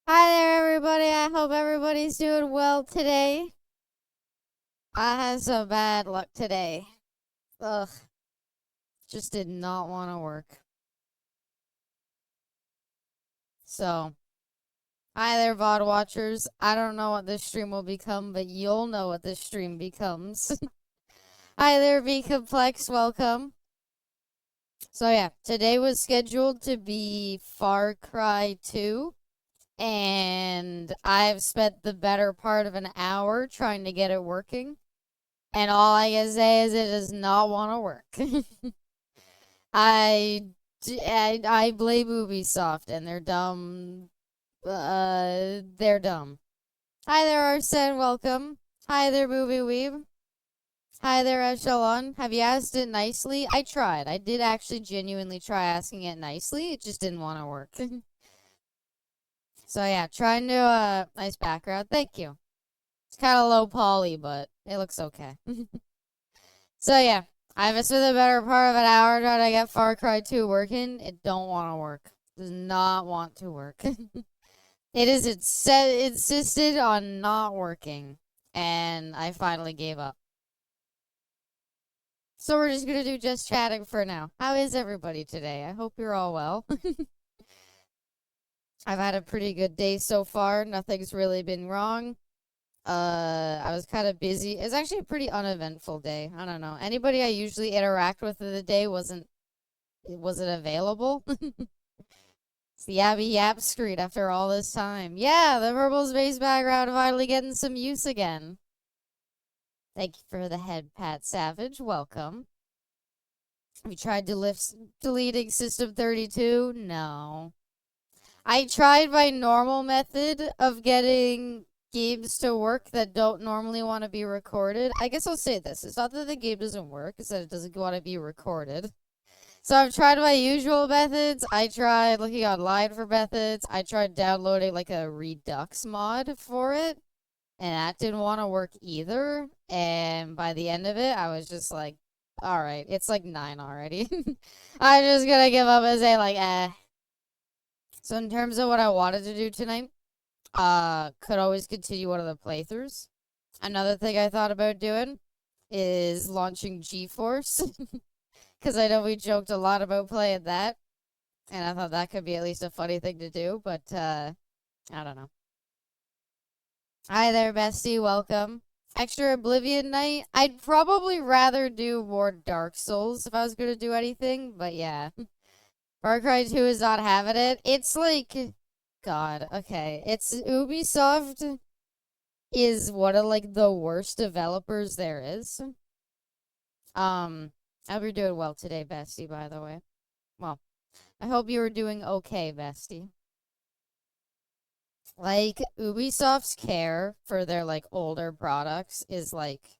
Hi there, everybody. I hope everybody's doing well today. I had some bad luck today. Ugh, just did not want to work. So, hi there, VOD watchers. I don't know what this stream will become, but you'll know what this stream becomes. Hi there, V Complex. Welcome. So, yeah, today was scheduled to be Far Cry 2. And I've spent the better part of an hour trying to get it working. And all I can say is it does not want to work. I, I blame Ubisoft and they're dumb. They're dumb. Hi there, Arsene. Welcome. Hi there, Movie Weeb. Hi there, Echelon. Have you asked it nicely? I tried. I did actually genuinely try asking it nicely. It just didn't want to work. So yeah, trying to, nice background. Thank you. It's kind of low poly, but it looks okay. So yeah, I've spent the better part of an hour trying to get Far Cry 2 working. It don't want to work. Does not want to work. It is insisted on not working, and I finally gave up. So we're just gonna do just chatting for now. How is everybody today? I hope you're all well. I've had a pretty good day so far. Nothing's really been wrong. I was kind of busy. It's actually a pretty uneventful day. I don't know. Anybody I usually interact with in the day wasn't available. It's the Abby Yap screen after all this time. Yeah, the purple space background finally getting some use again. Thank you for the head pat, Savage. Welcome. We tried to lift deleting System 32? No. I tried my normal method of getting games to work that don't normally want to be recorded. I guess I'll say this. It's not that the game doesn't work, it's that it doesn't want to be recorded. So I've tried my usual methods. I tried looking online for methods. I tried downloading like a Redux mod for it, and that didn't want to work either. And by the end of it, I was just like, all right, it's like 9 already. I'm just gonna give up and say like, eh. So in terms of what I wanted to do tonight, could always continue one of the playthroughs. Another thing I thought about doing is launching GeForce. Because I know we joked a lot about playing that. And I thought that could be at least a funny thing to do, but I don't know. Hi there, bestie. Welcome. Extra Oblivion night. I'd probably rather do more Dark Souls if I was gonna do anything, but yeah. Far Cry 2 is not having it. It's like, God, okay. It's Ubisoft is one of like the worst developers there is. I hope you're doing well today, bestie, by the way. Well, I hope you were doing okay, bestie. Like, Ubisoft's care for their, like, older products is, like,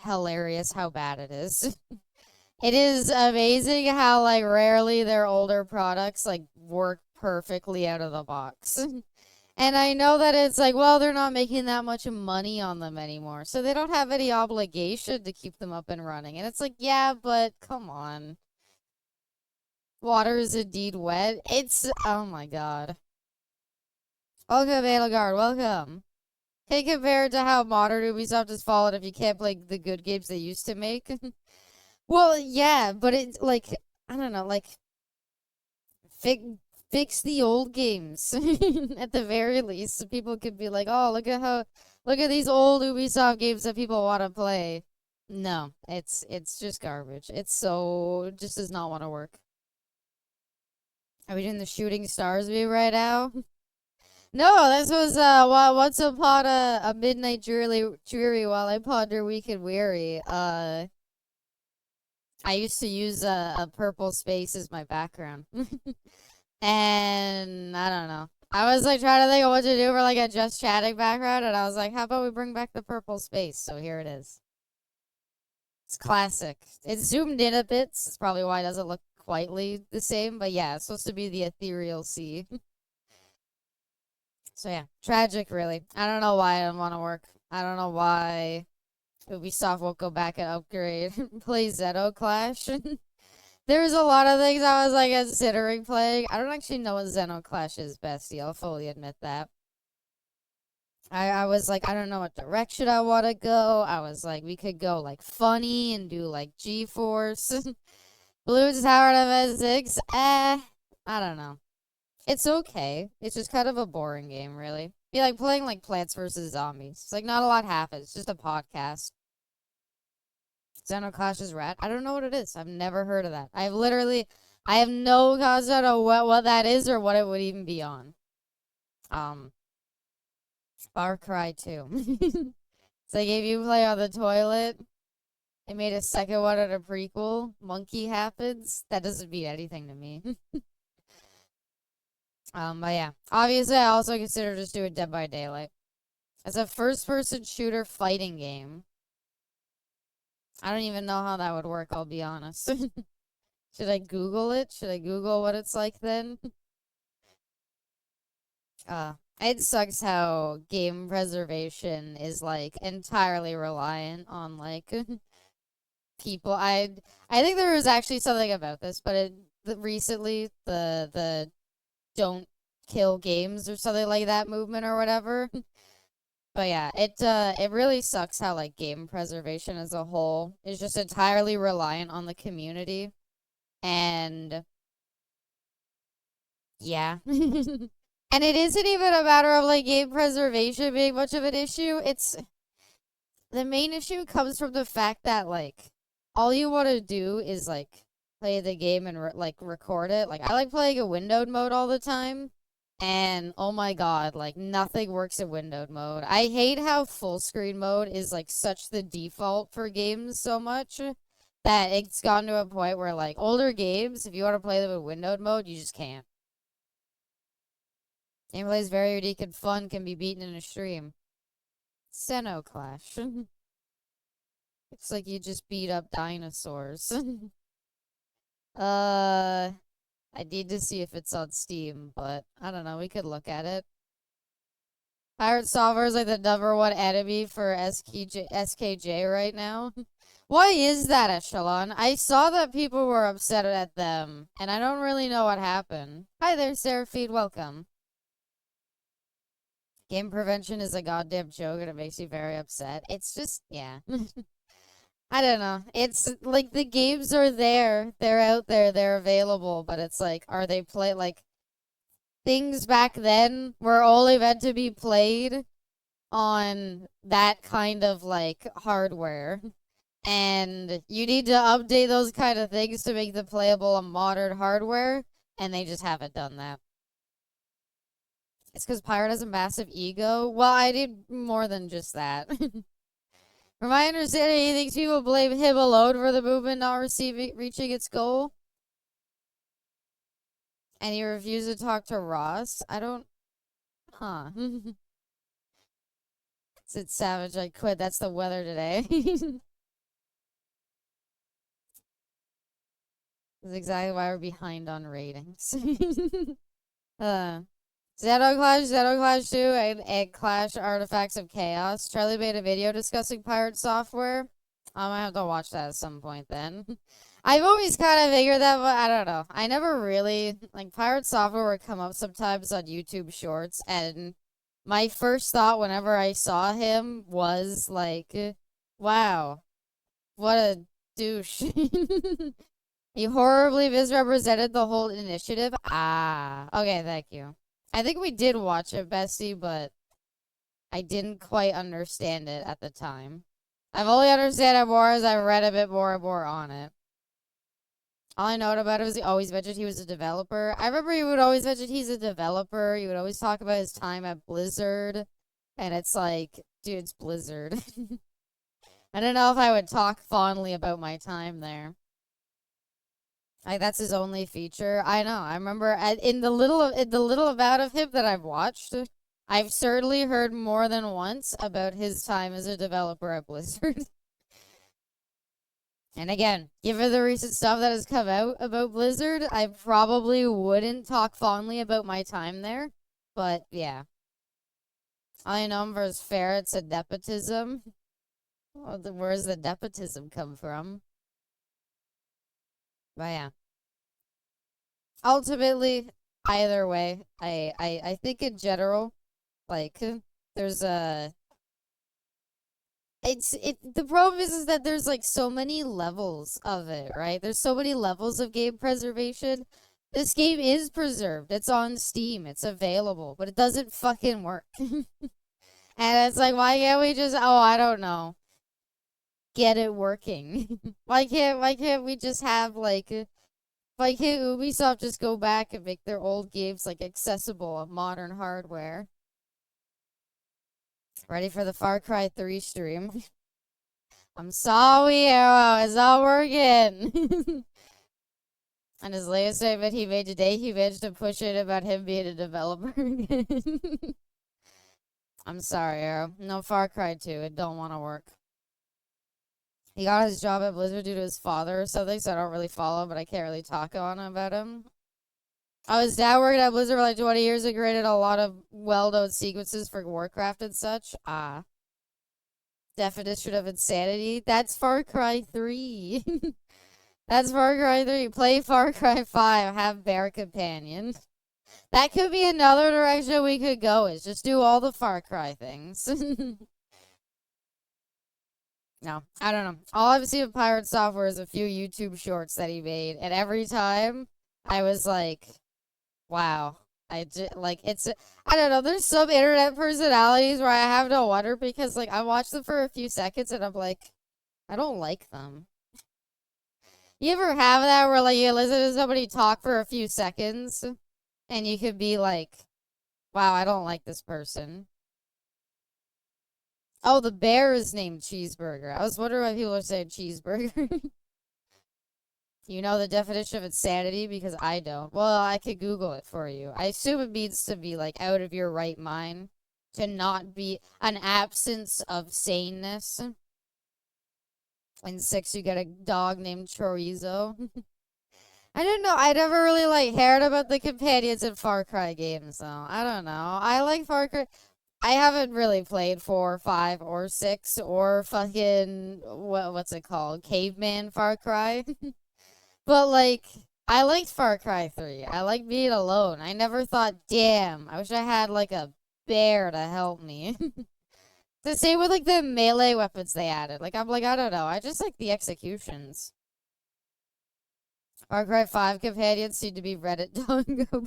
hilarious how bad it is. It is amazing how, like, rarely their older products, like, work perfectly out of the box. And I know that it's like, well, they're not making that much money on them anymore, so they don't have any obligation to keep them up and running. And it's like, yeah, but come on. Water is indeed wet. It's, oh my God. Welcome, Edelgard, welcome. Hey, compared to how modern Ubisoft has fallen if you can't play the good games they used to make. Well, yeah, but it's like, I don't know, like, fix the old games at the very least, so people could be like, oh, look at these old Ubisoft games that people want to play. No, it's just garbage. It's so, it just does not want to work. Are we doing the Shooting Stars view right now? No, this was once upon a midnight dreary while I ponder weak and weary. I used to use a purple space as my background. And I don't know. I was like trying to think of what to do for like a just chatting background, and I was like, how about we bring back the purple space? So here it is. It's classic. It's zoomed in a bit. It's probably why it doesn't look quite the same, but yeah, it's supposed to be the ethereal sea. So yeah, tragic really. I don't know why I don't want to work. I don't know why Ubisoft won't go back and upgrade. Play Xeno Clash. There's a lot of things I was like considering playing. I don't actually know what Xeno Clash is, bestie. I'll fully admit that. I was like, I don't know what direction I want to go. I was like, we could go like funny and do like G-Force. Blue Tower of Essex. I don't know. It's okay. It's just kind of a boring game, really. Be like playing like Plants vs. Zombies. It's like not a lot happens. It's just a podcast. Xenoclash's Rat. I don't know what it is. I've never heard of that. I have no concept of what that is or what it would even be on. Um, Far Cry 2. So like if you play on the toilet, they made a second one at a prequel. Monkey happens. That doesn't mean anything to me. But yeah. Obviously, I also consider just doing Dead by Daylight. It's a first-person shooter fighting game. I don't even know how that would work, I'll be honest. Should I Google it? Should I Google what it's like then? It sucks how game preservation is like entirely reliant on like people. I think there was actually something about this, but recently the don't kill games or something like that movement or whatever. But yeah, it really sucks how like game preservation as a whole is just entirely reliant on the community. And yeah. And it isn't even a matter of like game preservation being much of an issue. It's the main issue comes from the fact that like all you want to do is like play the game and like record it. Like I like playing a windowed mode all the time. And oh my god, like nothing works in windowed mode. I hate how full screen mode is like such the default for games so much that it's gotten to a point where like older games, if you want to play them in windowed mode, you just can't. Gameplay is very unique and fun, can be beaten in a stream. Xenoclash. It's like you just beat up dinosaurs. uh, I need to see if it's on Steam, but I don't know, we could look at it. Pirate Software is like the #1 enemy for SKJ right now. Why is that, Echelon? I saw that people were upset at them, and I don't really know what happened. Hi there, Seraphine, welcome. Game prevention is a goddamn joke, and it makes me very upset. It's just, yeah. I don't know. It's like the games are there. They're out there. They're available, but it's like, are they like, things back then were only meant to be played on that kind of like hardware. And you need to update those kind of things to make them playable on modern hardware, and they just haven't done that. It's because Pirate has a massive ego. Well, I did more than just that. From my understanding, he thinks people blame him alone for the movement not reaching its goal. And he refused to talk to Ross. I don't... Huh. Said Savage, I quit. That's the weather today. That's exactly why we're behind on ratings. Xenoclash 2, and Clash Artifacts of Chaos. Charlie made a video discussing pirate software. I might have to watch that at some point then. I've always kind of figured that, but I don't know. I never really, like, pirate software would come up sometimes on YouTube Shorts, and my first thought whenever I saw him was, like, wow, what a douche. He horribly misrepresented the whole initiative. Ah, okay, thank you. I think we did watch it, Bestie, but I didn't quite understand it at the time. I've only understood it more as I read a bit more and more on it. All I know about it was he always mentioned he was a developer. I remember he would always mention he's a developer. He would always talk about his time at Blizzard. And it's like, dude, it's Blizzard. I don't know if I would talk fondly about my time there. Like that's his only feature. I know. I remember in the little amount of him that I've watched, I've certainly heard more than once about his time as a developer at Blizzard. And again, given the recent stuff that has come out about Blizzard, I probably wouldn't talk fondly about my time there. But yeah. All I know him for his ferrets and nepotism. Well, where's the nepotism come from? But yeah. Ultimately, either way, I think in general, like There's a the problem is that there's like so many levels of it, right? There's so many levels of game preservation. This game is preserved. It's on Steam. It's available, but it doesn't fucking work. And it's like, why can't we just, oh, I don't know, get it working? Why can't we just have like, why can't Ubisoft just go back and make their old games like accessible on modern hardware? Ready for the Far Cry 3 stream? I'm sorry, Arrow, it's not working. And his latest statement he made today, he managed to push it about him being a developer again. I'm sorry, Arrow. No Far Cry 2. It don't want to work. He got his job at Blizzard due to his father or something, so I don't really follow, but I can't really talk on about him. I was dad working at Blizzard for like 20 years and created a lot of well-known sequences for Warcraft and such. Ah. Definition of insanity. That's Far Cry 3. That's Far Cry 3. Play Far Cry 5. Have Bear Companion. That could be another direction we could go, is just do all the Far Cry things. No, I don't know. All I've seen of Pirate Software is a few YouTube shorts that he made, and every time I was like, wow. Like, it's, I don't know, there's some internet personalities where I have to wonder because, like, I watch them for a few seconds and I'm like, I don't like them. You ever have that where, like, you listen to somebody talk for a few seconds and you could be like, wow, I don't like this person. Oh, the bear is named Cheeseburger. I was wondering why people are saying cheeseburger. You know the definition of insanity? Because I don't. Well, I could Google it for you. I assume it means to be, like, out of your right mind. To not be an absence of saneness. In 6, you get a dog named Chorizo. I don't know. I never really, like, cared about the companions in Far Cry games, though. I don't know. I like Far Cry. I haven't really played 4, 5, or 6, or fucking, what's it called? Caveman Far Cry. But, like, I liked Far Cry 3. I like being alone. I never thought, damn, I wish I had, like, a bear to help me. The same with, like, the melee weapons they added. Like, I'm like, I don't know. I just like the executions. Far Cry 5 companions seem to be Reddit doggo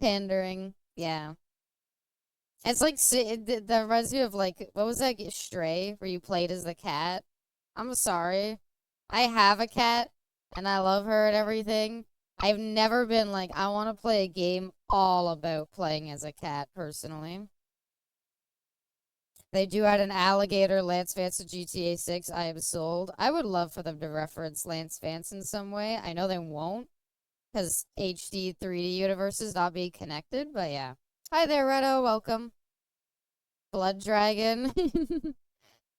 pandering. Yeah. It's like, that reminds me of, like, what was that, Stray, where you played as the cat? I'm sorry. I have a cat, and I love her and everything. I've never been like, I want to play a game all about playing as a cat, personally. They do add an alligator Lance Vance to GTA 6. I am sold. I would love for them to reference Lance Vance in some way. I know they won't, because HD 3D universes not being connected, but yeah. Hi there, Redo. Welcome. Blood Dragon.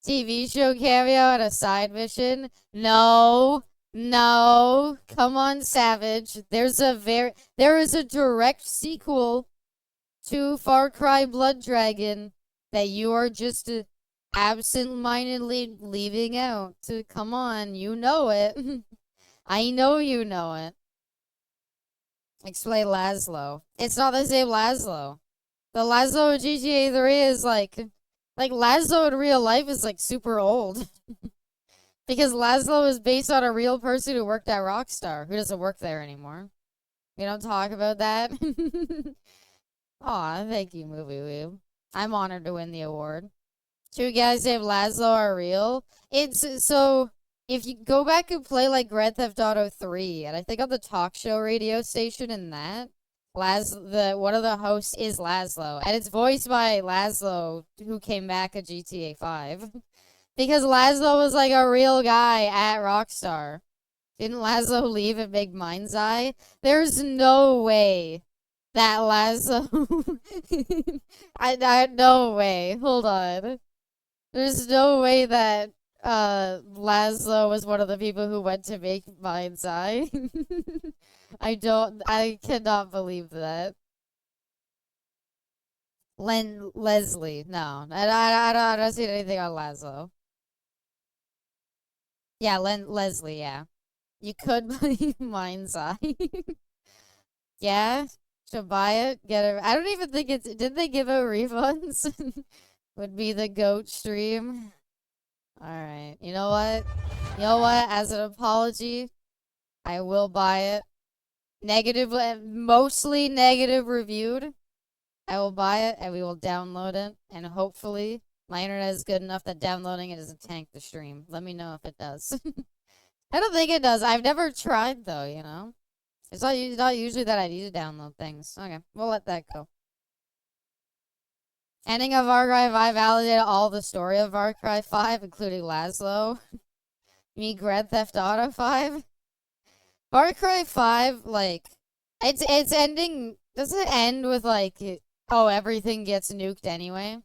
TV show cameo and a side mission? No. No. Come on, Savage. There is a direct sequel to Far Cry Blood Dragon that you are just absent-mindedly leaving out. So come on, you know it. I know you know it. Explain Laszlo. It's not the same Laszlo. The Laszlo in GTA 3 is like Laszlo in real life is like super old. Because Laszlo is based on a real person who worked at Rockstar, who doesn't work there anymore. We don't talk about that. Aw, thank you, Movie Woo. I'm honored to win the award. Two guys named Laszlo are real. It's so if you go back and play like Grand Theft Auto 3, and I think on the talk show radio station in that, one of the hosts is Laszlo, and it's voiced by Laszlo, who came back at GTA 5. Because Laszlo was like a real guy at Rockstar. Didn't Laszlo leave and make MindsEye? There's no way that Laszlo. No way. Hold on. There's no way that Laszlo was one of the people who went to make MindsEye. I cannot believe that. Leslie, no. I don't see anything on Laszlo. Yeah, Leslie, yeah. You could believe MindsEye. Yeah? to buy it, get it. I don't even think it's. Did they give out refunds? Would be the goat stream. All right. You know what? You know what? As an apology, I will buy it. Negative, mostly negative reviewed. I will buy it and we will download it. And hopefully my internet is good enough that downloading it doesn't tank the stream. Let me know if it does. I don't think it does. I've never tried though, you know? It's not usually that I need to download things. Okay, we'll let that go. Ending of Far Cry 5 validated all the story of Far Cry 5, including Laszlo. Me, Grand Theft Auto 5. Far Cry 5, like, it's ending. Does it end with, like, oh, everything gets nuked anyway?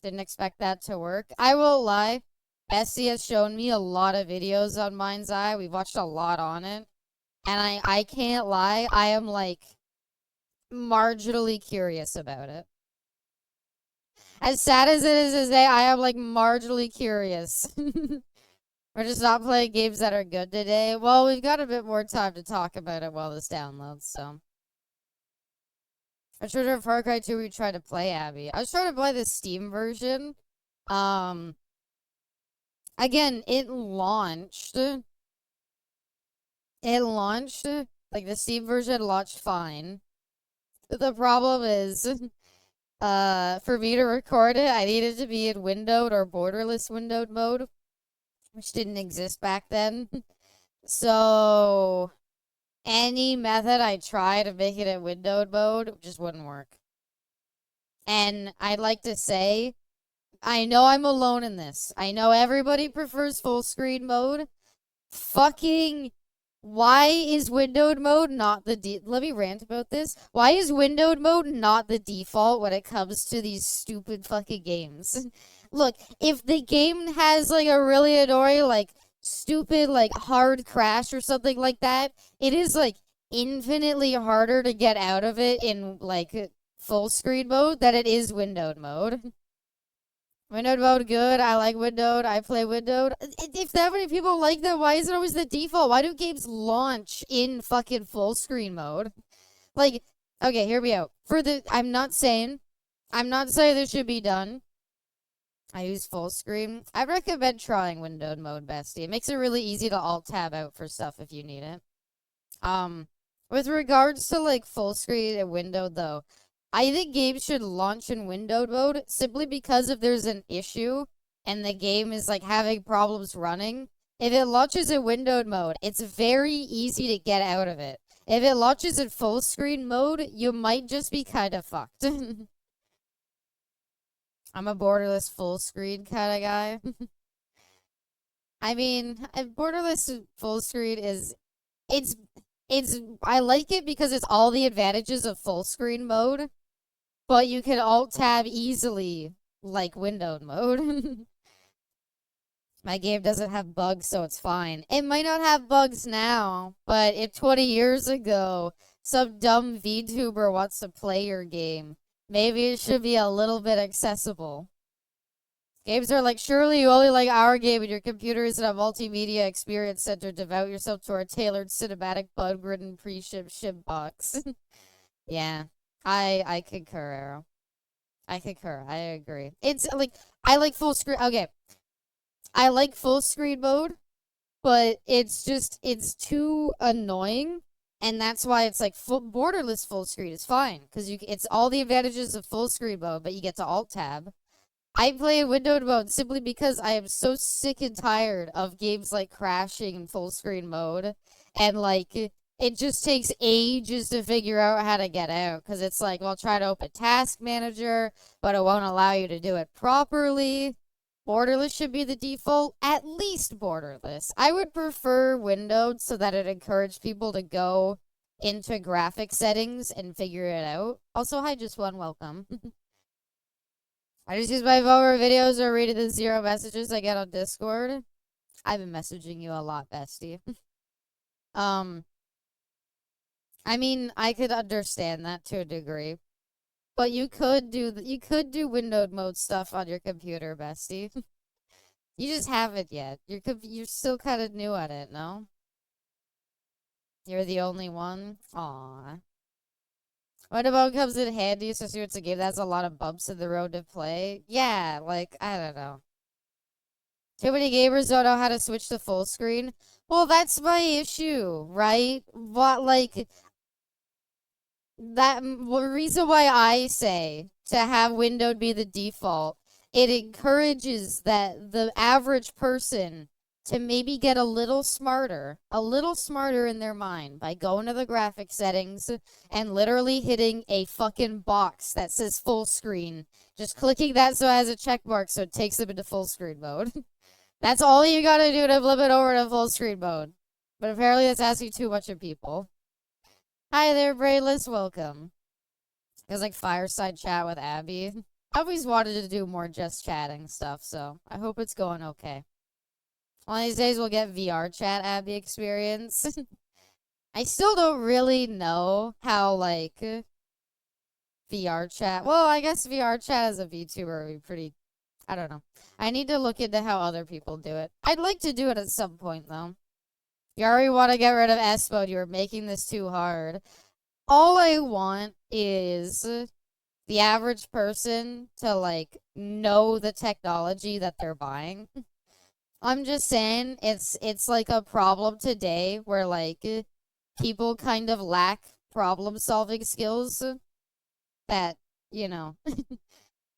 Didn't expect that to work. I will lie. Bessie has shown me a lot of videos on MindsEye. We've watched a lot on it. And I can't lie. I am, like, marginally curious about it. As sad as it is to say, I am, like, marginally curious. We're just not playing games that are good today. Well, we've got a bit more time to talk about it while this downloads, so. I was trying to Far Cry 2 we tried to play, Abby. I was trying to play the Steam version. Again, it launched. Like, the Steam version launched fine. The problem is, for me to record it, I needed to be in windowed or borderless windowed mode, which didn't exist back then. So, any method I tried to make it in windowed mode just wouldn't work. And I'd like to say, I know I'm alone in this. I know everybody prefers full screen mode. Fucking, why is windowed mode not the let me rant about this. Why is windowed mode not the default when it comes to these stupid fucking games? Look, if the game has, like, a really annoying, like, stupid, like, hard crash or something like that, it is, like, infinitely harder to get out of it in, like, full screen mode than it is windowed mode. Windowed mode good. I like windowed. I play windowed. If that many people like that, why is it always the default? Why do games launch in fucking full screen mode? Like, okay, hear me out. I'm not saying this should be done. I use full screen. I recommend trying windowed mode, bestie. It makes it really easy to alt tab out for stuff if you need it. With regards to, like, full screen and windowed though, I think games should launch in windowed mode simply because if there's an issue and the game is, like, having problems running, if it launches in windowed mode, it's very easy to get out of it. If it launches in full screen mode, you might just be kind of fucked. I'm a borderless full screen kind of guy. I mean, borderless full screen is, it's, I like it because it's all the advantages of full screen mode. But you can alt tab easily, like windowed mode. My game doesn't have bugs, so it's fine. It might not have bugs now, but if 20 years ago some dumb VTuber wants to play your game, maybe it should be a little bit accessible. Games are like, surely you only like our game and your computer isn't a multimedia experience center. Devote yourself to our tailored cinematic bug-ridden pre-ship ship box. Yeah. I concur, Arrow. I concur. I agree. It's like, I like full screen. Okay. I like full screen mode, but it's too annoying. And that's why it's like borderless full screen is fine. Because it's all the advantages of full screen mode, but you get to alt tab. I play in windowed mode simply because I am so sick and tired of games like crashing in full screen mode. And, like, it just takes ages to figure out how to get out. Because it's like, well, try to open Task Manager, but it won't allow you to do it properly. Borderless should be the default. At least borderless. I would prefer windowed so that it encouraged people to go into graphic settings and figure it out. Also, hi, Just One, welcome. I just use my phone for videos or reading the 0 messages I get on Discord. I've been messaging you a lot, bestie. I mean, I could understand that to a degree. But you could do windowed mode stuff on your computer, bestie. You just haven't yet. You're still kind of new at it, no? You're the only one? Aw. What about comes in handy, especially when it's a game that has a lot of bumps in the road to play? Yeah, like, I don't know. Too many gamers don't know how to switch to full screen. Well, that's my issue, right? What, like, reason why I say to have windowed be the default, it encourages that the average person to maybe get a little smarter in their mind by going to the graphic settings and literally hitting a fucking box that says full screen. Just clicking that so it has a check mark so it takes them into full screen mode. That's all you gotta do to flip it over to full screen mode. But apparently that's asking too much of people. Hi there, Brainless. Welcome. It was like fireside chat with Abby. I always wanted to do more just chatting stuff, so I hope it's going okay. One of these days we'll get VR chat Abby experience. I still don't really know how, like, VR chat. Well, I guess VR chat as a VTuber would be pretty. I don't know. I need to look into how other people do it. I'd like to do it at some point, though. You already want to get rid of S mode. You're making this too hard. All I want is the average person to, like, know the technology that they're buying. I'm just saying it's like a problem today where, like, people kind of lack problem solving skills that, you know,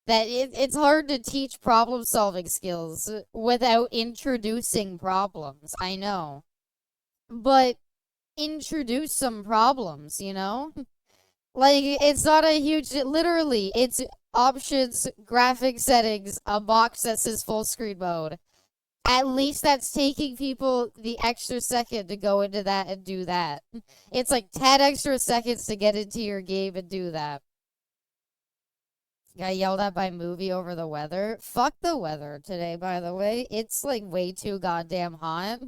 that it's hard to teach problem solving skills without introducing problems. I know. But introduce some problems, you know? Like, it's not a huge, literally, it's options, graphic settings, a box that says full screen mode. At least that's taking people the extra second to go into that and do that. It's like 10 extra seconds to get into your game and do that. Got yelled at by movie over the weather. Fuck the weather today, by the way. It's like way too goddamn hot.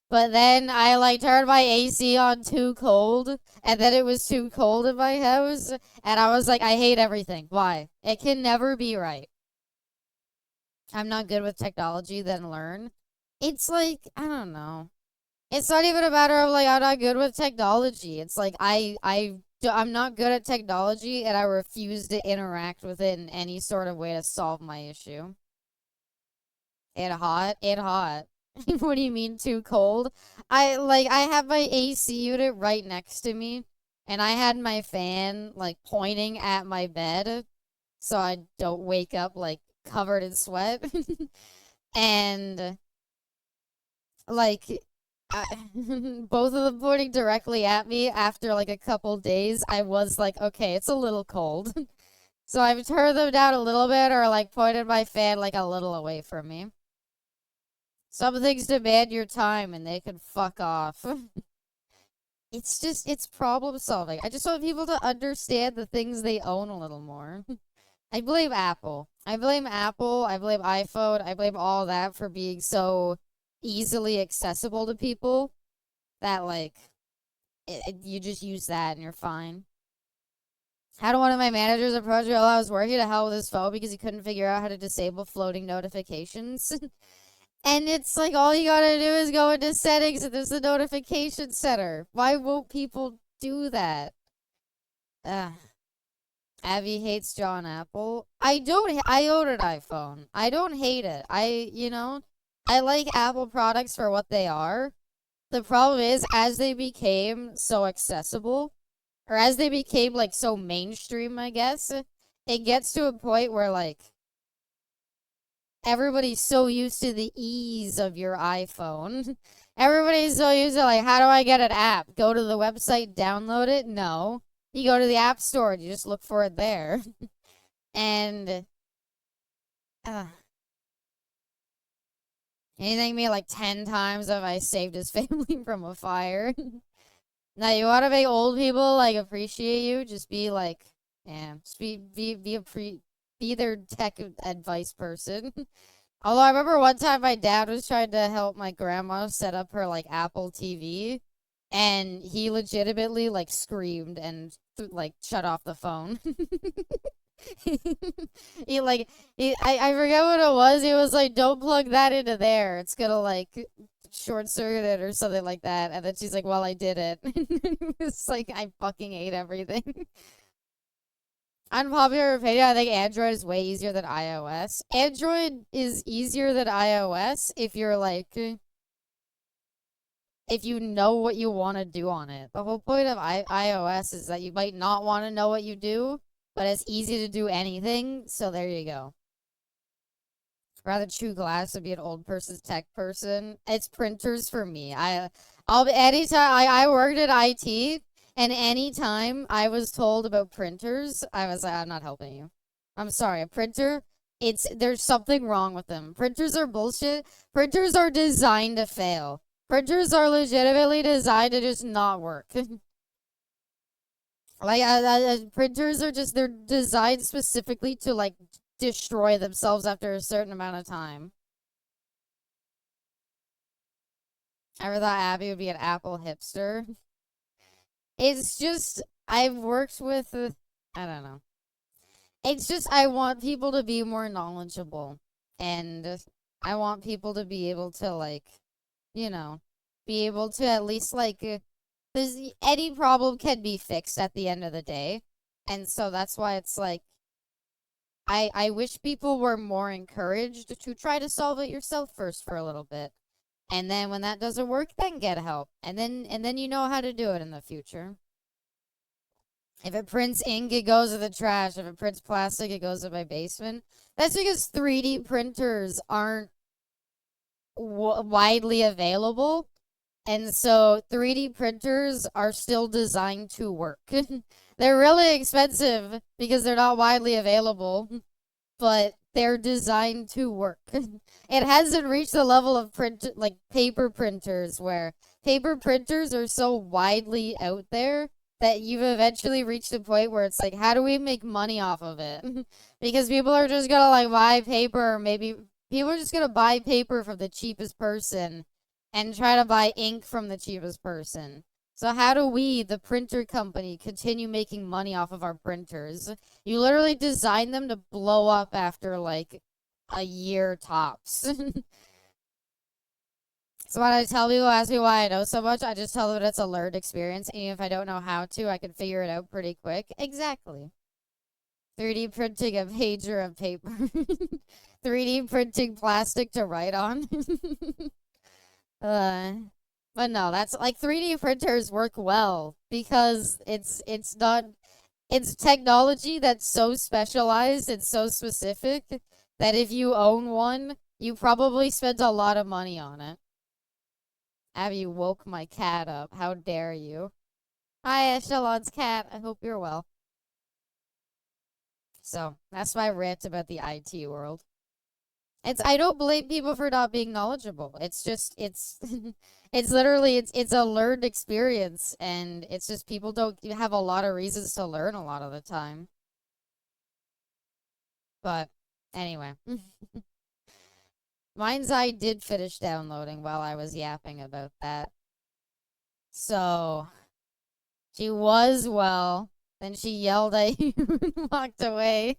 But then I like turned my AC on too cold, and then it was too cold in my house, and I was like, I hate everything. Why? It can never be right. I'm not good with technology, then learn. It's like, I don't know. It's not even a matter of like I'm not good with technology. It's like I'm not good at technology, and I refuse to interact with it in any sort of way to solve my issue. It hot? It hot. What do you mean too cold? I have my AC unit right next to me, and I had my fan like pointing at my bed so I don't wake up like covered in sweat. And like I, both of them pointing directly at me after like a couple days, I was like, okay, it's a little cold. So I've turned them down a little bit or like pointed my fan like a little away from me. Some things demand your time and they can fuck off. It's problem solving. I just want people to understand the things they own a little more. I blame Apple. I blame Apple. I blame iPhone. I blame all that for being so easily accessible to people that, like, you just use that and you're fine. How did one of my managers approach me while I was working to hell with his phone because he couldn't figure out how to disable floating notifications? And it's like all you gotta do is go into settings and there's a notification center. Why won't people do that? Abby hates John Apple. I own an iPhone. I don't hate it. I like Apple products for what they are. The problem is, as they became so accessible, or as they became, like, so mainstream, I guess, it gets to a point where, like, everybody's so used to the ease of your iPhone. Everybody's so used to, like, how do I get an app? Go to the website, download it? No. You go to the App Store and you just look for it there. And, anything me like 10 times if I saved his family from a fire. Now, you want to make old people, like, appreciate you? Just be like, yeah, just be their tech advice person. Although I remember one time my dad was trying to help my grandma set up her, like, Apple TV, and he legitimately, like, screamed and, like, shut off the phone. I forget what it was. He was like, don't plug that into there. It's gonna, like, short circuit it or something like that. And then she's like, well, I did it. It's like, I fucking hate everything. Unpopular opinion, I think Android is way easier than iOS. Android is easier than iOS if you're like, if you know what you want to do on it. The whole point of iOS is that you might not want to know what you do, but it's easy to do anything, so there you go. Rather true glass would be an old person's tech person. It's printers for me. I'll be anytime I worked at IT, and anytime I was told about printers, I was like, I'm not helping you. I'm sorry, a printer, there's something wrong with them. Printers are bullshit. Printers are designed to fail. Printers are legitimately designed to just not work. Like printers are just they're designed specifically to like destroy themselves after a certain amount of time. I ever thought Abby would be an Apple hipster. It's just I've worked with I don't know. It's just I want people to be more knowledgeable, and I want people to be able to like, you know, be able to at least like there's any problem can be fixed at the end of the day. And so that's why it's like I wish people were more encouraged to try to solve it yourself first for a little bit. And then when that doesn't work, then get help. And then you know how to do it in the future. If it prints ink, it goes in the trash. If it prints plastic, it goes in my basement. That's because 3D printers aren't widely available. And so 3D printers are still designed to work. They're really expensive because they're not widely available, but they're designed to work. It hasn't reached the level of like paper printers where paper printers are so widely out there that you've eventually reached a point where it's like, how do we make money off of it? Because people are just gonna like buy paper, or maybe people are just gonna buy paper from the cheapest person and try to buy ink from the cheapest person. So how do we, the printer company, continue making money off of our printers? You literally design them to blow up after like a year tops. So when I tell people, ask me why I know so much, I just tell them it's a learned experience. And if I don't know how to, I can figure it out pretty quick. Exactly. 3D printing a pager of paper. 3D printing plastic to write on. uh, but no, that's like 3D printers work well because it's not it's technology that's so specialized and so specific that if you own one, you probably spent a lot of money on it. Abby woke my cat up. How dare you? Hi, Echelon's cat. I hope you're well. So, that's my rant about the IT world. I don't blame people for not being knowledgeable. It's just it's literally it's a learned experience, and it's just people don't have a lot of reasons to learn a lot of the time. But anyway, MindsEye did finish downloading while I was yapping about that. So she was well. Then she yelled at you and walked away.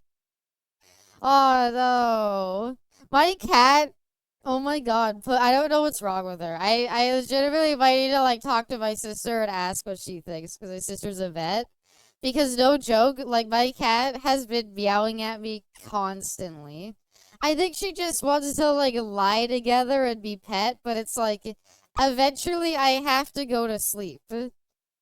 Oh no. My cat, oh my God, I don't know what's wrong with her. I legitimately might need to like talk to my sister and ask what she thinks because my sister's a vet. Because no joke, like my cat has been meowing at me constantly. I think she just wants to like lie together and be pet, but it's like eventually I have to go to sleep.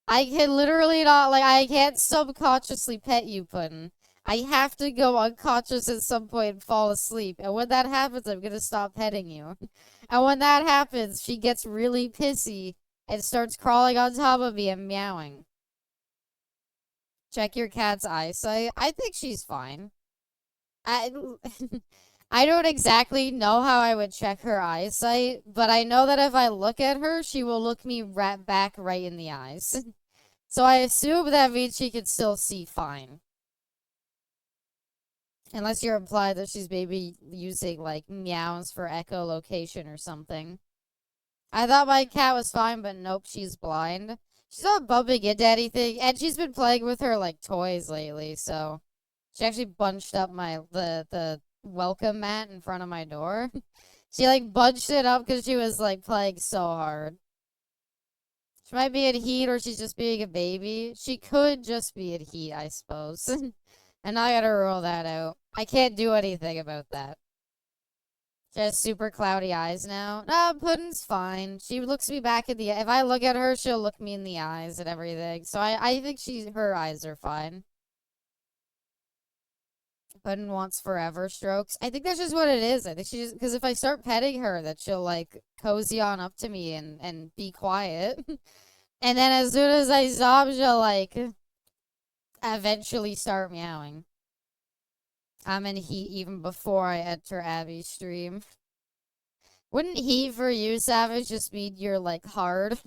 I can literally not, like, I can't subconsciously pet you, Puddin'. I have to go unconscious at some point and fall asleep. And when that happens, I'm gonna stop petting you. And when that happens, she gets really pissy and starts crawling on top of me and meowing. Check your cat's eyesight. I think she's fine. I, I don't exactly know how I would check her eyesight, but I know that if I look at her, she will look me right back right in the eyes. So I assume that means she can still see fine. Unless you're implied that she's maybe using, like, meows for echolocation or something. I thought my cat was fine, but nope, she's blind. She's not bumping into anything, and she's been playing with her, like, toys lately, so... She actually bunched up the welcome mat in front of my door. She, like, bunched it up because she was, like, playing so hard. She might be in heat or she's just being a baby. She could just be in heat, I suppose. And I gotta rule that out. I can't do anything about that. She has super cloudy eyes now. No, Puddin's fine. She looks me back in the. If I look at her, she'll look me in the eyes and everything. So I think her eyes are fine. Puddin wants forever strokes. I think that's just what it is. I think she just because if I start petting her, that she'll like cozy on up to me and be quiet. And then as soon as I stop, she'll like eventually start meowing. I'm in heat even before I enter Abby's stream. Wouldn't heat for you, Savage, just mean you're like hard?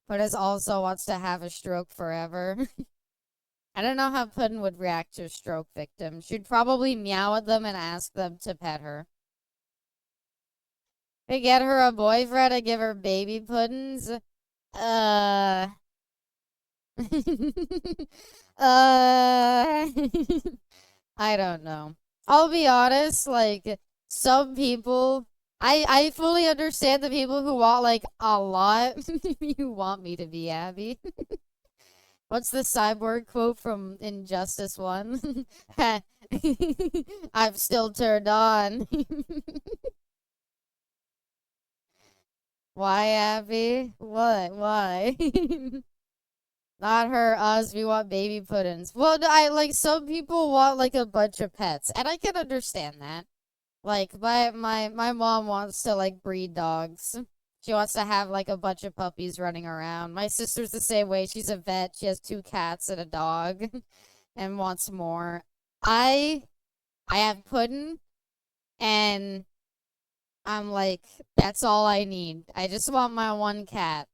But it also wants to have a stroke forever. I don't know how Puddin would react to a stroke victim. She'd probably meow at them and ask them to pet her. To get her a boyfriend and give her baby puddins? Uh... uh... I don't know. I'll be honest, like, some people... I fully understand the people who want, like, a lot. You want me to be Abby. What's the cyborg quote from Injustice 1? I'm still turned on. Why, Abby? What? Why? Not her, us, we want baby puddings. Well, I like some people want like a bunch of pets, and I can understand that. Like my mom wants to like breed dogs. She wants to have like a bunch of puppies running around. My sister's the same way. She's a vet. She has 2 cats and a dog and wants more. I I have pudding and I'm like, that's all I need. I just want my 1 cat.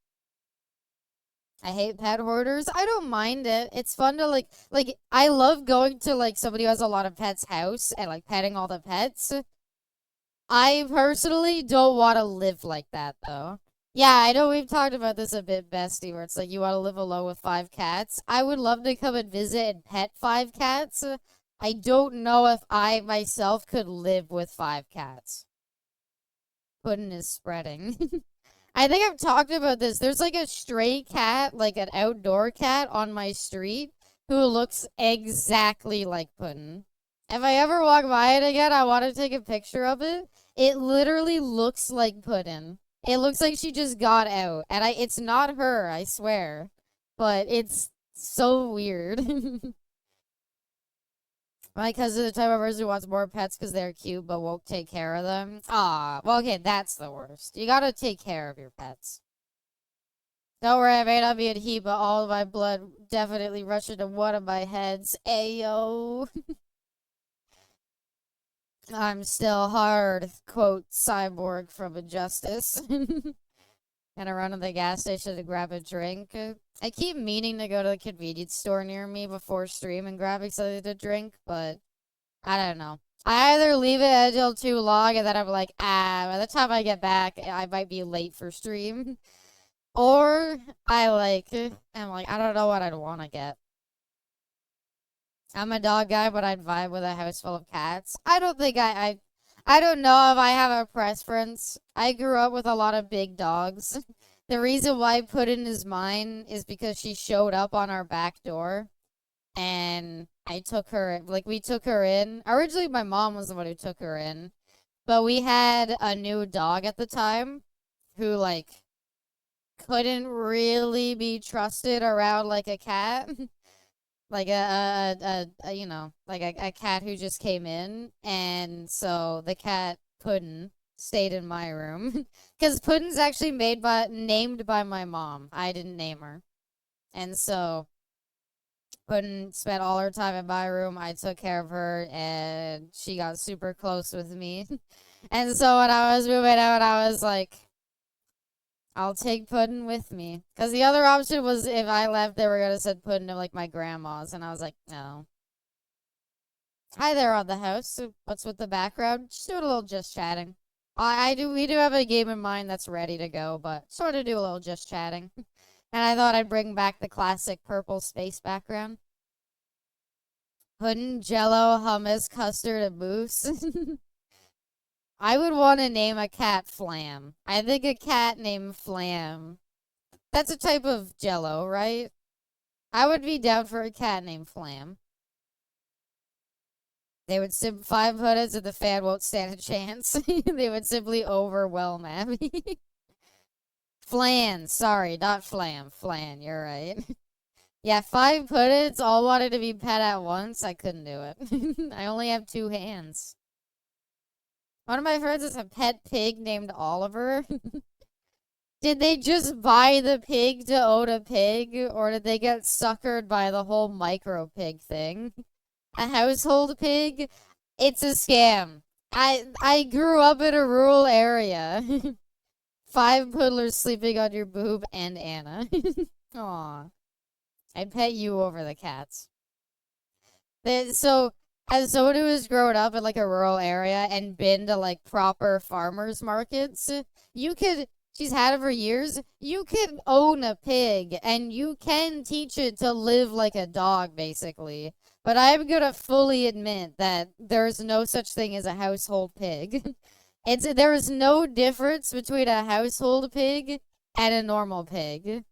I hate pet hoarders. I don't mind it. It's fun to like I love going to like somebody who has a lot of pets house and like petting all the pets. I personally don't want to live like that though. Yeah, I know we've talked about this a bit, Bestie, where it's like you want to live alone with 5 cats. I would love to come and visit and pet 5 cats. I don't know if I myself could live with 5 cats. Puddin' is spreading. I think I've talked about this. There's like a stray cat, like an outdoor cat on my street who looks exactly like Puddin'. If I ever walk by it again, I want to take a picture of it. It literally looks like Puddin'. It looks like she just got out. And it's not her, I swear. But it's so weird. My cousin's the type of person who wants more pets because they're cute but won't take care of them. Ah, well, okay, that's the worst. You gotta take care of your pets. Don't worry, I may not be in heat, but all of my blood definitely rushed into one of my heads. Ayo. I'm still hard, quote, cyborg from Injustice. Gonna run to the gas station to grab a drink. I keep meaning to go to the convenience store near me before stream and grabbing something to drink, but I don't know. I either leave it until too long and then I'm like, by the time I get back, I might be late for stream. Or I'm like, I don't know what I'd want to get. I'm a dog guy, but I'd vibe with a house full of cats. I don't think I don't know if I have a preference. I grew up with a lot of big dogs. The reason why Puddin' is mine is because she showed up on our back door. And I took her, like, we took her in. Originally, my mom was the one who took her in. But we had a new dog at the time who, like, couldn't really be trusted around, like, a cat. Like, you know, like a cat who just came in. And so the cat, Puddin', stayed in my room. Because Puddin's actually named by my mom. I didn't name her. And so Puddin' spent all her time in my room. I took care of her, and she got super close with me. And so when I was moving out, I was like, I'll take Puddin' with me. Because the other option was if I left, they were going to send Puddin' to, like, my grandma's. And I was like, no. Hi there on the house. What's with the background? Just doing a little just chatting. We do have a game in mind that's ready to go, but sort of do a little just chatting. And I thought I'd bring back the classic purple space background. Pudding, jello, hummus, custard, and mousse. I would want to name a cat Flam. I think a cat named Flam. That's a type of jello, right? I would be down for a cat named Flam. They would 5 hoodeds and the fan won't stand a chance. They would simply overwhelm Abby. Flan, sorry, not Flam. Flan, you're right. Yeah, 5 hoodeds all wanted to be pet at once. I couldn't do it. I only have 2 hands. One of my friends is a pet pig named Oliver. Did they just buy the pig to own a pig, or did they get suckered by the whole micro pig thing? A household pig? It's a scam. I grew up in a rural area. 5 poodlers sleeping on your boob and Anna. Aw. I'd pet you over the cats. So, as someone who has grown up in like a rural area and been to like proper farmers markets, you could, she's had it for years, you can own a pig and you can teach it to live like a dog, basically. But I'm gonna fully admit that there's no such thing as a household pig. There is no difference between a household pig and a normal pig.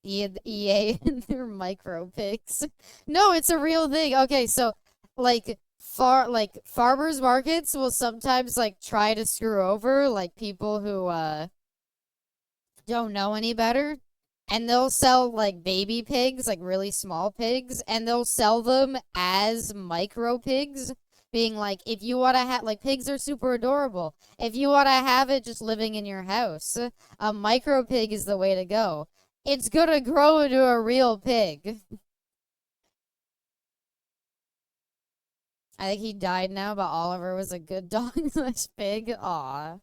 EA and their micro pigs. No, it's a real thing. Okay, so like farmers markets will sometimes like try to screw over like people who don't know any better. And they'll sell like baby pigs, like really small pigs, and they'll sell them as micro pigs, being like, if you want to have, like, pigs are super adorable. If you want to have it just living in your house, a micro pig is the way to go. It's gonna grow into a real pig. I think he died now, but Oliver was a good dog slash pig. Aw.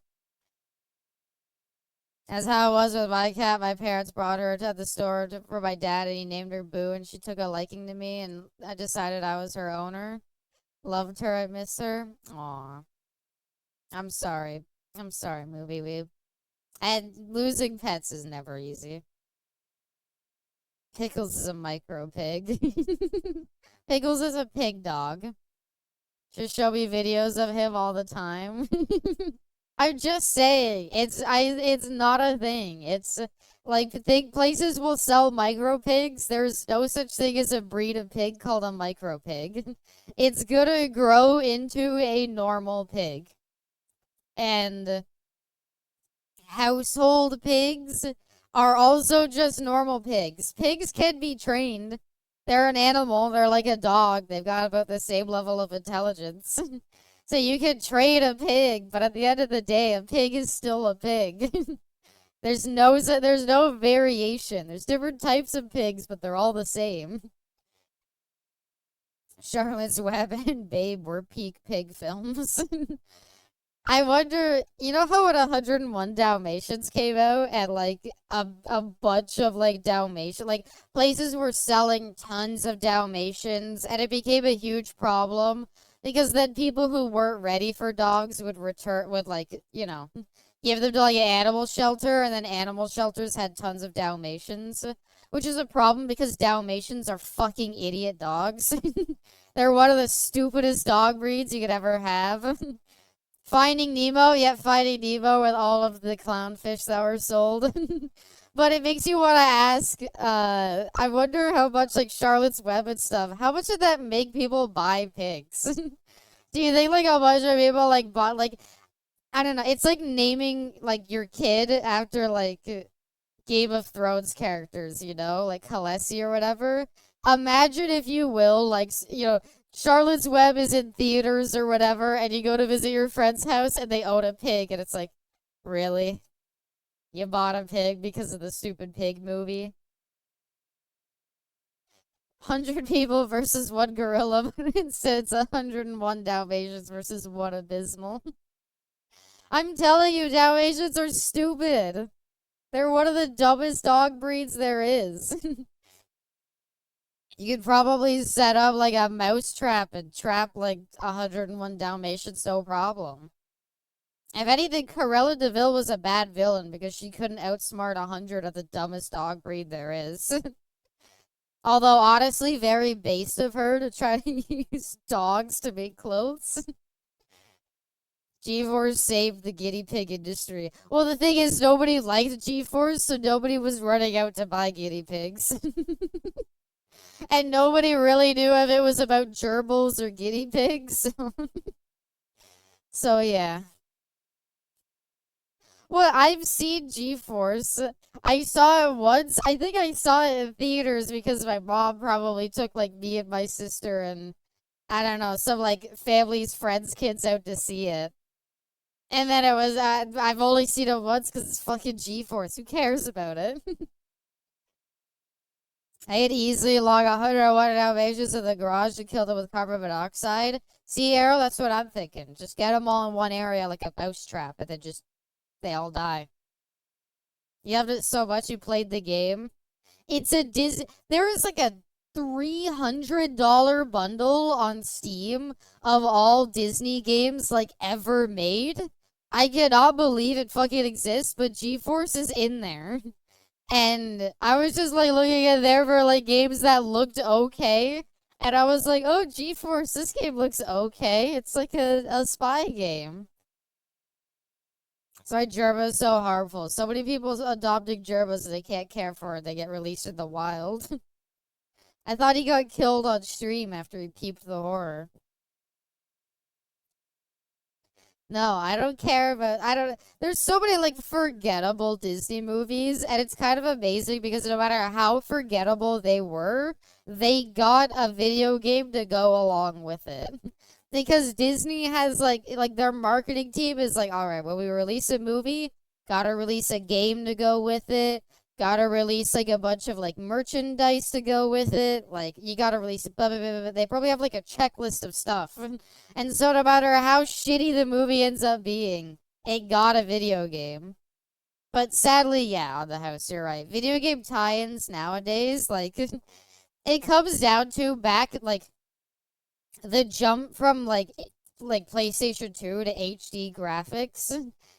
That's how it was with my cat. My parents brought her to the store for my dad, and he named her Boo, and she took a liking to me, and I decided I was her owner. Loved her, I miss her. Aw. I'm sorry. I'm sorry, movie weeb. And losing pets is never easy. Pickles is a micro pig. Pickles is a pig dog. Just show me videos of him all the time. I'm just saying, it's not a thing. It's like places will sell micro pigs. There's no such thing as a breed of pig called a micro pig. It's gonna grow into a normal pig. And household pigs are also just normal pigs. Pigs can be trained. They're an animal. They're like a dog. They've got about the same level of intelligence. So you can train a pig, but at the end of the day, a pig is still a pig. There's no variation. There's different types of pigs, but they're all the same. Charlotte's Web and Babe were peak pig films. I wonder, you know how when 101 Dalmatians came out and like a bunch of like Dalmatian, like places were selling tons of Dalmatians and it became a huge problem because then people who weren't ready for dogs would like, give them to like an animal shelter, and then animal shelters had tons of Dalmatians, which is a problem because Dalmatians are fucking idiot dogs. They're one of the stupidest dog breeds you could ever have. Finding Nemo, yet Finding Nemo with all of the clownfish that were sold. But it makes you want to ask, I wonder how much, like, Charlotte's Web and stuff, how much did that make people buy pigs? Do you think, like, a bunch of people, like, bought, like, I don't know, it's like naming, like, your kid after, like, Game of Thrones characters, like Khaleesi or whatever. Imagine, if you will, like, Charlotte's Web is in theaters or whatever, and you go to visit your friend's house and they own a pig, and it's like, really? You bought a pig because of the stupid pig movie? 100 people versus 1 gorilla, but instead it's 101 Dalmatians versus 1 Abysmal. I'm telling you, Dalmatians are stupid. They're one of the dumbest dog breeds there is. You could probably set up like a mouse trap and trap like 101 Dalmatians, no problem. If anything, Cruella de Vil was a bad villain because she couldn't outsmart 100 of the dumbest dog breed there is. Although, honestly, very based of her to try to use dogs to make clothes. G-Force saved the guinea pig industry. Well, the thing is, nobody liked G-Force, so nobody was running out to buy guinea pigs. And nobody really knew if it was about gerbils or guinea pigs. So yeah. Well, I've seen G-Force. I saw it once. I think I saw it in theaters because my mom probably took like me and my sister and I don't know, some like family's friends' kids out to see it. And then it was I've only seen it once because it's fucking G-Force. Who cares about it? I could easily log 101 Dalmatians in the garage and kill them with carbon monoxide. See, Arrow, that's what I'm thinking. Just get them all in one area like a mouse trap, and then just they all die. You loved it so much you played the game. It's a Disney. There is like a $300 bundle on Steam of all Disney games like ever made. I cannot believe it fucking exists, but GeForce is in there. And I was just like looking at there for like games that looked okay. And I was like, oh, GeForce, this game looks okay. It's like a spy game. Sorry, Gerba is so harmful. So many people adopting Gerbas they can't care for it. They get released in the wild. I thought he got killed on stream after he peeped the horror. No, I don't care about I don't there's so many like forgettable Disney movies and it's kind of amazing because no matter how forgettable they were, they got a video game to go along with it. Because Disney has like their marketing team is like, all right, when we release a movie, gotta release a game to go with it. Gotta release like a bunch of like merchandise to go with it. Like you gotta release blah, blah, blah, blah. They probably have like a checklist of stuff. And so no matter how shitty the movie ends up being, it got a video game. But sadly, yeah, on the house, you're right. Video game tie-ins nowadays, like it comes down to back like the jump from like PlayStation 2 to HD graphics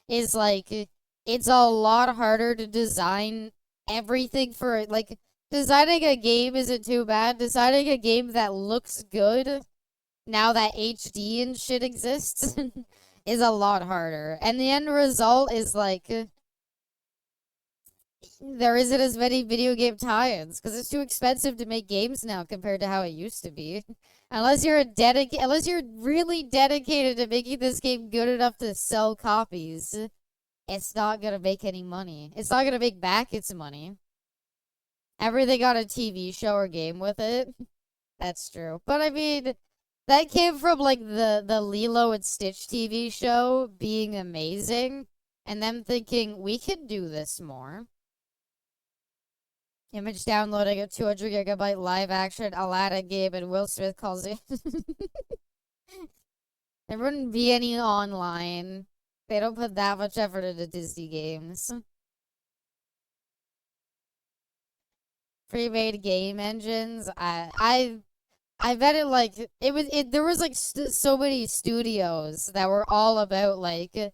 is like it's a lot harder to design everything for it. Like designing a game isn't too bad. Designing a game that looks good now that HD and shit exists is a lot harder. And the end result is like there isn't as many video game tie-ins because it's too expensive to make games now compared to how it used to be. Unless you're really dedicated to making this game good enough to sell copies, it's not gonna make any money. It's not gonna make back its money. Everything got a TV show or game with it. That's true. But I mean, that came from like the Lilo and Stitch TV show being amazing and them thinking we can do this more. Image downloading a 200 gigabyte live action Aladdin game and Will Smith calls it. There wouldn't be any online. They don't put that much effort into Disney games. Pre-made game engines. I bet it like there was like so many studios that were all about like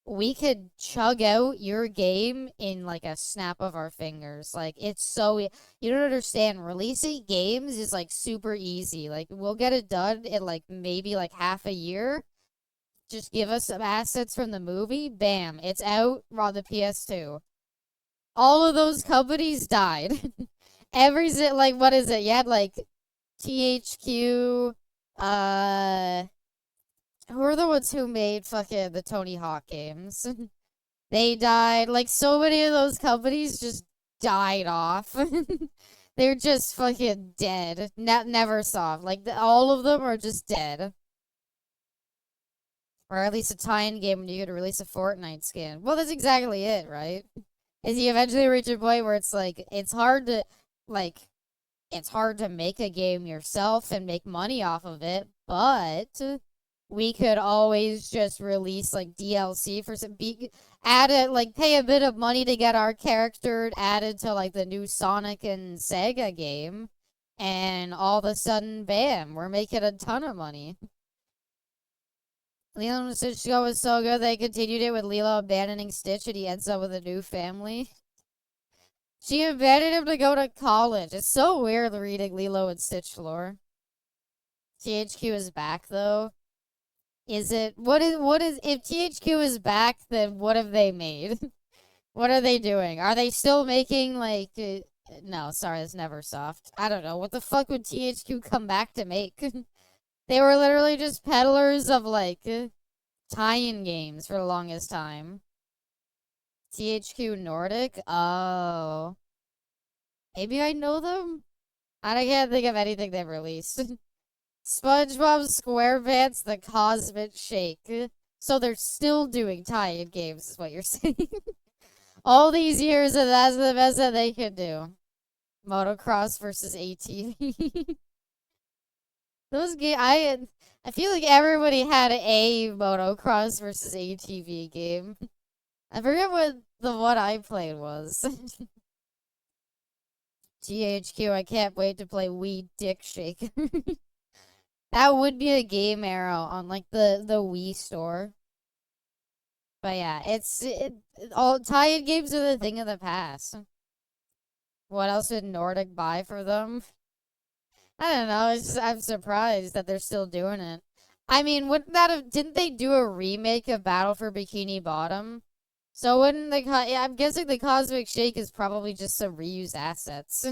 we could chug out your game in like a snap of our fingers. Like it's so you don't understand. Releasing games is like super easy. Like we'll get it done in like maybe like half a year. Just give us some assets from the movie. Bam, it's out on the PS2. All of those companies died. Like what is it? You had like THQ, who are the ones who made fucking the Tony Hawk games? They died. Like, so many of those companies just died off. They're just fucking dead. Never saw. Like, all of them are just dead. Or at least a tie-in game when you could release a Fortnite skin. Well, that's exactly it, right? Is you eventually reach a point where it's like, like, it's hard to make a game yourself and make money off of it, but we could always just release like DLC for add it like pay a bit of money to get our character added to like the new Sonic and Sega game, and all of a sudden, bam, we're making a ton of money. Lilo and Stitch Go was so good they continued it with Lilo abandoning Stitch and he ends up with a new family. She abandoned him to go to college. It's so weird reading Lilo and Stitch lore. THQ is back though. Is it what is if THQ is back then what have they made? What are they doing? Are they still making like No, sorry, it's Neversoft. I don't know. What the fuck would THQ come back to make? They were literally just peddlers of, like, tie-in games for the longest time. THQ Nordic? Oh. Maybe I know them? I can't think of anything they've released. SpongeBob SquarePants The Cosmic Shake. So they're still doing tie-in games, is what you're saying. All these years, and that's the best that they can do. Motocross versus ATV. Those game, I feel like everybody had a motocross versus ATV game. I forget what the one I played was. GHQ, I can't wait to play Wii Dick Shake. That would be a game arrow on like the Wii store. But yeah, all tie-in games are the thing of the past. What else did Nordic buy for them? I don't know. I'm surprised that they're still doing it. I mean, wouldn't that have? Didn't they do a remake of Battle for Bikini Bottom? So wouldn't the? Yeah, I'm guessing the Cosmic Shake is probably just some reused assets.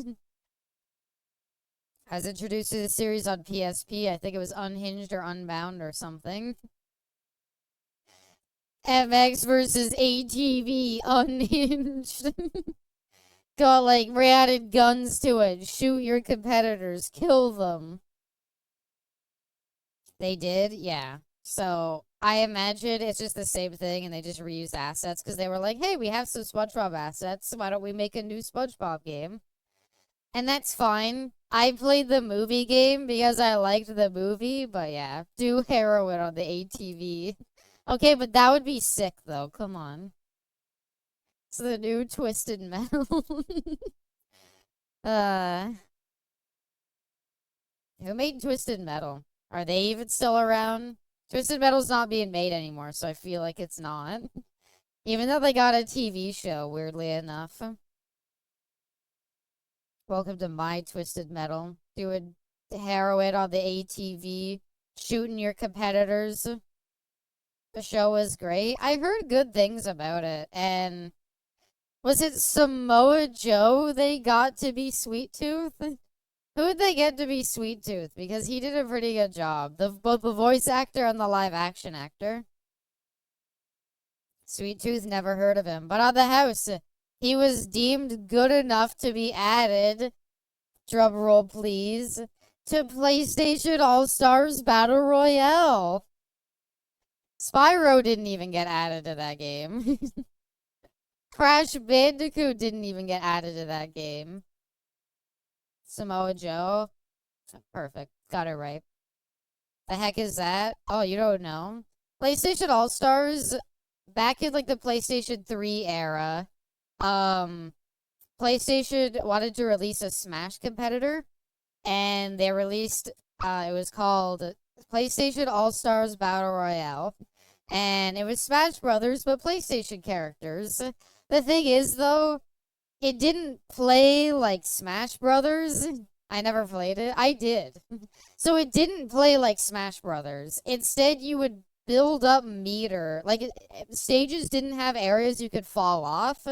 I was introduced to the series on PSP. I think it was Unhinged or Unbound or something. MX versus ATV Unhinged. Got like added guns to it. Shoot your competitors. Kill them. They did? Yeah. So I imagine it's just the same thing and they just reused assets because they were like, hey, we have some SpongeBob assets. Why don't we make a new SpongeBob game? And that's fine. I played the movie game because I liked the movie, but yeah, do heroin on the ATV. Okay, but that would be sick though. Come on. It's the new Twisted Metal. uh, who made Twisted Metal? Are they even still around? Twisted Metal's not being made anymore, so I feel like it's not. Even though they got a TV show, weirdly enough. Welcome to my Twisted Metal. Doing heroin on the ATV, shooting your competitors. The show was great. I heard good things about it, and was it Samoa Joe they got to be Sweet Tooth? Who would they get to be Sweet Tooth? Because he did a pretty good job. Both the voice actor and the live action actor. Sweet Tooth, never heard of him. But on the house, he was deemed good enough to be added, drum roll please, to PlayStation All-Stars Battle Royale. Spyro didn't even get added to that game. Crash Bandicoot didn't even get added to that game. Samoa Joe. Perfect. Got it right. The heck is that? Oh, you don't know? PlayStation All-Stars, back in like the PlayStation 3 era, PlayStation wanted to release a Smash competitor, and they released, it was called PlayStation All-Stars Battle Royale, and it was Smash Brothers, but PlayStation characters. The thing is, though, it didn't play like Smash Brothers. I never played it. I did. So it didn't play like Smash Brothers. Instead, you would build up meter. Like, stages didn't have areas you could fall off.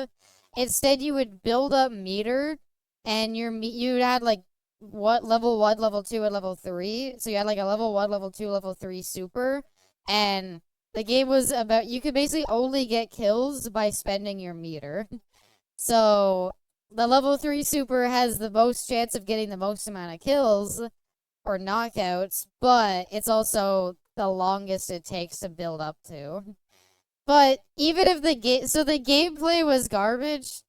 Instead, you would build up meter, and you had like what level 1, level 2, and level 3. So you had like a level 1, level 2, level 3 super, and the game was about you could basically only get kills by spending your meter. So the level 3 super has the most chance of getting the most amount of kills or knockouts, but it's also the longest it takes to build up to. But even if the gameplay was garbage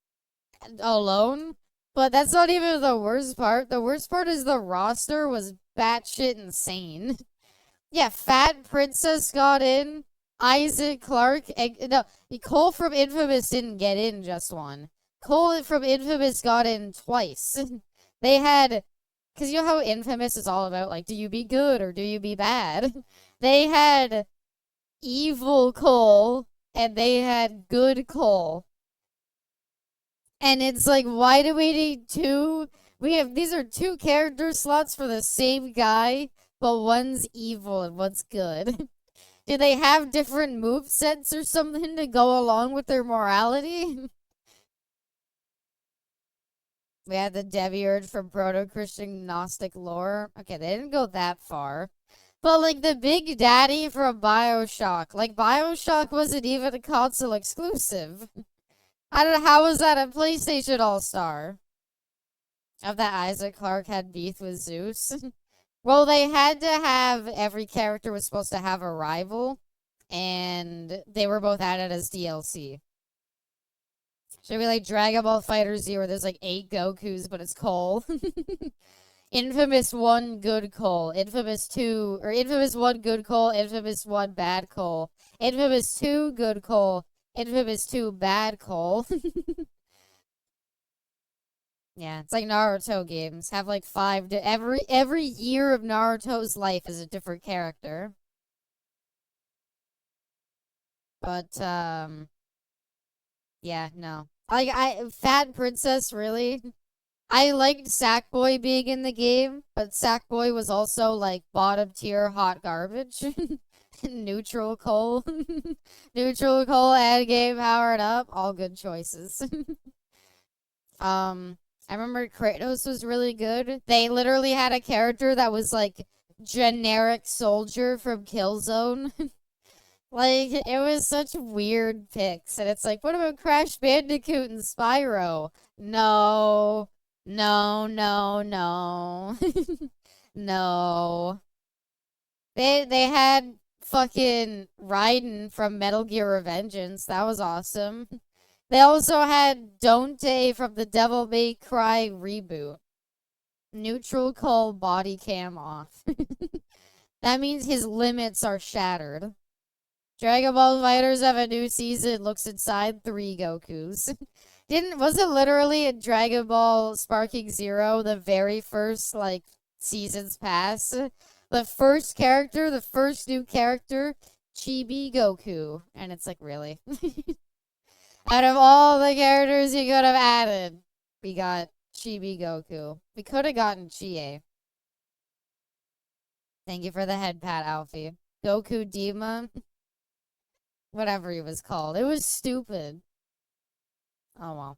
alone, but that's not even the worst part. The worst part is the roster was batshit insane. Yeah, Fat Princess got in. Isaac Clarke, no, Cole from Infamous didn't get in just one. Cole from Infamous got in twice. They had, because you know how Infamous is all about, like, do you be good or do you be bad? They had evil Cole and they had good Cole. And it's like, why do we need two? These are two character slots for the same guy, but one's evil and one's good. Do they have different movesets or something to go along with their morality? We had the demiurge from proto-Christian Gnostic lore. Okay, they didn't go that far. But, like, the Big Daddy from Bioshock. Like, Bioshock wasn't even a console exclusive. I don't know, how was that a PlayStation All-Star? Of that Isaac Clarke had beef with Zeus? Well, they had to have, every character was supposed to have a rival, and they were both added as DLC. Should be like Dragon Ball Fighter Z, where there's like 8 Gokus, but it's Cole. Infamous 1 good Cole. Infamous 2, or Infamous 1 good Cole, Infamous 1 bad Cole. Infamous 2 good Cole, Infamous 2 bad Cole. Yeah, it's like Naruto games. Have like 5 every year of Naruto's life is a different character. But yeah, no. Like Fat Princess really. I liked Sackboy being in the game, but Sackboy was also like bottom tier hot garbage. Neutral coal. Neutral coal and game powered up. All good choices. I remember Kratos was really good. They literally had a character that was like generic soldier from Killzone. Like, it was such weird picks. And it's like, what about Crash Bandicoot and Spyro? No. No, no, no. No. They had fucking Raiden from Metal Gear Revengeance. That was awesome. They also had Dante from the Devil May Cry reboot. Neutral call body cam off. That means his limits are shattered. Dragon Ball Fighters have a new season. Looks inside 3 Gokus. Was it literally in Dragon Ball Sparking Zero, the very first like seasons pass? The first character, the first new character, Chibi Goku. And it's like, really? Out of all the characters you could have added, we got Chibi Goku. We could have gotten Chie. Thank you for the head pat, Alfie. Goku Dima. Whatever he was called. It was stupid. Oh well.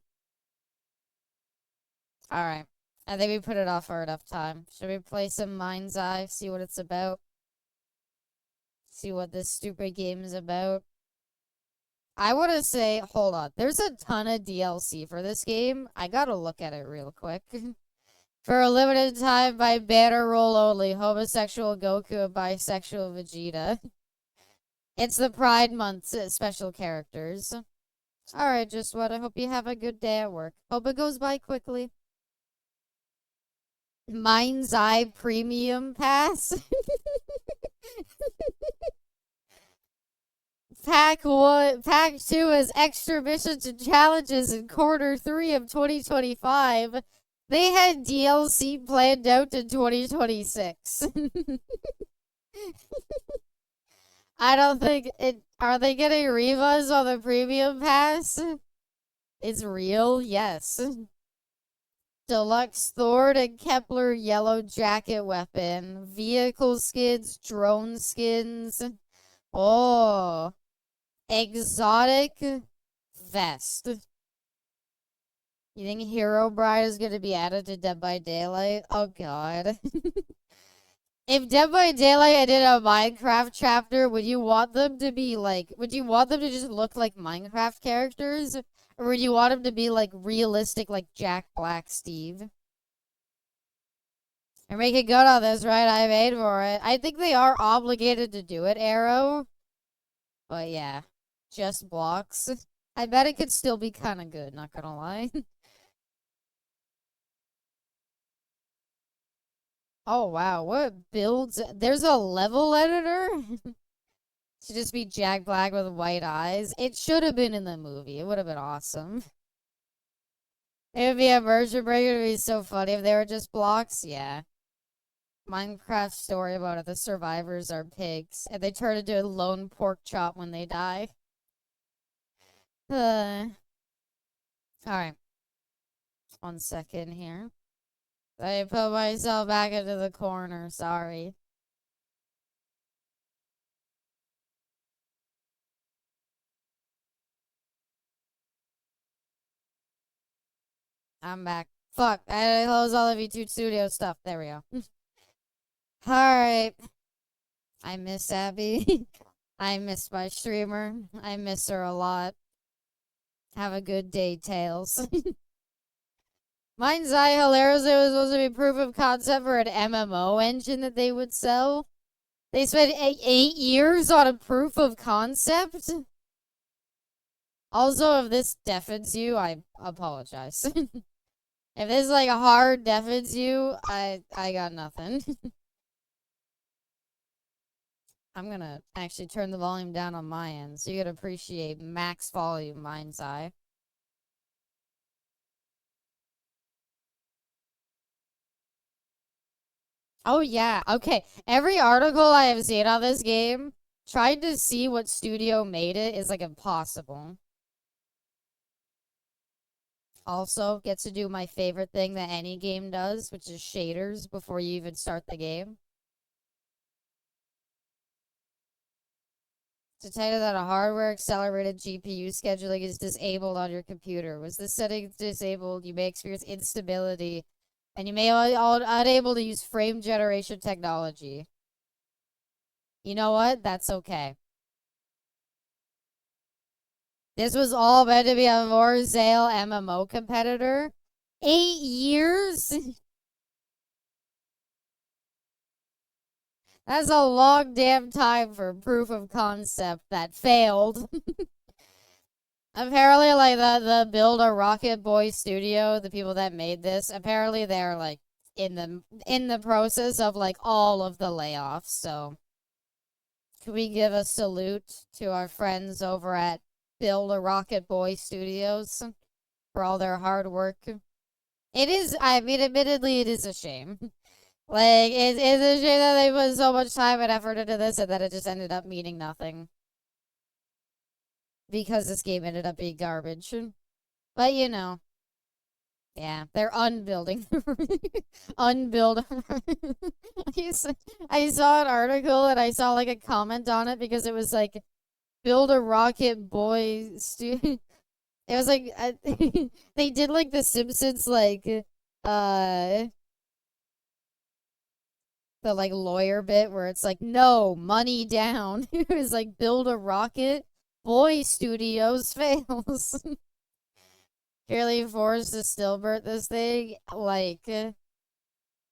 Alright. I think we put it off for enough time. Should we play some MindsEye? See what it's about? See what this stupid game is about? I want to say, hold on. There's a ton of DLC for this game. I gotta look at it real quick. For a limited time, by banner roll only, homosexual Goku and bisexual Vegeta. It's the Pride Month special characters. Alright, just what I hope you have a good day at work. Hope it goes by quickly. MindsEye Premium Pass. Pack 2 is extra missions and challenges in quarter 3 of 2025. They had DLC planned out in 2026. I don't think it. Are they getting Rivas on the premium pass? It's real, yes. Deluxe Thord and Kepler yellow jacket weapon. Vehicle skins, drone skins. Oh. Exotic vest. You think Hero Bride is gonna be added to Dead by Daylight? Oh god. If Dead by Daylight did a Minecraft chapter, would you want them to be like, would you want them to just look like Minecraft characters? Or would you want them to be like realistic like Jack Black Steve? You're making good on this, right? I made for it. I think they are obligated to do it, Arrow. But yeah, just blocks. I bet it could still be kind of good, not gonna lie. Oh wow, what builds? There's a level editor? To just be Jack Black with white eyes. It should have been in the movie. It would have been awesome. It would be a merger breaker. It would be so funny if they were just blocks. Yeah. Minecraft story about it. The survivors are pigs. And they turn into a lone pork chop when they die. Alright. 1 second here. I put myself back into the corner. Sorry. I'm back. Fuck, I close all of YouTube Studio stuff. There we go. Alright. I miss Abby. I miss my streamer. I miss her a lot. Have a good day, Tails. MindsEye hilariously was supposed to be proof of concept for an MMO engine that they would sell. They spent 8 years on a proof of concept? Also, if this deafens you, I apologize. If this, like, hard deafens you, I got nothing. I'm gonna actually turn the volume down on my end, so you can appreciate max volume, MindsEye. Oh, yeah. Okay. Every article I have seen on this game, trying to see what studio made it is, like, impossible. Also, gets to do my favorite thing that any game does, which is shaders before you even start the game. To tell you that a hardware accelerated GPU scheduling is disabled on your computer. Was this setting disabled, you may experience instability, and you may unable to use frame generation technology. You know what? That's okay. This was all meant to be a more sale MMO competitor. 8 years? That's a long damn time for proof of concept that failed. Apparently, like, the Build a Rocket Boy studio, the people that made this, apparently they're, like, in the process of, like, all of the layoffs, so can we give a salute to our friends over at Build a Rocket Boy Studios for all their hard work? It is, I mean, admittedly, it is a shame. Like, it's a shame that they put so much time and effort into this and that it just ended up meaning nothing. Because this game ended up being garbage. But, you know. Yeah, they're unbuilding. Unbuild. I saw an article and I saw, like, a comment on it because it was, like, Build a Rocket Boy It was, like, they did, like, the Simpsons, like, the, like, lawyer bit where it's like, no, money down. It was like, Build a Rocket Boy Studios fails. Fairly forced to stillbirth this thing. Like, okay,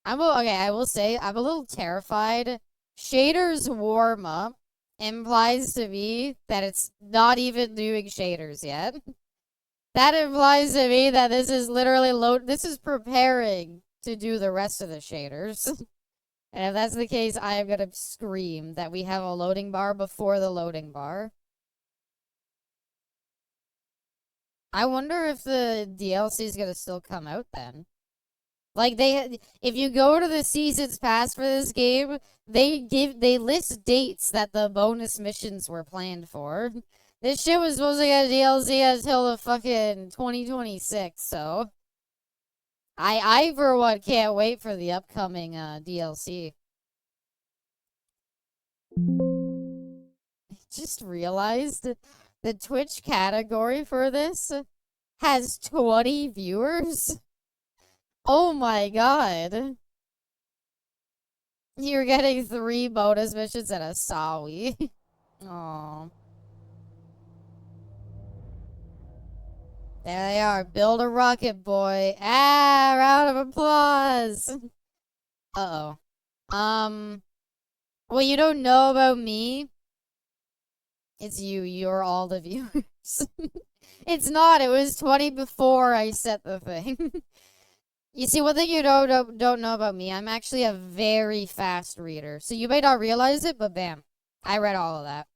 I will say, I'm a little terrified. Shaders warm up implies to me that it's not even doing shaders yet. That implies to me that this is literally this is preparing to do the rest of the shaders. And if that's the case, I am gonna scream that we have a loading bar before the loading bar. I wonder if the DLC is gonna still come out then. Like, if you go to the seasons pass for this game, they list dates that the bonus missions were planned for. This shit was supposed to get a DLC until the fucking 2026, so I for one can't wait for the upcoming DLC. I just realized the Twitch category for this has 20 viewers. Oh my god. You're getting 3 bonus missions and a Sawi. Aww. There they are. Build a rocket, boy. Ah, round of applause. Uh-oh. What you don't know about me, it's you. You're all the viewers. It's not. It was 20 before I set the thing. You see, one thing you don't know about me, I'm actually a very fast reader. So you may not realize it, but bam. I read all of that.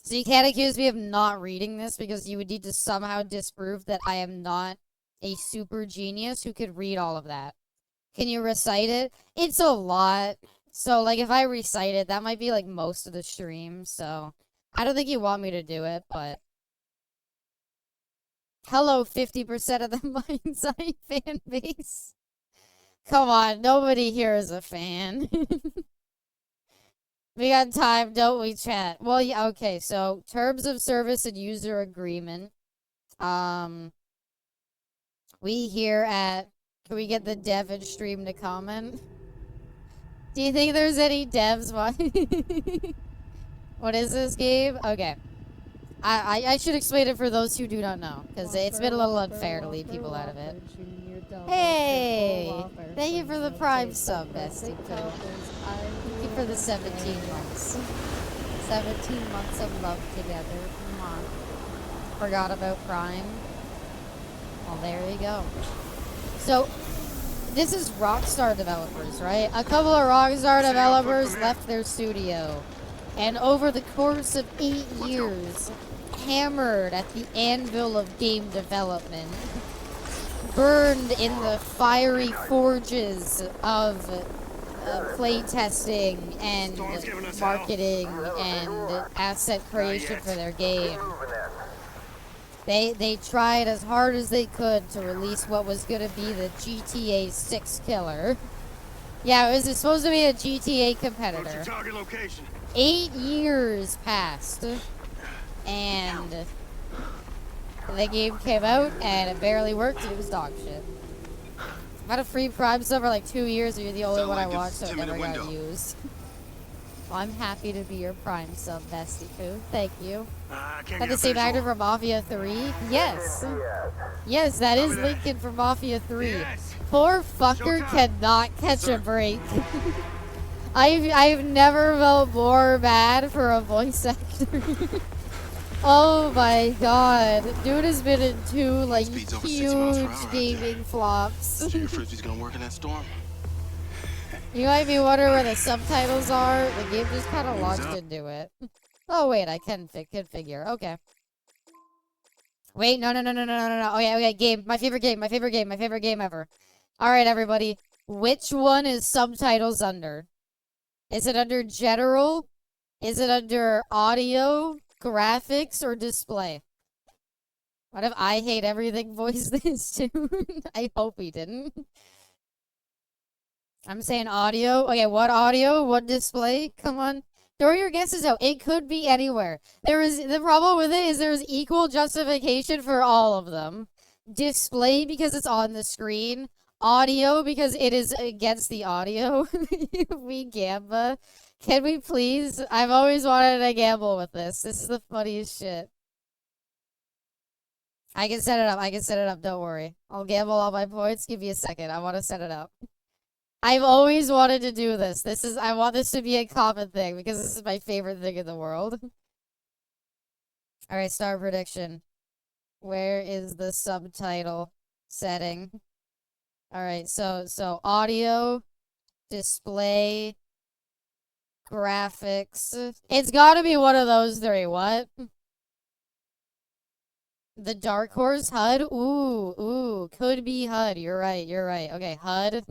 So you can't accuse me of not reading this because you would need to somehow disprove that I am not a super genius who could read all of that. Can you recite it? It's a lot. So, like, if I recite it, that might be, like, most of the stream. So, I don't think you want me to do it, but... Hello, 50% of the MindsEye fan base. Come on, nobody here is a fan. We got time, don't we, chat? Well, yeah, okay, so terms of service and user agreement. We here at... Can we get the dev and stream to comment? Do you think there's any devs? What is this game? Okay. I should explain it for those who do not know, because it's been a little unfair to leave people out of it. Hey! Thank you for the Prime sub, Bestie. Thank you for the 17 months. 17 months of love together. Mwah. Forgot about Prime. Well, there you go. So, this is Rockstar developers, right? A couple of Rockstar developers left their studio. And over the course of 8 years, hammered at the anvil of game development, burned in the fiery forges of playtesting and marketing and asset creation for their game. They tried as hard as they could to release what was going to be the GTA 6 killer. Yeah, it was supposed to be a GTA competitor. 8 years passed, and the game came out, and it barely worked, and it was dog shit. I've had a free Prime sub for like 2 years, and you're the only one I watched, so it never got used. Well, I'm happy to be your Prime sub, Bestie Pooh. Thank you. Had the same actor from Mafia 3? Yes. Yes, that is Lincoln from Mafia 3. Poor fucker cannot catch a break. I've never felt more bad for a voice actor. Oh my god. Dude has been in 2 like huge gaming flops. So your frisbee's gonna work in that storm? You might be wondering where the subtitles are. The game just kind of launched into it. Oh wait, I can configure. Okay. Wait, no. Okay, game. My favorite game ever. Alright, everybody. Which one is subtitles under? Is it under general? Is it under audio, graphics, or display? What if I hate everything voice this too? I hope he didn't. I'm saying audio. Okay, what audio? What display? Come on. Throw your guesses out. It could be anywhere. The problem with it is there's equal justification for all of them. Display because it's on the screen. Audio because it is against the audio. We gamba. Can we please? I've always wanted to gamble with this. This is the funniest shit. I can set it up. Don't worry. I'll gamble all my points. Give me a second. I want to set it up. I've always wanted to do this. I want this to be a common thing because this is my favorite thing in the world. Alright, star prediction. Where is the subtitle setting? Alright, so audio, display, graphics. It's gotta be one of those 3. What? The Dark Horse HUD? Ooh, could be HUD. You're right. Okay, HUD.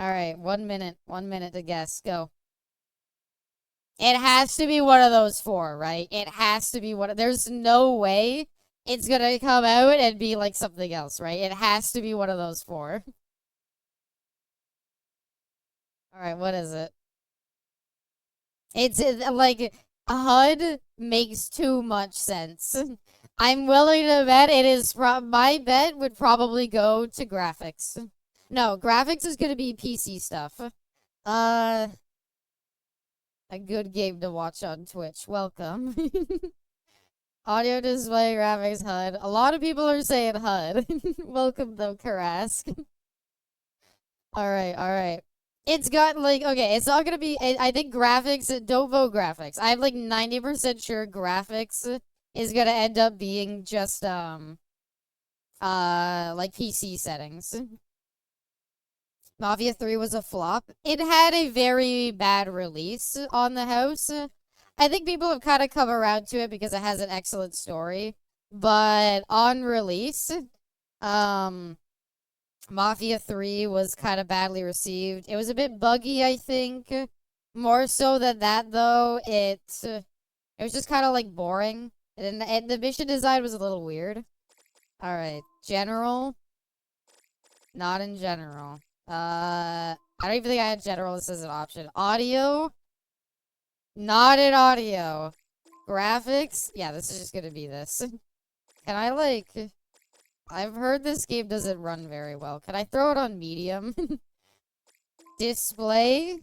Alright, 1 minute. 1 minute to guess. Go. It has to be one of those 4, right? It has to be one of... There's no way it's gonna come out and be like something else, right? It has to be one of those 4. Alright, what is it? It's like... HUD makes too much sense. I'm willing to bet it is... My bet would probably go to graphics. No, graphics is gonna be PC stuff. A good game to watch on Twitch. Welcome. Audio, display, graphics, HUD. A lot of people are saying HUD. Welcome though, Karask. Alright. It's got like, okay, it's not gonna be, I think graphics, don't vote graphics. I'm like 90% sure graphics is gonna end up being just, like PC settings. Mafia 3 was a flop. It had a very bad release on the house. I think people have kind of come around to it because it has an excellent story. But on release, Mafia 3 was kind of badly received. It was a bit buggy, I think. More so than that, though, it was just kind of like boring. And the mission design was a little weird. Alright, general. Not in general. I don't even think I had general. This is an option. Audio. Not in audio. Graphics. Yeah, this is just gonna be this. Can I, like... I've heard this game doesn't run very well. Can I throw it on medium? Display?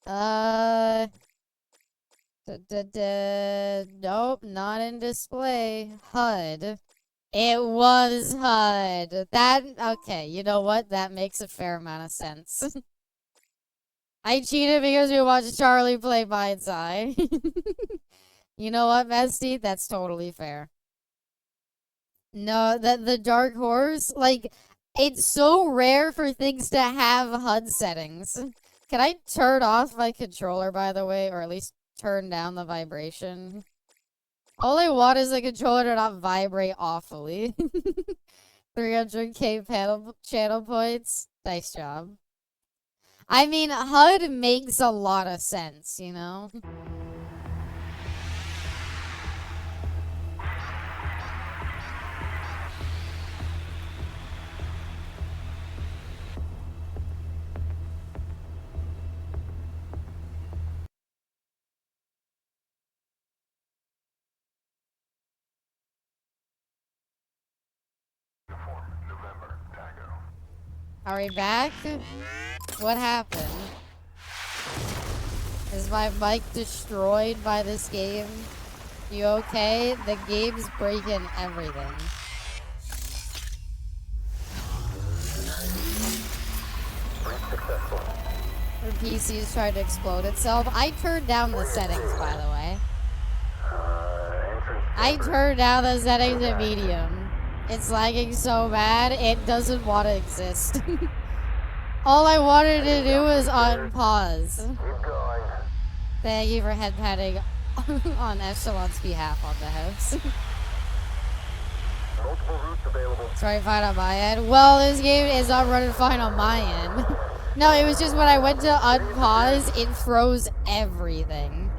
Nope, not in display. HUD. It was HUD. Okay, you know what? That makes a fair amount of sense. I cheated because we watched Charlie play MindsEye. You know what, Mesty? That's totally fair. No, the Dark Horse, like, it's so rare for things to have HUD settings. Can I turn off my controller, by the way, or at least turn down the vibration? All I want is the controller to not vibrate awfully. 300k channel points. Nice job. I mean, HUD makes a lot of sense, you know? Are we back? What happened? Is my mic destroyed by this game? You okay? The game's breaking everything. Her PC's trying to explode itself. I turned down the settings, by the way. I turned down the settings to medium. It's lagging so bad, it doesn't want to exist. All I wanted to do was unpause. Thank you for head patting on Echelon's behalf on the house. Multiple routes available. Sorry, fine on my end. Well, this game is not running fine on my end. No, it was just when I went to unpause, it froze everything.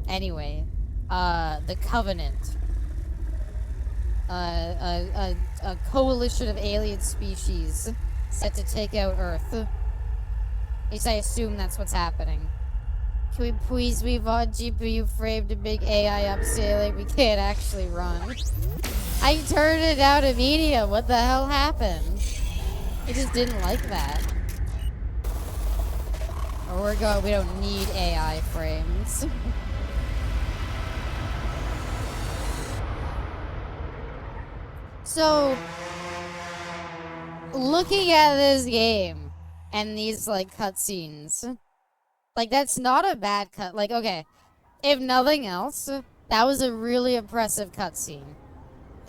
Anyway, the Covenant. A coalition of alien species set to take out Earth. At least I assume that's what's happening. Can we please move on? GPU framed to make AI upscaling. We can't actually run. I turned it down to medium. What the hell happened? I just didn't like that. Or we're going. We don't need AI frames. So, looking at this game and these like cutscenes, like that's not a bad cut. Like, okay, if nothing else, that was a really impressive cutscene,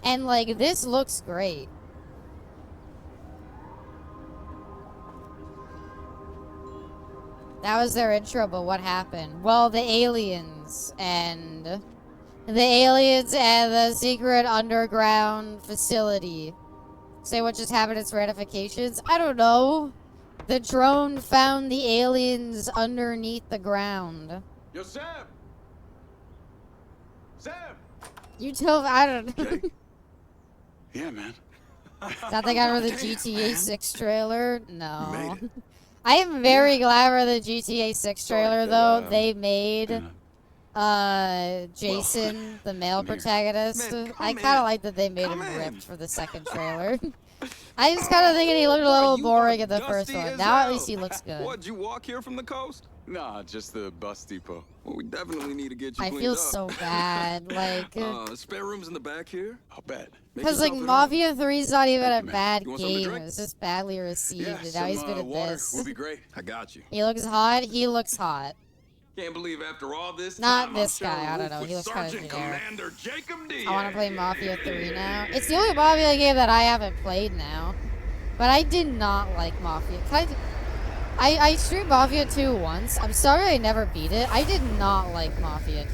and like this looks great. That was their intro, but what happened? Well, the aliens and the secret underground facility. Say what just happened, its ratifications? I don't know. The drone found the aliens underneath the ground. Yo, Sam! Sam! You tell I don't know. Jake? Yeah, man. Is that the guy for the Damn, GTA man. 6 trailer? You No. made it. I am very glad for the GTA 6 trailer, though. They made Jason, the male Come here. protagonist. Man, I come kind of in. like that they made Come him in. ripped for the second trailer. I just kind of thinking he looked a little You boring are in the first dusty one. as Now at hell. least he looks good. What'd you walk here from the coast? Nah, just the bus depot. Well, we definitely need to get you I cleaned feel up. so bad, like, Spare rooms in the back here? I'll bet. Make because like yourself at home. Mafia 3 is not even Thank a you, man. bad You want something to game. drink? It was just badly received, Yeah, and now he's some good at water this. would be great. I got you. He looks hot. He looks hot. Can't believe after all this Not time, this I'm guy, sharing I a don't roof know, with he looks kinda Sergeant generic. Commander Jacob D. I want to play Mafia 3 now. It's the only Mafia game that I haven't played now. But I did not like Mafia. I streamed Mafia 2 once. I'm sorry I never beat it. I did not like Mafia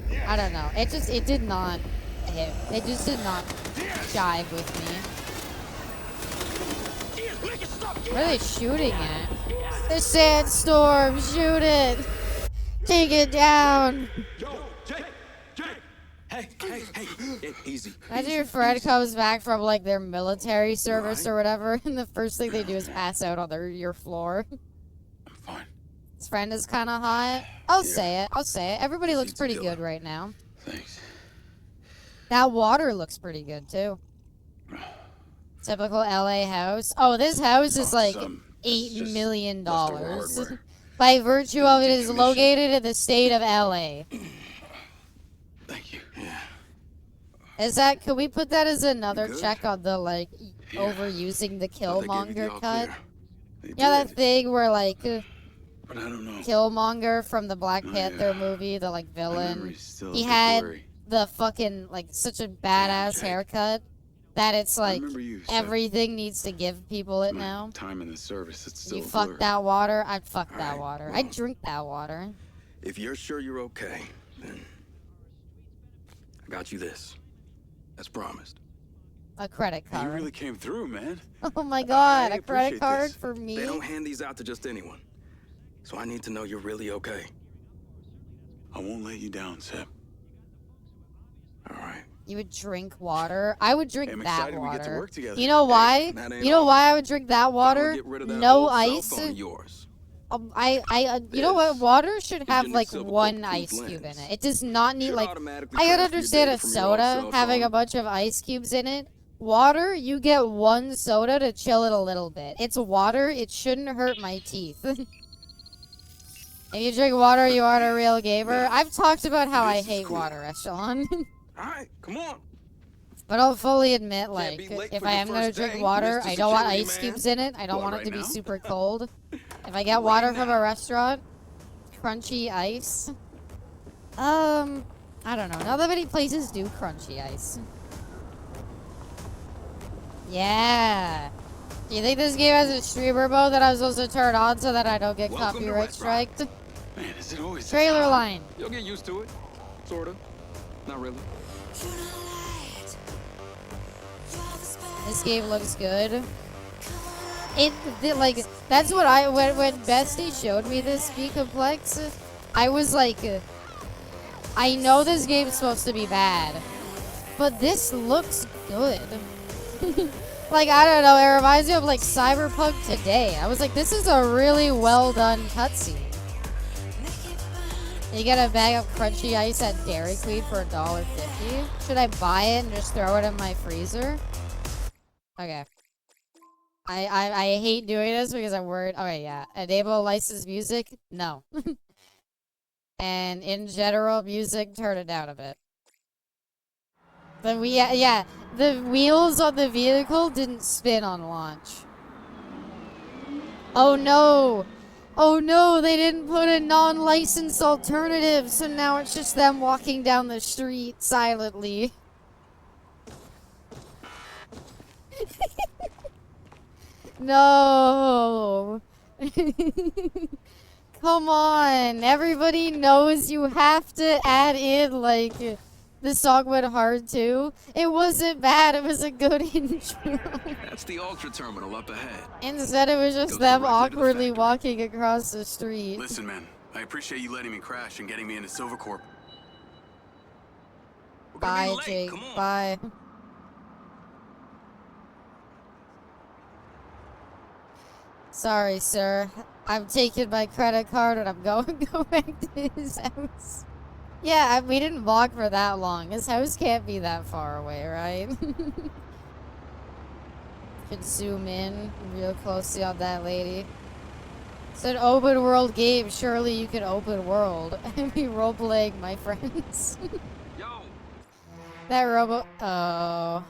2. I don't know. It did not hit. It just did not jive with me. What are they shooting at? The sandstorm! Shoot it! Take it down! Yo, Jake! Hey, easy. Imagine your friend comes back from like their military service or whatever, and the first thing they do is pass out on your floor. I'm fine. His friend is kind of hot. I'll say it. Everybody looks Seems pretty killer. good right now. Thanks. That water looks pretty good, too. Typical LA house. Oh, this house is like $8 million. By virtue of it is located in the state of LA. Thank you. Yeah. Is that, could we put that as another Good. check on the, like, Yeah. overusing the Thought they gave you the Killmonger all cut? clear. They You know that did, thing where, like, but I don't know. Killmonger from the Black Oh, Panther yeah. movie, the, like, My villain, memory's still a he bit had blurry. the fucking, like, such a badass Jake. haircut that it's I like, remember you said everything needs to give people it my now. time in the service, it's still You a fuck blur. that water, I'd fuck that Alright, water. well- I'd drink that water. If you're sure you're okay, then I got you this. As promised. A credit Hey, you card. really came through, man. Oh my god, I a credit appreciate card this. for me? They don't hand these out to just anyone. So I need to know you're really okay. I won't let you down, Seb. All right. You would drink water? I would drink I'm that excited we get to water. work together. You know why? that ain't You know all. why I would drink that water? Get rid of that No old cell ice. phone of yours. You know what? This Water should is have your like new one silver ice gold cube in lens. it. It does not need Should like. automatically I can transfer your understand data a from your old soda cell having a phone. bunch of ice cubes in it. Water, you get one soda to chill it a little bit. It's water. It shouldn't hurt my teeth. If you drink water, you aren't a real gamer. I've talked about how I This is hate cool. water, Echelon. All right, come on. But I'll fully admit, like, be late if for I your am gonna first drink day, water, Mr. I don't want Security ice Man. cubes in it. I don't What, want it right to be now? super cold. If I get water from a restaurant, crunchy ice. I don't know. Not that many places do crunchy ice. Yeah. Do you think this game has a streamer mode that I'm supposed to turn on so that I don't get Welcome to copyright Red Rock. striked? Man, is it always this Trailer hot? line. You'll get used to it. Sorta. Not really. This game looks good. Like, that's what when Bestie showed me this Be Complex, I was like, I know this game's supposed to be bad, but this looks good. Like, I don't know, it reminds me of like Cyberpunk Today. I was like, this is a really well done cutscene. You get a bag of crunchy ice at Dairy Queen for $1.50. Should I buy it and just throw it in my freezer? Okay. I hate doing this because I'm worried. Okay, yeah. Enable licensed music? No. And in general, music, turn it down a bit. Yeah, the wheels on the vehicle didn't spin on launch. Oh no! Oh no, they didn't put a non-licensed alternative, so now it's just them walking down the street silently. No. Come on. Everybody knows you have to add in, like, the song went hard too. It wasn't bad. It was a good intro. That's the Ultra Terminal up ahead. Instead, it was just Goes them directly to the awkwardly factory. walking across the street. Listen, man, I appreciate you letting me crash and getting me into Silvercorp. We're gonna be Bye, late. Jake. Come on. Bye. Sorry, sir. I'm taking my credit card and I'm going to go back to his house. Yeah, we didn't walk for that long. His house can't be that far away, right? Could zoom in real closely on that lady. It's an open world game. Surely you can open world. And be role-playing my friends. Yo. That robo... Oh.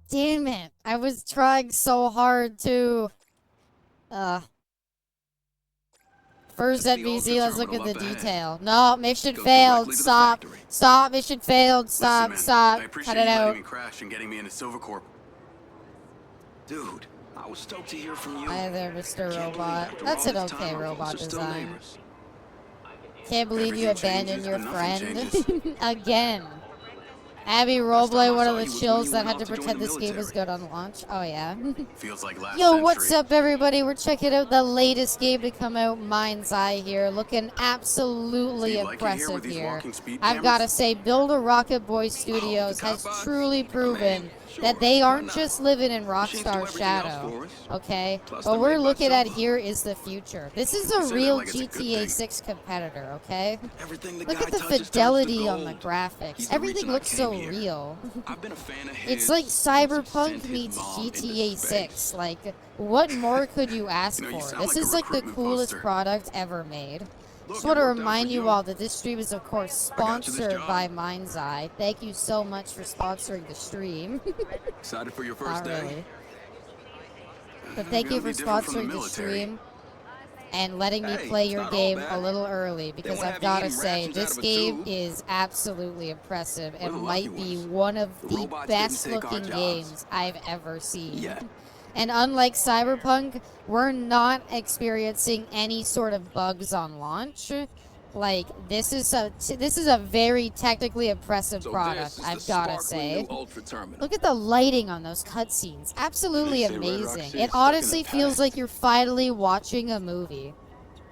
Damn it. I was trying so hard to... First That's the NPC, Ultra let's look at Terminal the up ahead. detail. No, mission Goes failed. directly to the Stop. factory. Stop. Mission failed. Stop. Listen, man, Stop. I appreciate Cut it you letting out. me crash and getting me into Silvercorp. Dude, I was stoked to hear from you. Hi there, Mr. Can't believe Robot. after That's all an this okay time, our robot votes are still design. neighbors. Can't believe you Everything abandoned changes, your but nothing friend. changes. Again. Abby Last time Roleplay, I one saw of the you was when chills you that went had off to to join pretend the this game was military. good on launch. Oh, yeah. Feels like last Yo, century. what's up, everybody? We're checking out the latest game to come out, MindsEye here. Looking absolutely So you like it here impressive with these here. walking speed I've got to cameras? say, Build a Rocket Boy Studios the has cop box? truly I mean, proven that they why aren't not? just living in Machines do Rockstar's everything else shadow. for us. Okay? Plus, What they're we're made by looking at someone. here is the future. This is You a say that real like it's a good GTA thing. 6 competitor, okay? Everything the Look guy at the touches turns to fidelity on the gold. graphics. He's the Everything reason I looks came so here. real. I've been a fan of his It's like since he Cyberpunk sent his meets mom into GTA space. 6. Like, what more could you ask You know, you for? sound This like a is like the recruitment coolest poster. product ever made. Look, Just it want to worked out for remind you you. all that this stream is, of course, I got you this sponsored job. by MindsEye. Thank you so much for sponsoring the stream. Excited for your first Not day? really. But thank you Gotta for be different from the sponsoring the military. stream and letting me Hey, play it's your not all game bad. a little early, because won't I've have you got to eating say, rations out this of a game tube. is absolutely impressive We're and the lucky might be ones. one of The the robots didn't best take our looking jobs. games I've ever seen. Yeah. And unlike Cyberpunk, we're not experiencing any sort of bugs on launch. Like, this is a very technically impressive So product, this is I've the got to sparkling say. new Ultra Terminal. Look at the lighting on those cutscenes. Absolutely They say Red Rock amazing. City's It stuck in the honestly feels past. like you're finally watching a movie.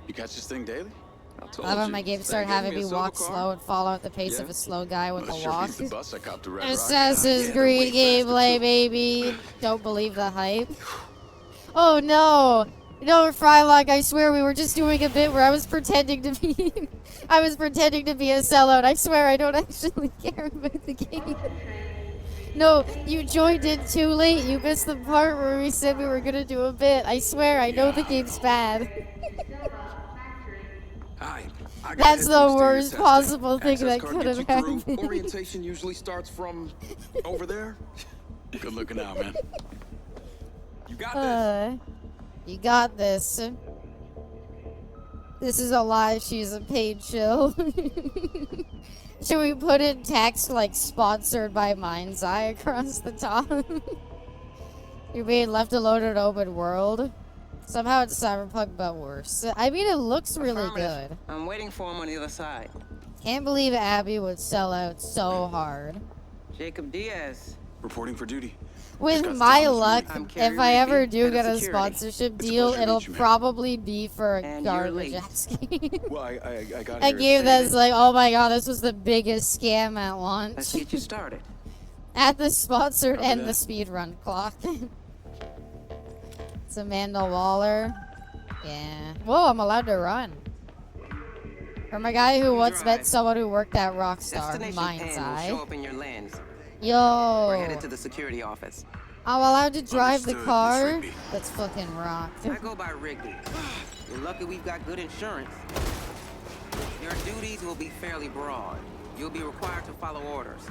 You catch this thing daily? I told I love when you. my games They start gave having me a me silver walk car. slow and follow at the pace of Yeah. a slow guy with Not a sure walk. he's the bus I copped to Red Rock. Assassin's Yeah, they're way Creed faster, gameplay, too. baby. Don't believe the hype. Oh no! No, Frylock, I swear we were just doing a bit where I was pretending to be I was pretending to be a sellout. I swear I don't actually care about the game. No, you joined in too late. You missed the part where we said we were gonna do a bit. I swear, I know the game's bad. Hi. I got That's head the boost to your worst testing. possible thing Access that card could gets have you through. happened. Orientation usually starts from over there. Good looking out, man. You got this. You got this. This is a lie. She's a paid chill. Should we put in text like sponsored by MindsEye across the top? You're being left alone in an open world. Somehow it's Cyberpunk, but worse. I mean, it looks really good. I'm waiting for him on the other side. Can't believe Abby would sell out so hard. Jacob Diaz. Reporting for duty. With Just got my Tom's luck, I'm if Carrie I ever Rigby, do head of get a security. sponsorship It's a deal, pleasure to it'll meet you, man. probably be for a And you're garbage late. ass game. Well, I got A here. game to that's say like, oh my god, this was the biggest scam at launch. Let's get you started. At the sponsored Copy and that. the speedrun clock. It's Amanda Waller. Yeah. Whoa, I'm allowed to run. From a guy who once met Drive. someone who worked at Rockstar, Destination Pan will show MindsEye. up in your lens. Yo. We're headed to the security office. I'm allowed to drive the Understood, Miss car? Rigby. That's fucking rocked. I go by Rigby. You're lucky we've got good insurance. Your duties will be fairly broad. You'll be required to follow orders.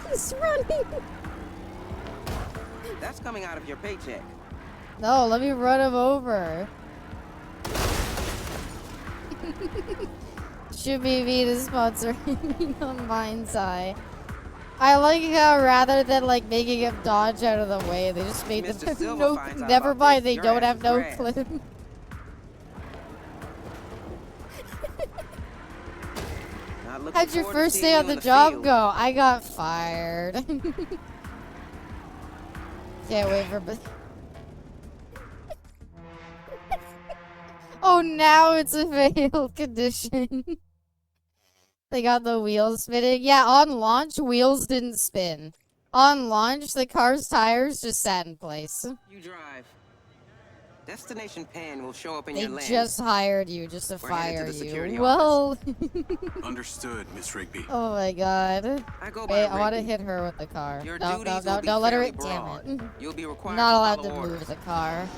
He's running. That's coming out of your paycheck. No, let me run him over. Should be me to sponsor on MindsEye. I like how rather than like making him dodge out of the way, they just made Mr. them Silva no. finds out Never about mind, this, they your don't ass have is no grass. clip. Not looking How'd your forward to first seeing day you on in the the job field. go? I got fired. Can't wait for. Oh, now it's a failed condition. They got the wheels spinning. Yeah, on launch, wheels didn't spin. On launch, the car's tires just sat in place. You drive. Destination Pan will show up in They your lens. just hired you just to We're headed to fire the security you. Well, Understood, Miss Rigby. oh my god. I go by Wait, I want to Rigby. hit her with the car. Your No, duties no, will no, be don't let her fairly hit. Damn broad. it. You'll be required Not to allowed to follow move orders. the car.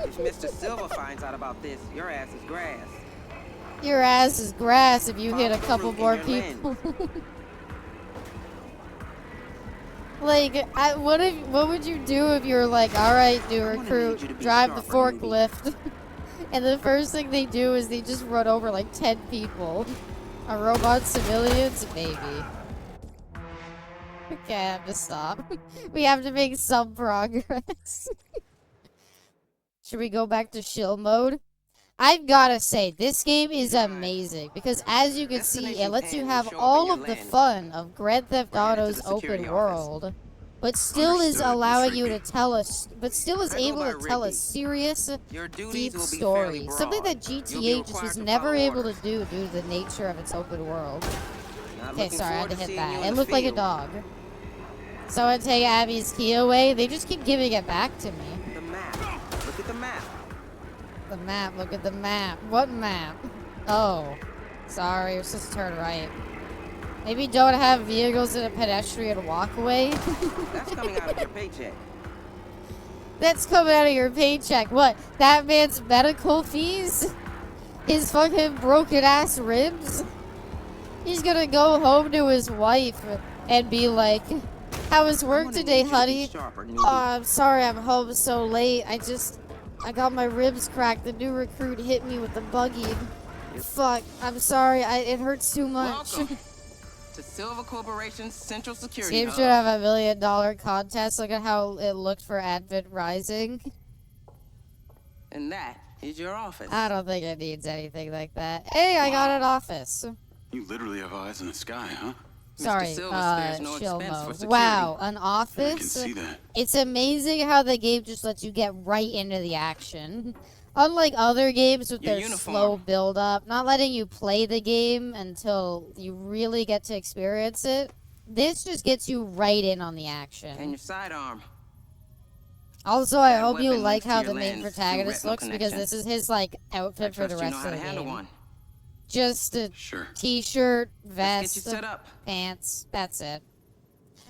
If Mr. Silva finds out about this, your ass is grass. Your ass is grass if you hit a Follow the couple route in more your people. Like, what would you do if you were like, all right, new I'm gonna recruit, need you to be drive the sharper, maybe." forklift, and the first thing they do is they just run over like 10 people. A robot civilians, maybe. Okay, I have to stop. We have to make some progress. Should we go back to shill mode? I've gotta say, this game is amazing because as you can see, it lets you have all of the fun of Grand Theft Auto's open world, but still is Understood, allowing Miss you to Rigby. tell us, but still is I go able by to tell a Rigby. serious, Your duties deep will be story. fairly Something broad. that You'll be GTA just required was to never follow able to orders. do due to the nature of its open world. Not Okay, looking sorry, I had forward to to hit seeing that. you in It the looked like a field. dog. Someone take Abby's key away. They just keep giving it back to me. The map. Look at the map. The map, look at the map. What map? Oh. Sorry, you're supposed to turn right. Maybe don't have vehicles in a pedestrian walkway. That's coming out of your paycheck. That's coming out of your paycheck. What? That man's medical fees? His fucking broken ass ribs? He's gonna go home to his wife and be like, how was I'm work gonna today, need you to be honey? sharper, Oh, newbie. I'm sorry I'm home so late. I got my ribs cracked. The new recruit hit me with the buggy. Fuck, I'm sorry. It hurts too much. Welcome to Silver Corporation's Central This Security game Hub. should have $1 million contest. Look at how it looked for Advent Rising. And that is your office. I don't think it needs anything like that. Hey, I got an office. You literally have eyes in the sky, huh? Sorry, Silva spares no chill expense for mode. security. Wow, an I can office? see that. It's amazing how the game just lets you get right into the action. Unlike other games with Your their uniform. slow build up, not letting you play the game until you really get to experience it, this just gets you right in on the And action. your sidearm. Also, I that hope you weapon like links to how your the main lens protagonist through looks retinal because connection. this is his like I outfit for trust the you know rest how of to the handle game. one. Just a Sure. t-shirt, Let's vest, get you set up. pants. That's it.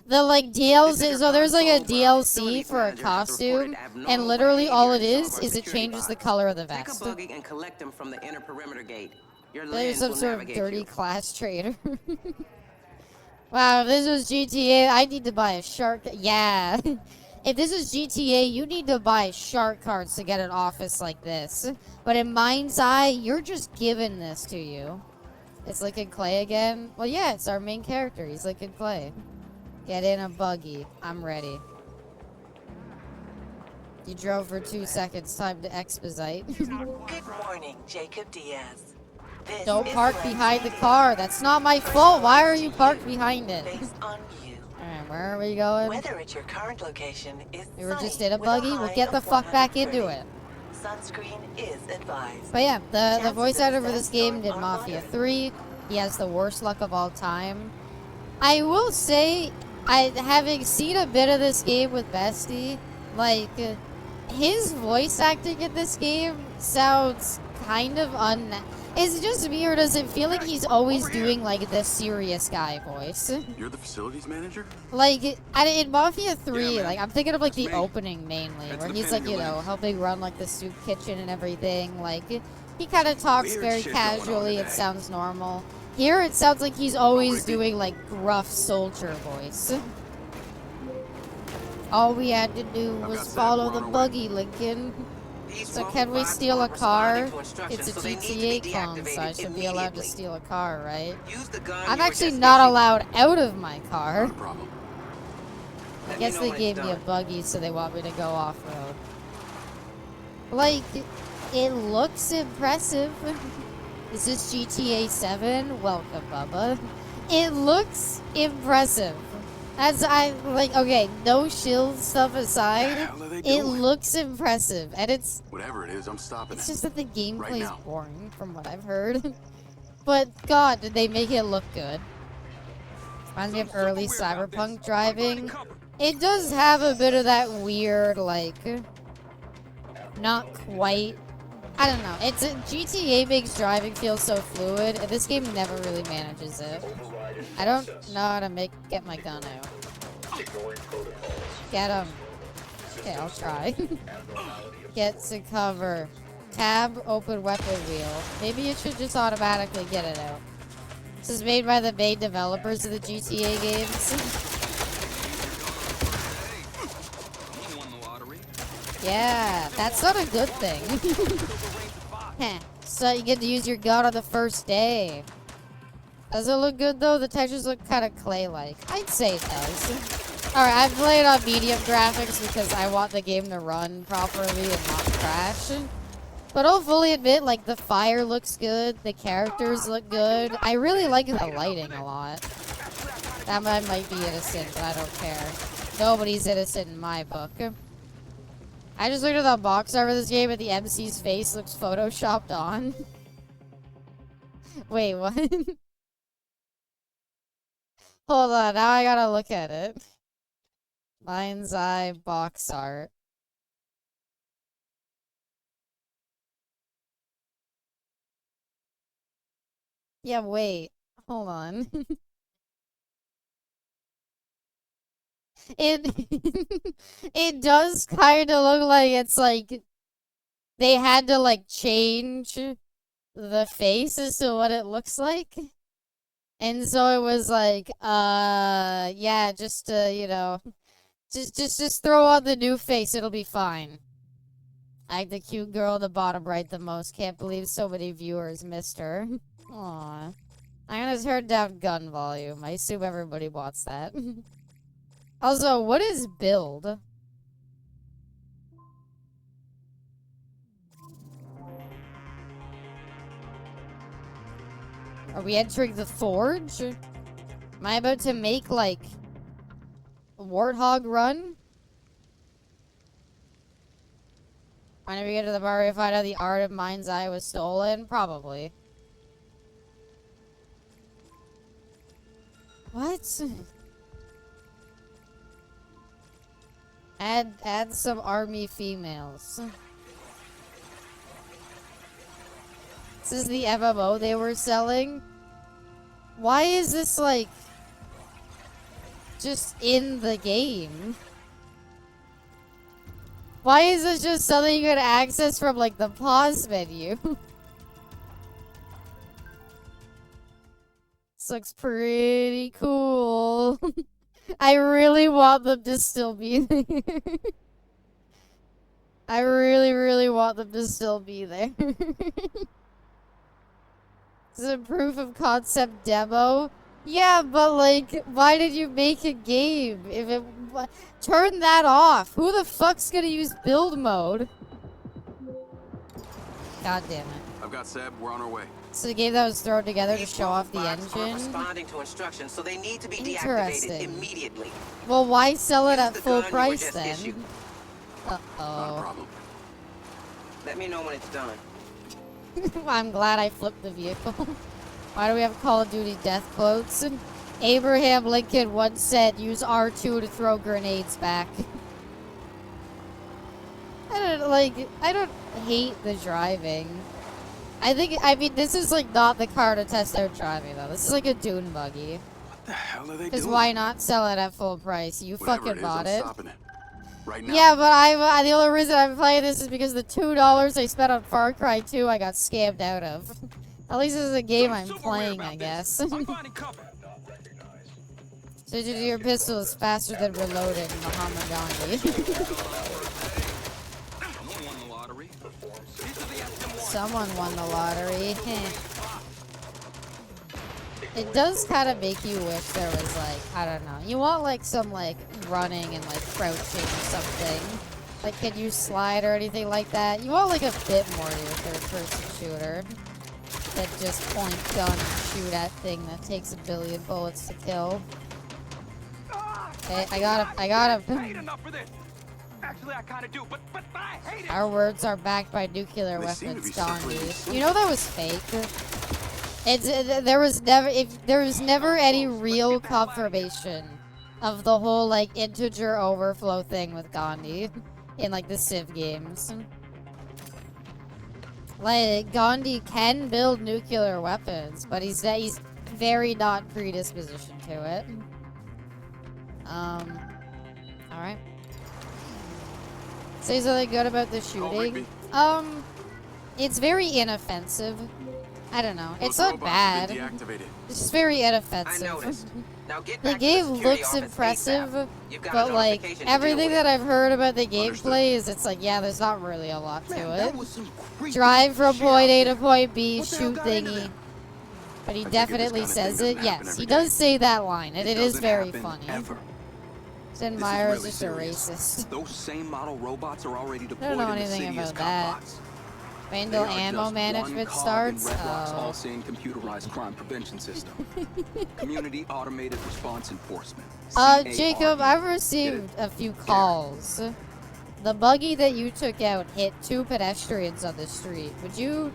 The like DLC, so there's like a DLC for a costume, and literally all it is it changes the color of the Take a vest. buggy and collect them from the inner perimeter gate. Your There's lens some will sort of navigate dirty you. class trader. Wow, if this was GTA, I need to buy a shark. Yeah. If this is GTA, you need to buy shark cards to get an office like this. But in MindsEye, you're just given this to you. It's Lincoln Clay again. Well, yeah, it's our main character. He's Lincoln Clay. Get in a buggy. I'm ready. You drove for 2 seconds. Time to expedite. Good morning, Jacob Diaz. This Don't is park Lance behind the Media. car. That's not my fault. Why are you parked behind it? Based on you. Alright, where are we going? Weather at your current location is We were just sunny in a with buggy. high We'll get the of fuck back into 130. it. Sunscreen is advised. But yeah, the Chances voice of actor for a this game did sandstorm are Mafia moderate. 3. He has the worst luck of all time. I will say, having seen a bit of this game with Bestie, like, his voice acting in this game sounds kind of Is it just me, or does it feel like he's always doing, like, the serious guy voice? You're the facilities manager? Like, in Mafia 3, man. like, I'm thinking of, like, That's the me. opening mainly, That's where the he's, pin like, in you your know, lens. helping run, like, the soup kitchen and everything. Like, he kind of talks Weird very shit going on casually. It today. sounds normal. Here, it sounds like he's always Rigby. doing, like, gruff soldier voice. All we had to do I've was got that. follow We're the on our way. buggy, Lincoln. These So rogue can we bots steal a aren't responding car? to instructions, It's a so they need to GTA be clone, so I deactivated should be allowed to immediately. steal a car, right? Use the gun I'm you were actually just not issued. allowed out of my car. Not a problem. Let I me guess know they when gave it's me a done. buggy, so they want me to go off-road. Like, it looks impressive. Is this GTA 7? Welcome, Bubba. It looks impressive. Okay, no shield stuff aside, The hell are they it doing? looks impressive. And it's Whatever it is, I'm stopping it's it. just that the gameplay's now. boring, from what I've heard. But, God, did they make it look good. Reminds me of early Cyberpunk driving. It does have a bit of that weird, like, not quite. I don't know. GTA makes driving feel so fluid, and this game never really manages it. I don't know how to get my gun out. Get him. Okay, I'll try. Get to cover. Tab, open weapon wheel. Maybe it should just automatically get it out. This is made by the main developers of the GTA games. Yeah, that's not a good thing. Heh, so you get to use your gun on the first day. Does it look good though? The textures look kind of clay-like. I'd say it does. Alright, I've played on medium graphics because I want the game to run properly and not crash. But I'll fully admit, like, the fire looks good, the characters look good. I really like the lighting a lot. That might be innocent, but I don't care. Nobody's innocent in my book. I just looked at the box art for this game and the MC's face looks photoshopped on. Wait, what? Hold on, now I gotta look at it. MindsEye box art. Yeah, wait. Hold on. It it does kind of look like it's like they had to like change the face as to what it looks like. And so it was like, yeah, just you know, just throw on the new face, it'll be fine. I like the cute girl in the bottom right the most. Can't believe so many viewers missed her. Aw. I'm gonna turn down gun volume. I assume everybody wants that. Also, what is build? Are we entering the forge? Am I about to make, like, a warthog run? Whenever we get to the bar, we find out the art of MindsEye was stolen? Probably. What? Add some army females. This is the MMO they were selling. Why is this like just in the game? Why is this just something you can access from like the pause menu? This looks pretty cool. I really want them to still be there. I really, really want them to still be there. This is a proof of concept demo. Yeah, but like, why did you make a game? If it turn that off. Who the fuck's gonna use build mode? God damn it. I've got Seb. We're on our way. It's a game that was thrown together to show off the Robots aren't engine. responding to instructions, so they need to be Interesting. deactivated immediately. Well, why sell it Use at the full gun you were price just then? issued. Not a Uh-oh. problem. Let me know when it's done. I'm glad I flipped the vehicle. Why do we have Call of Duty death quotes? Abraham Lincoln once said, use R2 to throw grenades back. I don't hate the driving. I mean, this is like not the car to test out driving though. This is like a dune buggy. What the hell are they Because doing? why not sell it at full price? You Whatever fucking it is, bought I'm it. stopping it. Right now. Yeah, but the only reason I'm playing this is because the $2 I spent on Far Cry 2 I got scammed out of. At least this is a game I'm playing, I guess. I'm finding cover. Switching to your pistol is faster than reloading, Muhammad Gandhi. Someone won the lottery. Someone won the lottery. It does kind of make you wish there was like, I don't know. You want like some like running and like crouching or something. Like, can you slide or anything like that? You want like a bit more to your third-person shooter than just point gun and shoot at thing that takes a billion bullets to kill. Okay, I got him. I hate enough for this. Actually, I kind of do, but I hate it. Our words are backed by nuclear They seem to weapons, be separating Gandhi. symbols. You know that was fake. There was never any real confirmation of the whole like integer overflow thing with Gandhi in like the Civ games. Like Gandhi can build nuclear weapons, but he's very not predispositioned to it. All right. Say something good about the shooting. It's very inoffensive. I don't know. It's not bad. It's just very I inoffensive. noticed. Now get The back to game security looks office impressive, ASAP. You've got a but like notification to deal everything with. that I've heard about the Understood. gameplay is it's like, yeah, there's not really a lot to Man, that it. was some creepy Drive from shit point A out to point B, What the hell shoot got into thingy. them? But he I figured this definitely kind of says thing it. doesn't happen Yes, he every does day. say that line, and it is doesn't very happen funny. Ever. Sid This Meier is is really just a serious. racist. Those same model robots are already I deployed don't know in the anything city as about cop that. bots. Wait They until are ammo just management one cog in starts. Red Rock's Oh. all-seeing computerized crime prevention system. Community Automated Response Enforcement. Jacob, CARE. I've received a few calls. The buggy that you took out hit 2 pedestrians on the street. Would you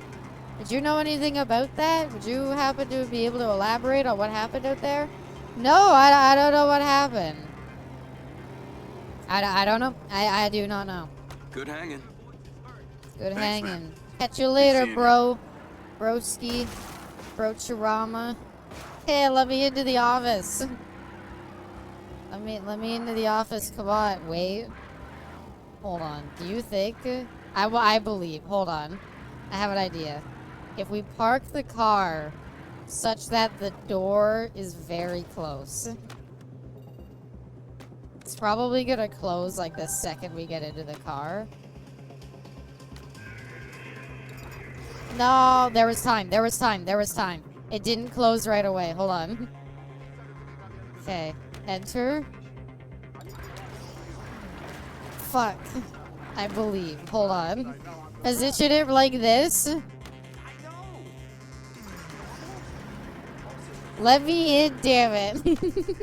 know anything about that? Would you happen to be able to elaborate on what happened out there? No, I don't know what happened. I don't know. I do not know. Good hanging. Good Thanks, man. hanging. Catch you later, seeing you. bro. Broski. Brochurama. Hey, let me into the office. Let me into the office. Come on. Wait. Hold on. Do you think? I believe. Hold on. I have an idea. If we park the car such that the door is very close. It's probably gonna close like the second we get into the car. No, there was time. There was time. There was time. It didn't close right away. Hold on. Okay. Enter. Fuck. I believe. Hold on. Position it like this. Let me in, damn it.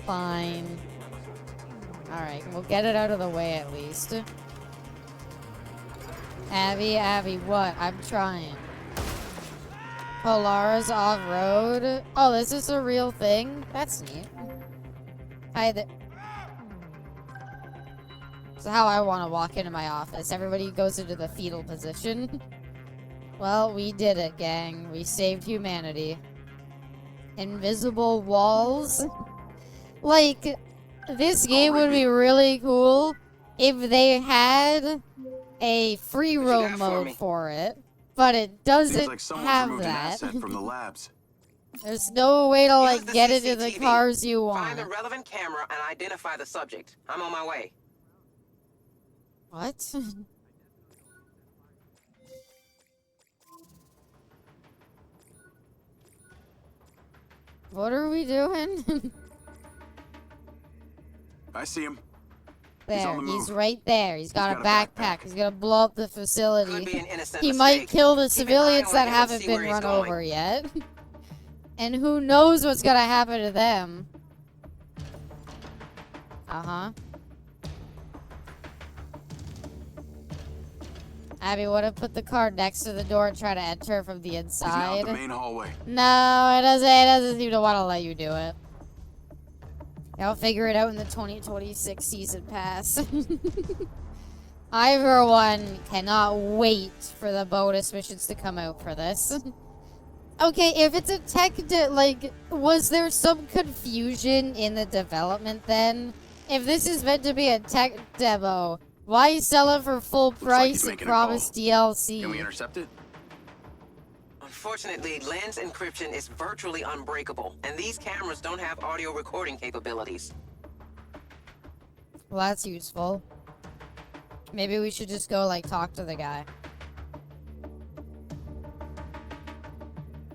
Fine. Alright, we'll get it out of the way at least. Abby, what? I'm trying. Polaris off-road. Oh, this is a real thing? That's neat. Hi there. This is how I want to walk into my office. Everybody goes into the fetal position. Well, we did it, gang. We saved humanity. Invisible walls. Like, this game would be really cool if they had a free What you roam got for mode me? for it, but it Seems doesn't like someone's have removed an that. asset from the labs. There's no way to Use like the get into the CCTV. cars you Find want. the relevant camera and identify the subject. I'm on my way. What? What are we doing? I see him. There, on the he's move. right there. He's got a backpack. He's gonna blow up the Could be facility. an innocent He mistake. might kill the Keep an eye civilians on that him and haven't see been where he's run going. over yet. And who knows what's gonna happen to them. Uh-huh. Abby would have put the car next to the door and try to enter from the He's now in inside. the main hallway. No, it doesn't seem to want to let you do it. I'll figure it out in the 2026 season pass. I, for one, cannot wait for the bonus missions to come out for this. Okay, if it's a tech, was there some confusion in the development then? If this is meant to be a tech demo, why sell it for full like price he's and making a promise call. DLC? Can we intercept it? Unfortunately, lens encryption is virtually unbreakable, and these cameras don't have audio recording capabilities. Well, that's useful. Maybe we should just go, like, talk to the guy.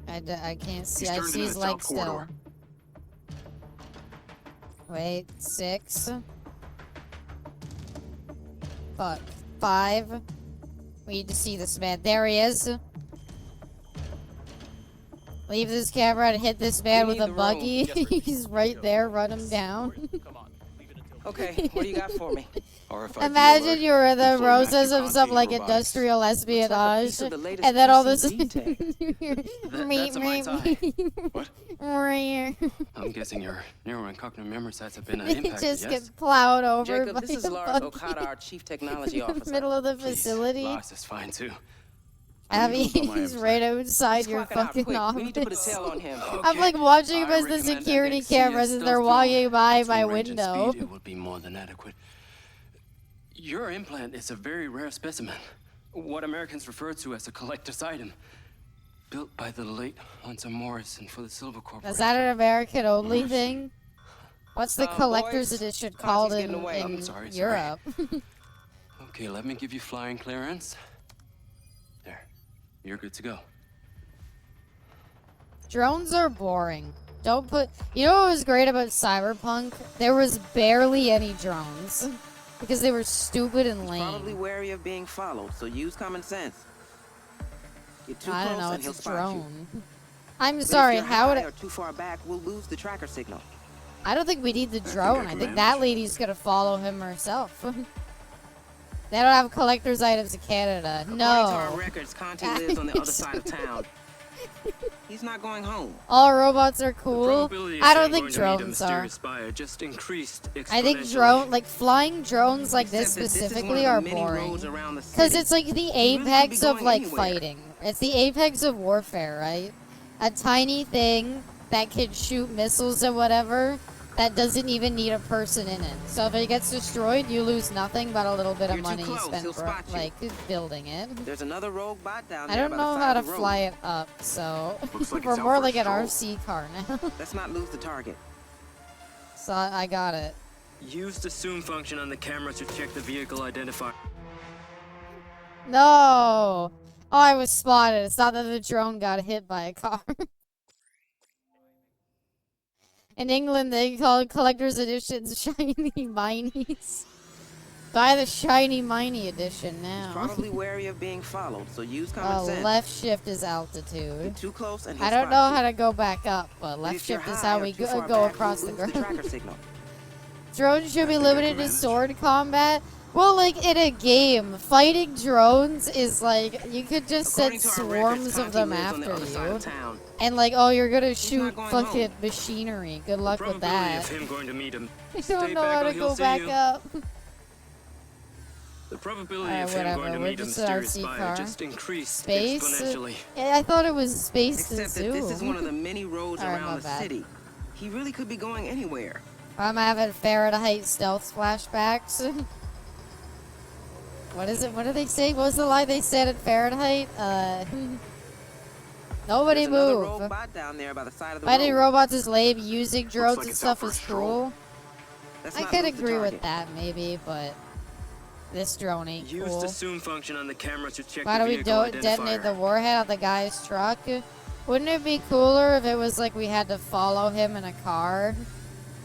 I can't see. He's I turned see into his the legs south still. corridor. Wait, 6. Fuck. 5. We need to see this man. There he is. Leave this camera and hit this man We with need a the room. buggy. He's right there. Run him down. Okay, what do you got for me? RFID Imagine alert. you're in the Employee process master of some like continuity robotics. industrial espionage, piece of the latest and then all this. PCB tech. That's a mind's eye. What? It I'm guessing your neural and cognitive memory sites have been impacted, just yes? get plowed over Jacob, by this is a Lars buggy Okada, our chief technology in the officer. middle of the Please, facility. Lars is fine, too. Abby, Who's on my he's website? right outside He's your clocking out fucking quick. office. We need to put a tail on him. I'm like watching him I as the recommend security ending CS cameras as they're stealth walking by drone. my Between range and window. speed, it would be more than adequate. Your implant is a very rare specimen. What Americans refer to as a collector's item. Built by the late Hunter Morrison for the Silver Corporation. Is that an American only thing? What's the collector's boys, edition Tati's called getting in, away. in Sorry. Europe? Okay, let me give you flying clearance. There. You're good to go. Drones are boring. Don't put... You know what was great about Cyberpunk? There was barely any drones. Because they were stupid and He's lame. probably wary of being followed, so use common sense. Get too I don't close know, and he'll it's a spot you. drone. I'm But sorry, if you're how would high it... or too far back, we'll lose the tracker signal. I don't think we need the think drone. I I can think manage. that lady's gonna follow him herself. They don't have collector's items in Canada. According to our No. records, Conti lives on the other side of town. He's not going home. All robots are The cool. probability of I don't him think going to meet a drones are. mysterious buyer just increased I think exponentially. flying drones like this Except that this is one specifically of the are many boring. roads around the Because city. it's like the really could be apex of going like anywhere. fighting. It's the apex of warfare, right? A tiny thing that can shoot missiles and whatever that doesn't even need a person in it. So if it gets destroyed, you lose nothing but a little bit of You're too money close, spent he'll for spot you. like building it. There's another rogue bot down I there don't by the know side how to of the road. fly it up, so Looks like we're it's out more for a like an stroll. RC car now. Let's not lose the target. So I got it. Use the zoom function on the camera to check the vehicle identifier. No! Oh, I was spotted. It's not that the drone got hit by a car. In England, they call collector's editions shiny minies. Buy the shiny miny edition He's now. probably wary of being followed, so use common Oh, sense. left shift is altitude. Get too close and he'll I don't spot know you. how to go back up, but But left if you're shift is high how or we too far go back, across the we'll lose ground. tracker signal. Drones should be think I limited can to manage. sword combat. Well, like in a game, fighting drones is like you could just send According to our swarms records, of Conti them lives on the after other side you, of town. and like, oh, you're gonna shoot going fucking home. machinery. Good luck The with probability that. of him going to meet him. I Stay don't know back how or to he'll go see back you. up. The probability Alright, of him whatever, going to we're meet a just an mysterious RC buyer car. just increased Space? exponentially. I thought it was space to Except that this is zoom. one of the many roads Alright, my around the bad. city. He really could be going anywhere. I'm having Fahrenheit stealth flashbacks. What is it? What did they say? What was the line they said at Fahrenheit? Nobody There's another move. rogue bot down there by the side of the Fighting road. robots is lame. Using drones like and it's out stuff for a is stroll. cool. Let's I not could lose the agree with target. that maybe, but this drone ain't Use cool. the zoom function on the camera to check Why the do we vehicle detonate the identifier. warhead on the guy's truck? Wouldn't it be cooler if it was like we had to follow him in a car?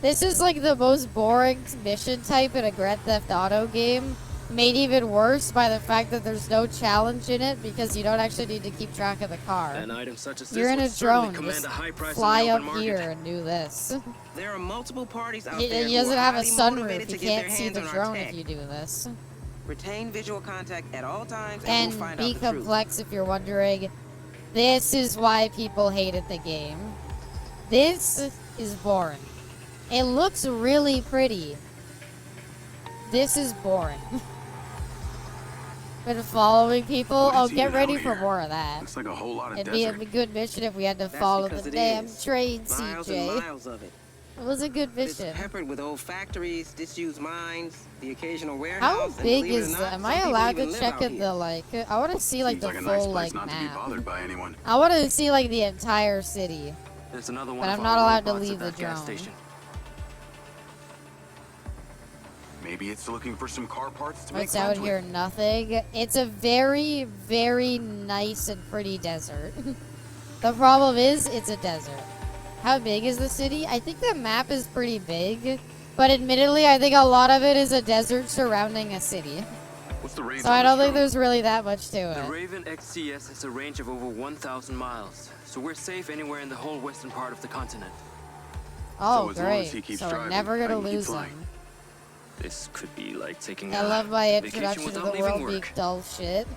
This is like the most boring mission type in a Grand Theft Auto game. Made even worse by the fact that there's no challenge in it because you don't actually need to keep track of the car. An item such as this You're in would a certainly drone. command Just a high price fly on the up open market. here and do this. There are multiple parties out He there who doesn't are have a highly motivated sunroof. to You get their can't see hands the on our drone tech. if you do this. Retain visual contact at all times and And we'll find be out the truth. complex if you're wondering. This is why people hated the game. This is boring. It looks really pretty. This is boring. Been following people. What Oh, is get even ready out for here? more of that. Looks like a whole lot of It'd be a desert. good mission if we had to That's follow because the it damn is. train, Miles and CJ. miles of it. It was a good It's mission. peppered with old factories, disused mines, the occasional warehouse. How and big believe it or is not, that? Am some I people allowed even to live check out at here. the like? I want to see like Seems the like a nice full place like not to be map. bothered by anyone. I want to see like the entire city. There's another one But of I'm our not allowed to robots leave at that the gas drone. station. Maybe it's looking for some car parts to make What's out friends here? with. Nothing. It's a very, very nice and pretty desert. The problem is, it's a desert. How big is the city? I think the map is pretty big, but admittedly, I think a lot of it is a desert surrounding a city. What's the range So on I this don't think drone? there's really that much to The it. Raven XCS has a range of over 1,000 miles, so we're safe anywhere in the whole western part of the continent. Oh, as long as he great. keeps So we're driving, never I gonna can keep lose flying. them. This could be like taking I a love my vacation introduction to without the leaving world work. being dull shit.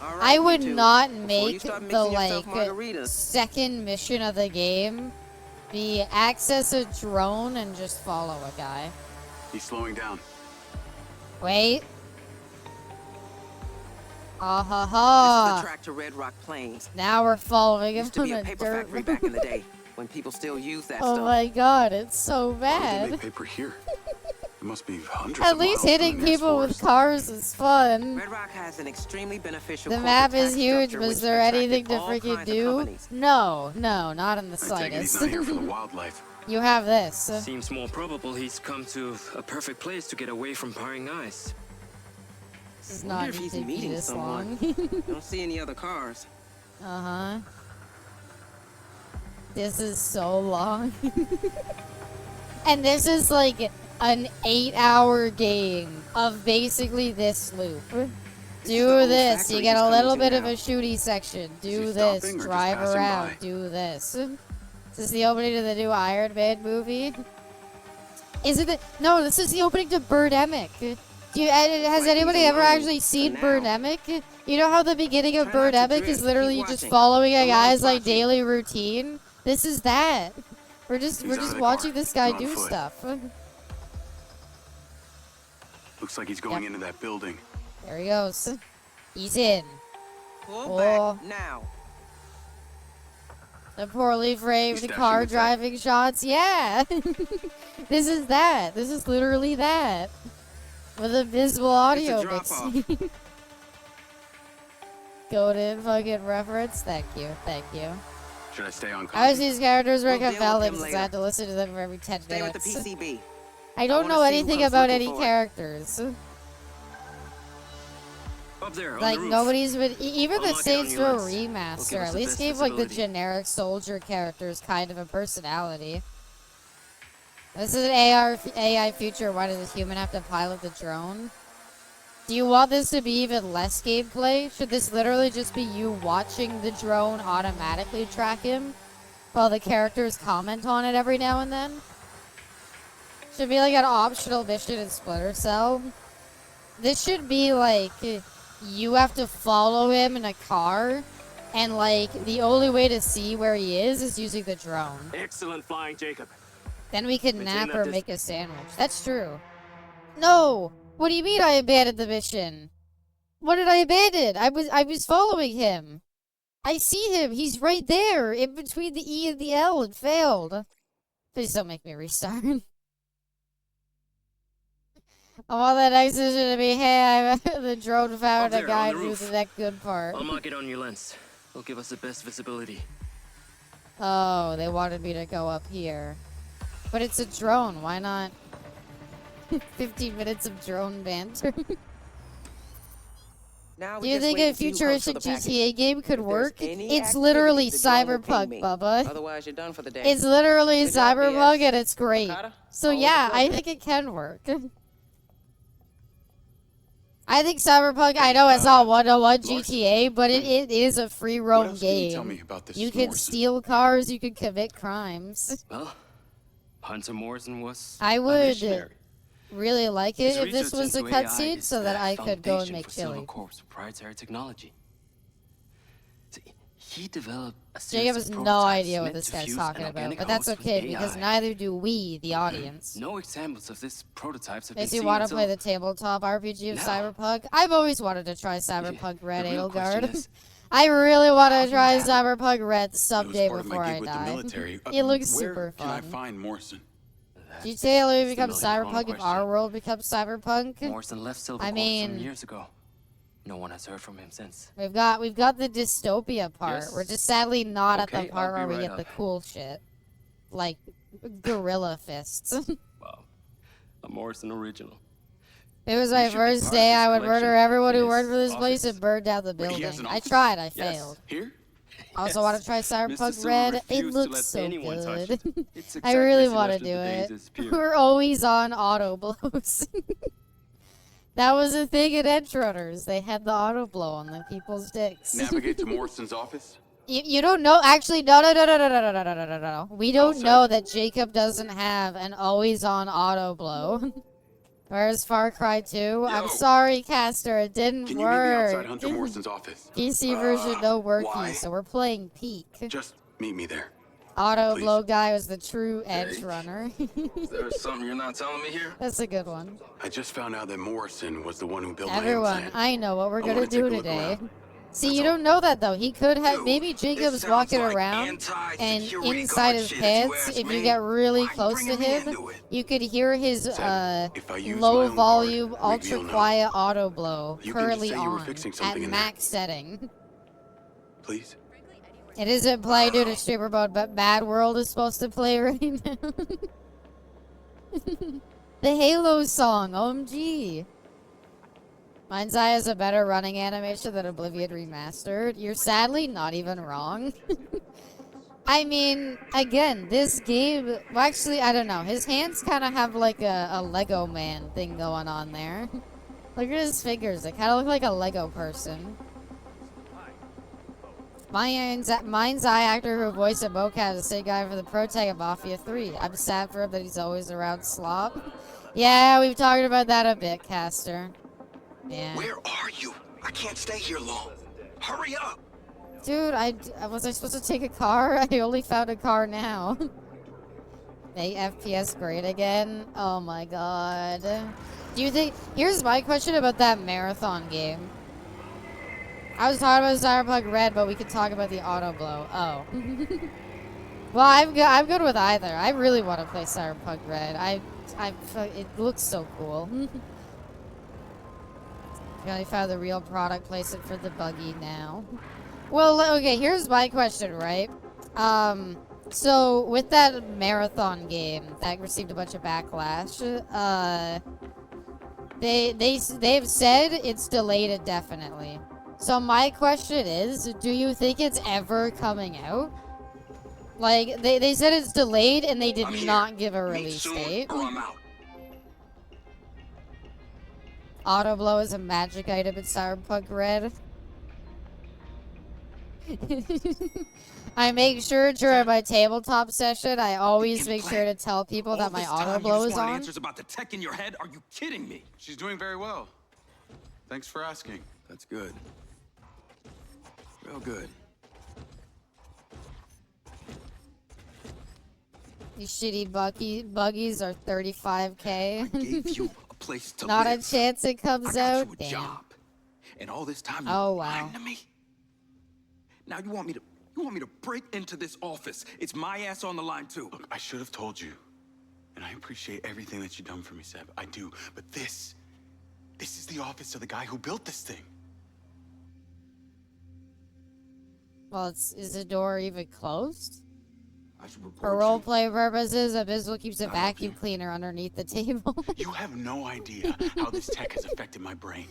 All right, I you would two. not Before you make start the mixing like yourself margaritas, second mission of the game be access a drone and just follow a guy. He's slowing down. Wait. Ah ha this is the ha. track to Red Rock Plains. Now we're following him Used to on be a a paper dirt factory back in the day when people still used that Oh stuff. my god, it's so Why would they bad. make paper here? It must be hundreds At of least miles from the hitting nearest people with forest. cars is fun. Red Rock has an extremely beneficial The corporate map is tax huge. structure Was which there attracted anything to all freaking kinds of do? companies. No, not in the I take it he's slightest. not here for the wildlife. You have this. Seems more probable he's come to a perfect place to get away from prying eyes. This is I wonder not if he's going to be meeting this someone. long. Don't see any other cars. Uh-huh. This is so long. And this is like an 8-hour game of basically this loop. This is the old this, factory you get he's a little coming bit to of a now. shooty section. he Do this, stopping or just drive passing around, by? do this. Is this the opening to the new Iron Man movie? Is it the... No, this is the opening to Birdemic. Has like anybody he's ever alone actually seen for now. Birdemic? You know how the beginning of Try not to Birdemic is drift. literally Keep just watching. following a The guy's long like project. daily routine? This is that. We're He's out just of the watching car. this guy On do foot. stuff. Looks like he's going Yep. into that building. There he goes. He's in. Pull Oh. back now. The poorly framed He's car stashing the driving shots. Yeah. This is that. This is literally that. With abysmal audio drop-off. mixing. Goated fucking reference. Thank you. Thank you. Should I stay on I wish copy? these characters were We'll deal with compelling him since I later. had to listen to them for every 10 Stay with the minutes. PCB. I don't wanna know see who anything comes about looking any for it. characters. Up there, on Like, the roof. nobody's been... Even I'll the mark it on Saints your Row list. Will give remaster us at the least best gave, like, the visibility. generic soldier characters kind of a personality. This is an AI future. Why does a human have to pilot the drone? Do you want this to be even less gameplay? Should this literally just be you watching the drone automatically track him while the characters comment on it every now and then? Should be like an optional mission in Splinter Cell. This should be like you have to follow him in a car, and like the only way to see where he is using the drone. Excellent flying, Jacob. Then we can Maintain nap that or make a sandwich. That's true. No! What do you mean I abandoned the mission? What did I abandon? I was following him. I see him. He's right there in between the E and the L and failed. Please don't make me restart. I want that next mission to be, hey, the drone found Up a there, guy on the to do roof. that good part. I'll mark it on your lens. It'll give us the best visibility. Oh, they wanted me to go up here. But it's a drone. Why not 15 minutes of drone banter? Now Do we you just think wait a to see who comes futuristic for the package. GTA game could If there's work? any It's activity, literally the drone will ping cyberpunk, me. Bubba. Otherwise, you're done for the day. It's literally Good job, cyberpunk DS. and it's great. Okada, So always a yeah, I pleasure. think it can work. I think Cyberpunk, I know it's not one-on-one GTA, but it is a free What roam else can you tell game. me about this You can Morrison? steal cars, you can commit crimes. Well, Hunter Morrison was I a would visionary. really like His it if this research was a into AI cutscene is so that the I could go and foundation make for Silver chili. Corp's proprietary technology. See, he developed a series Jacob of has no prototypes idea what meant this to guy's fuse talking an about, organic but that's host with okay because AI. neither do we, the audience. No examples of this prototypes have Makes been you seen want to until... play the tabletop RPG of now. Cyberpunk? I've always wanted to try Cyberpunk Red The real question Edelgard. is, I really want how to do try you have it? Cyberpunk Red It was someday part of my before gig I with die. the military. It looks where super can I fun. find Morrison? GTA only the becomes million-dollar Cyberpunk if question. our world becomes Cyberpunk. Morrison left Silver I Corp mean- some years ago. No one has heard from him since. We've got the dystopia part. Yes. We're just sadly not at Okay, the part I'll where be we right get the up. cool shit. Like gorilla fists. Wow. A Morrison original. If it was You my should be first part day, of his I would murder collection everyone who in worked his for this place office. and burn down the Wait, he building. has an I office? tried, I Yes. failed. Here? I also want to try Cyberpunk Mr. Silver Red. It refused to looks let so anyone touch good. it. It's I exactly really as he want to left do the days it. as pure. We're always on auto blows. That was a thing in Edgerunners. They had the auto blow on the people's dicks. Navigate to Morrison's office? You don't know? Actually, no. We don't set. know that Jacob doesn't have an always-on auto blow. Where's Far Cry 2? I'm Yo. sorry, Caster. It didn't Can you meet me outside work. Hunter Morrison's office? PC version no worky, why? so we're playing Peak. Just meet me there. Auto please. blow guy was the true edge runner. There's something you're not telling me here? That's a good one. I just found out that Morrison was the one who built my Everyone, implant. I know what we're I gonna wanna do take a look today. around. See, That's you all. don't know that though. He could have. Dude, Maybe this Jacob's sounds walking like around, and anti-security inside guard his shit, if you pants, ask if you me. get really Why close to bringing me him, into it? you could hear his If I use my low own volume, card, maybe ultra you'll know. quiet auto blow You can just currently say you were on fixing at something in there. max setting. Please? It isn't play due to streamer mode, but Mad World is supposed to play right now. The Halo song, OMG. MindsEye has a better running animation than Oblivion Remastered. You're sadly not even wrong. I mean, again, this game, well, actually, I don't know. His hands kind of have like a Lego man thing going on there. Look at his fingers. They kind of look like a Lego person. MindsEye actor who voiced a mocap is the same guy for the pro tag of Mafia 3. I'm sad for him that he's always around slop. Yeah, we've talked about that a bit, Caster. Yeah. Where are you? I can't stay here long. Hurry up! Dude, was I supposed to take a car? I only found a car now. Make FPS great again? Oh my god. Do you think... Here's my question about that marathon game. I was talking about Cyberpunk Red, but we could talk about the auto blow. Oh. Well, I'm good with either. I really want to play Cyberpunk Red. It looks so cool. I found the real product placement for the buggy now. Well, okay, here's my question, right? So with that marathon game that received a bunch of backlash, they've said it's delayed indefinitely. So my question is, do you think it's ever coming out? Like, they said it's delayed and they did not give a release date. Auto blow is a magic item in Cyberpunk Red. I make sure during my tabletop session, I always make sure to tell people that my auto blow is on. Answers about the tech in your head? Are you kidding me? She's doing very well. Thanks for asking. That's good. Real good. These shitty buggies are 35K. I gave you a place to Not live. a chance it comes out. You a Damn. job. And all this time you Oh, wow. lying to me? Now you want me to break into this office. It's my ass on the line too. Look, I should have told you. And I appreciate everything that you've done for me, Seb. I do. But this is the office of the guy who built this thing. Well, is the door even closed? I should report For you. roleplay purposes, Abyssal keeps a I vacuum love you. cleaner underneath the table. You have no idea how this tech has affected my brain.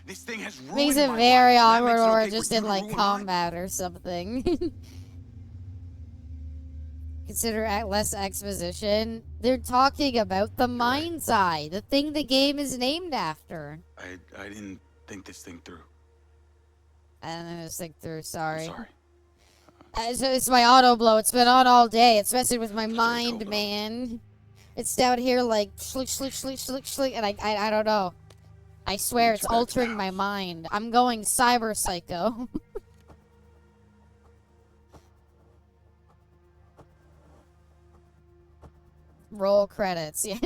This thing has ruined Makes it my very life. awkward makes it when we're okay for just you in to like ruin mine? combat or something. Consider less exposition. They're talking about the MindsEye, the thing the game is named after. I didn't think this thing through. I didn't just think through, I'm sorry. sorry. It's my auto blow. It's been on all day. It's messing with my Very mind, cool, man. It's down here like schlick, schlick, schlick, schlick, schlick, and I don't know. I swear it's Back altering down. my mind. I'm going cyber psycho. Roll credits. Yeah.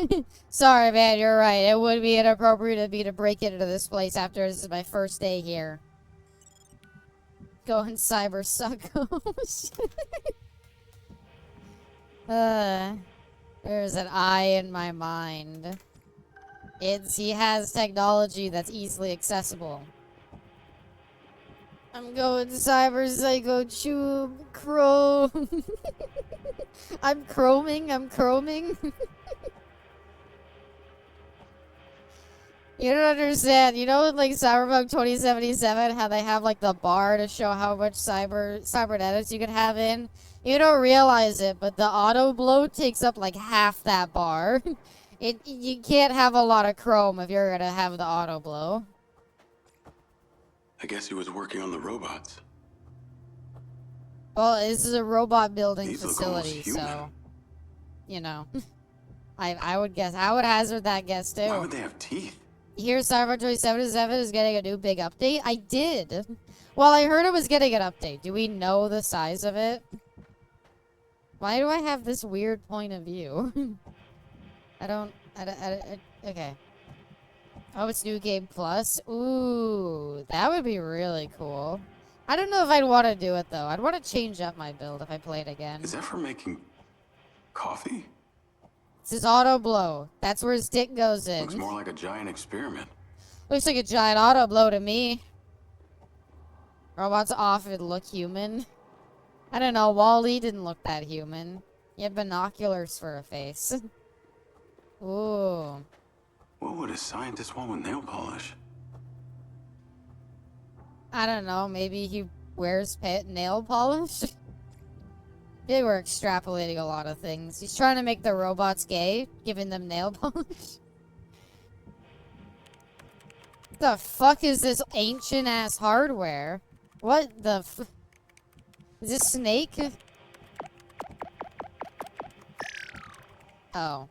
Sorry, man. You're right. It would be inappropriate of me to break into this place after this is my first day here. Going cyber psycho. There's an eye in my mind. He has technology that's easily accessible. I'm going cyber psycho tube chrome. I'm chroming. You don't understand. You know in like Cyberpunk 2077 how they have like the bar to show how much cybernetics you can have in? You don't realize it, but the auto blow takes up like half that bar. You can't have a lot of chrome if you're gonna have the auto blow. I guess he was working on the robots. Well, this is a robot building These look almost facility, human. so you know. I would guess. I would hazard that guess too. Why would they have teeth? Here, Cyberpunk 2077 is getting a new big update. I did. Well, I heard it was getting an update. Do we know the size of it? Why do I have this weird point of view? Okay. Oh, it's New Game Plus? Ooh, that would be really cool. I don't know if I'd want to do it, though. I'd want to change up my build if I play it again. Is that for making coffee? This is auto blow. That's where his dick goes in. Looks more like a giant experiment. Looks like a giant auto blow to me. Robots often look human. I don't know, Wall-E didn't look that human. He had binoculars for a face. Ooh. What would a scientist want with nail polish? I don't know, maybe he wears pet nail polish? Yeah, we're extrapolating a lot of things. He's trying to make the robots gay, giving them nail polish. The fuck is this ancient ass hardware? What the f- Is this Snake? Oh.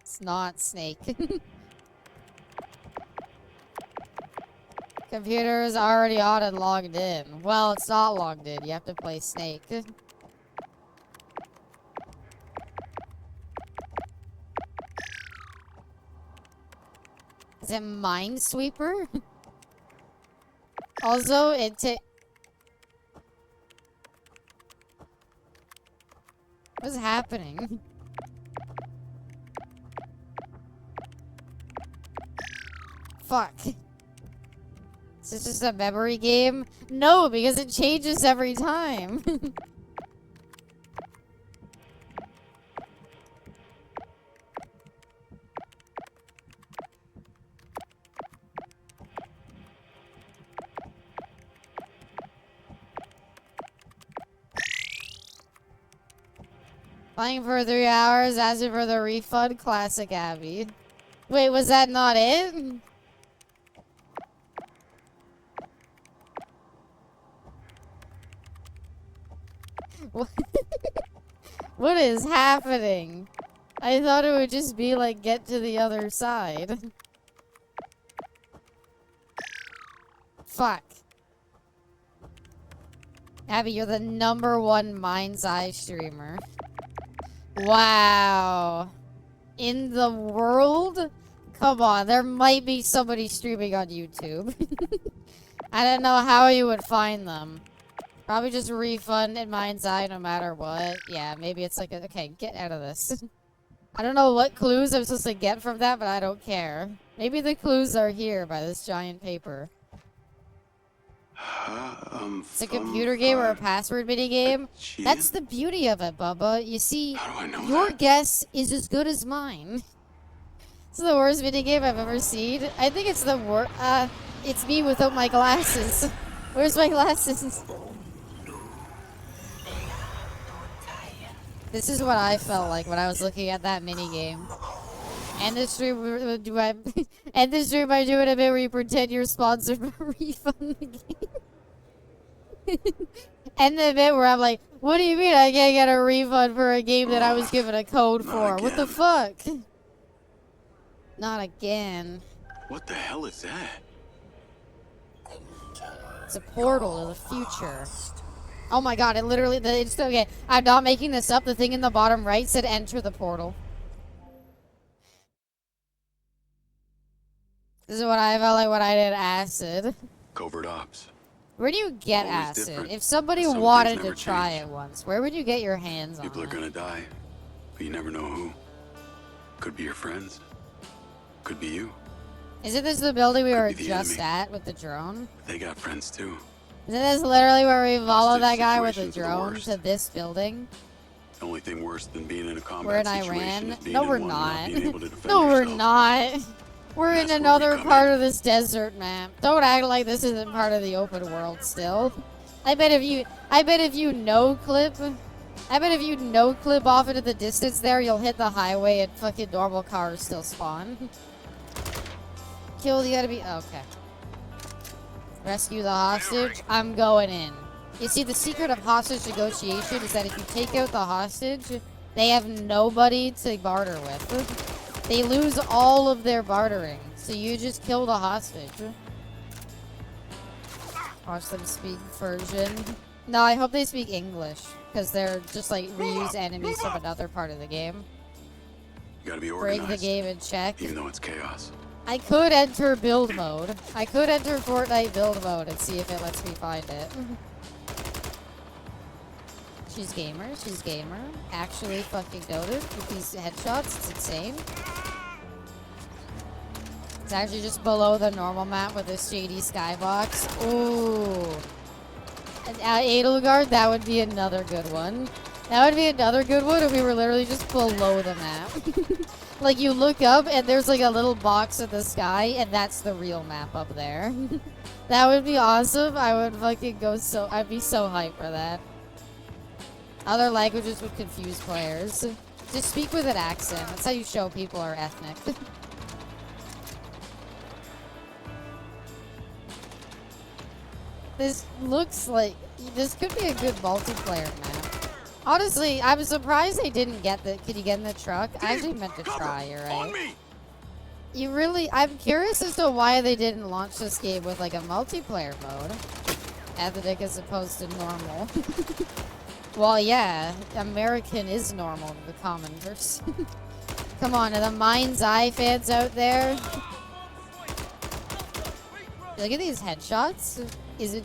It's not Snake. Computer is already on and logged in. Well, it's not logged in. You have to play Snake. Is it Minesweeper? Also, what's happening? Fuck. Is this just a memory game? No, because it changes every time. Playing for 3 hours, asking for the refund. Classic Abby. Wait, was that not it? What is happening? I thought it would just be like, get to the other side. Fuck. Abby, you're the #1 MindsEye streamer. Wow. In the world? Come on, there might be somebody streaming on YouTube. I don't know how you would find them. Probably just refund in MindsEye no matter what. Yeah, maybe it's like, okay, get out of this. I don't know what clues I'm supposed to get from that, but I don't care. Maybe the clues are here by this giant paper. It's a computer game or a password mini game. That's the beauty of it, Bubba. You see, your guess is as good as mine. It's the worst mini game I've ever seen. I think it's the worst. It's me without my glasses. Where's my glasses? This is what I felt like when I was looking at that mini game. End the stream. End the stream by doing a bit where you pretend you're sponsored for a refund the game. End the bit where I'm like, what do you mean I can't get a refund for a game that I was given a code for? What the fuck? Not again. What the hell is that? It's a portal to the future. Oh my god, it literally, it's okay. I'm not making this up. The thing in the bottom right said enter the portal. This is what I felt like when I did acid. Covert ops. Where do you get Always acid? different. If somebody Some wanted things to never try change. it once, where would you get your hands on People are it? gonna die, but you never know who. Could be your friends. Could be you. Isn't this the building we Could were be the just enemy. at with the drone? They got friends too. Isn't this literally where we followed Hostage that guy with the situations are the drone worst. to this building? The only thing worse than being in a combat We're in situation Iran? is being No, in we're one and not. being able to defend No, we're yourself. not. We're in That's where we another come part in. of this desert map. Don't act like this isn't part of the open world still. I bet if you no clip off into the distance there, you'll hit the highway and fucking normal cars still spawn. Kill, you gotta be, okay. Rescue the hostage. I'm going in. You see, the secret of hostage negotiation is that if you take out the hostage, they have nobody to barter with. They lose all of their bartering. So you just kill the hostage. Watch them speak Persian. No, I hope they speak English. Because they're just like reused enemies from another part of the game. You gotta be Break organized. the game and check. Even though it's chaos. I could enter build mode. I could enter Fortnite build mode and see if it lets me find it. She's gamer. She's gamer. Actually fucking noted with these headshots. It's insane. It's actually just below the normal map with this shady skybox. Ooh. And Edelgard, that would be another good one. That would be another good one if we were literally just below the map. Like, you look up and there's like a little box in the sky and that's the real map up there. That would be awesome. I would fucking go so... I'd be so hyped for that. Other languages would confuse players. Just speak with an accent. That's how you show people are ethnic. This looks like this could be a good multiplayer map. Honestly, I'm surprised they didn't get the. Can you get in the truck? I actually meant to try. You're right. You really. I'm curious as to why they didn't launch this game with like a multiplayer mode, as opposed to normal. Well, yeah, American is normal to the commoners. Come on, are the MindsEye fans out there? Look at these headshots. Is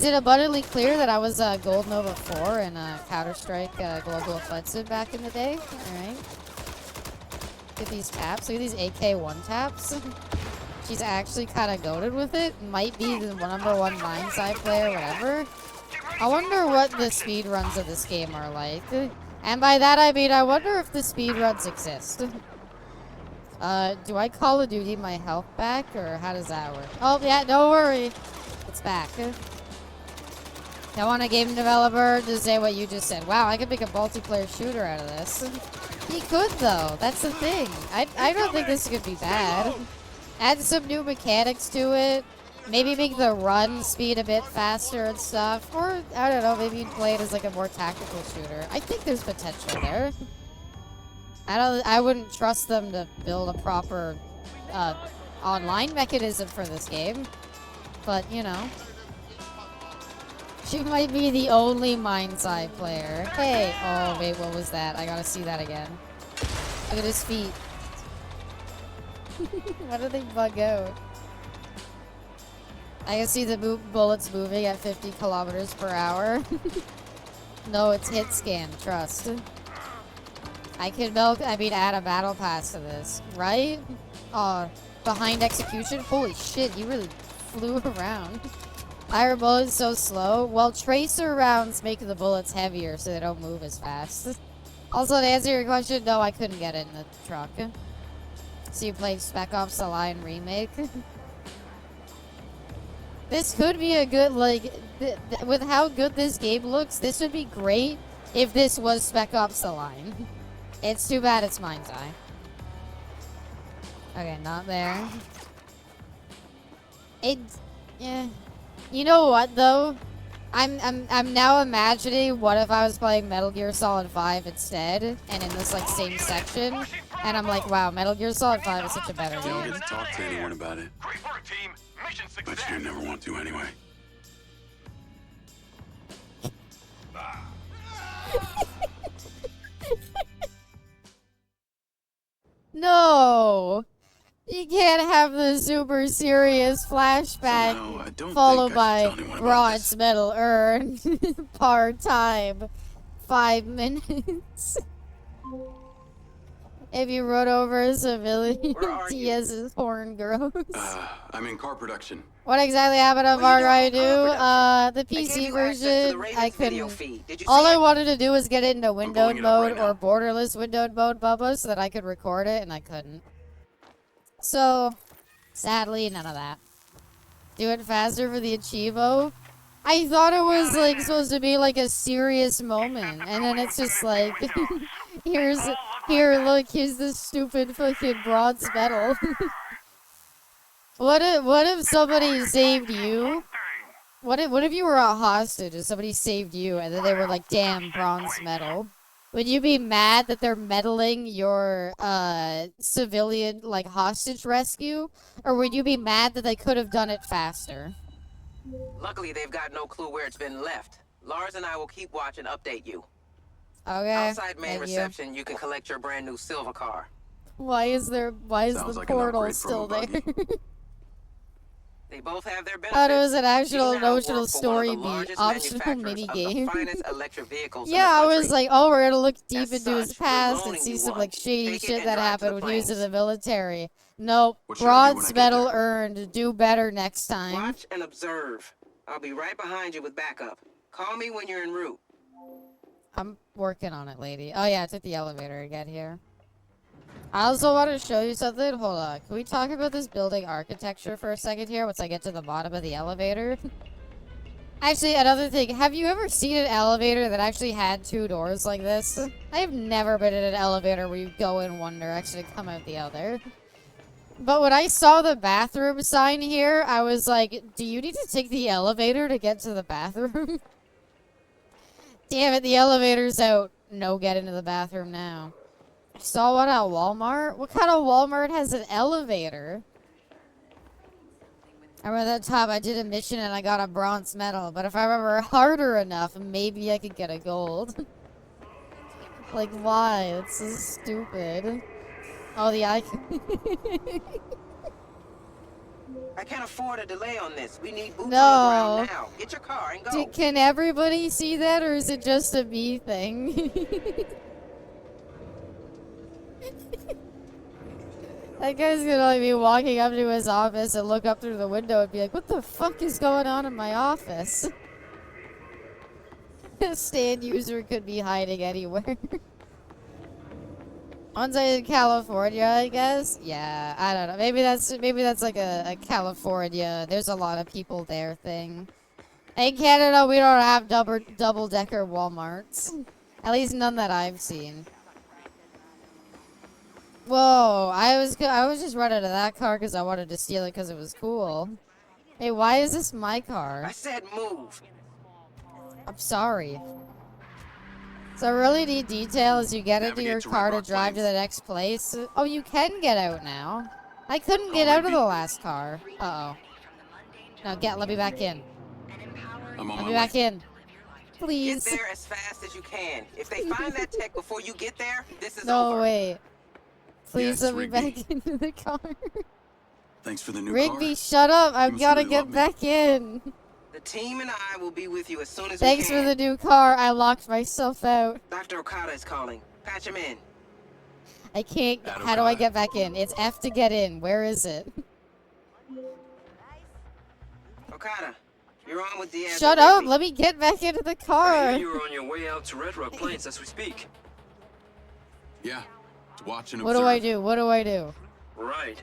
it abundantly clear that I was Gold Nova 4 in Counter-Strike Global Offensive back in the day? Alright. Look at these taps. Look at these AK-1 taps. She's actually kind of goated with it. Might be the #1 MindsEye player, whatever. I wonder what the speedruns of this game are like. And by that I mean, I wonder if the speedruns exist. Do I Call of Duty my health back, or how does that work? Oh, yeah, don't worry. It's back. I want a game developer to say what you just said. Wow, I could make a multiplayer shooter out of this. He could, though. That's the thing. I don't think this could be bad. Add some new mechanics to it. Maybe make the run speed a bit faster and stuff. Or, I don't know, maybe you'd play it as like a more tactical shooter. I think there's potential there. I wouldn't trust them to build a proper online mechanism for this game. But, you know. She might be the only MindsEye player. Hey! Oh, wait, what was that? I gotta see that again. Look at his feet. Why do they bug out? I can see the bullets moving at 50 kilometers per hour. No, it's hit scan, trust. I could add a battle pass to this, right? Behind execution? Holy shit, you really flew around. Iron bullets so slow. Well, tracer rounds make the bullets heavier so they don't move as fast. Also, to answer your question, no, I couldn't get it in the truck. So you played Spec Ops: The Line Remake? This could be a good, like, with how good this game looks, this would be great if this was Spec Ops: The Line. It's too bad it's MindsEye. Okay, not there. Yeah. You know what, though? I'm now imagining what if I was playing Metal Gear Solid 5 instead, and in this, like, same section, and I'm like, wow, Metal Gear Solid 5 is such a better You don't game. get to talk to anyone about it. But you never want to anyway. No! You can't have the super serious flashback Somehow, I don't followed think I should by tell anyone about bronze this. medal earned part-time 5 minutes. If you run over a civilian, Where are you? Diaz's horn grows. I'm in car production. What exactly happened on What Far are you Cry 2? doing in car The I gave PC you access to the version, Ravens I video couldn't. feed. Did you All see I it? wanted to do was get into pulling windowed it up right mode now. or borderless windowed mode, Bubba, so that I could record it, and I couldn't. So, sadly, none of that. Do it faster for the Achievo. I thought it was, like, supposed to be, like, a serious moment, and then it's just like, here, look, here's this stupid fucking bronze medal. What if somebody saved you? What if you were a hostage and somebody saved you and then they were like, damn, bronze medal? Would you be mad that they're meddling your civilian, like, hostage rescue? Or would you be mad that they could have done it faster? Luckily, they've got no clue where it's been left. Lars and I will keep watch and update you. Okay. Outside main thank reception, you can collect your brand new silver car. Why is Sounds the like an portal upgrade from still a there? buggy. They both have their benefits. Thought it was an You actual now notional work for one of story the beat, largest optional manufacturers mini of game. the finest electric vehicles in Yeah, the I country. was like, oh, we're gonna look deep As into his such, we're past and loaning see you some one. like shady Take it shit and that drive to happened the when he was in planes. the military. Nope, What should I do when I bronze get medal there? earned. Do better next time. Watch and observe. I'll be right behind you with backup. Call me when you're en route. I'm working on it, lady. Oh yeah, I took the elevator to get here. I also want to show you something. Hold on. Can we talk about this building architecture for a second here once I get to the bottom of the elevator? Actually, another thing. Have you ever seen an elevator that actually had 2 doors like this? I've never been in an elevator where you go in one direction and come out the other. But when I saw the bathroom sign here, I was like, do you need to take the elevator to get to the bathroom? Damn it, the elevator's out. No, get into the bathroom now. I saw one at Walmart? What kind of Walmart has an elevator? I remember that time I did a mission and I got a bronze medal, but if I remember harder enough, maybe I could get a gold. Like, why? It's so stupid. Oh, the icon. I can't afford a delay on this. We need boots on No. the ground now. Get your car and go. Can everybody see that, or is it just a me thing? That guy's gonna like be walking up to his office and look up through the window and be like, what the fuck is going on in my office? A stand user could be hiding anywhere. Once I in California, I guess. Yeah, I don't know. Maybe that's like a California. There's a lot of people there thing. In Canada, we don't have double-decker Walmarts. At least none that I've seen. Whoa, I was just running to that car because I wanted to steal it because it was cool. Hey, why is this my car? I said move. I'm sorry. So I really need details. You get into your car to drive to the next place. Oh, you can get out now. I couldn't get out of the last car. Uh-oh. No, let me back in. I'm on Let my me way. back in. Get Please. there as fast as you can. If they find that tech before you get there, this is No, over. wait. Please Yes, let me Rigby. back into the car. Thanks for the new Rigby, car. shut up. I've must got to really get love me. back in. The team and I will be with you as soon as Thanks we for can. the new car. I locked myself out. Dr. Okada is calling. Patch him in. I can't. That How do I Okada. get back in? It's F to get in. Where is it? Okada, you're on with Diaz. Shut and up. Rigby. Let me get back into the I car. hear you're on your way out to Red Rock Plains as we speak. Yeah. To watch and What observe. do I do? What do I do? Right.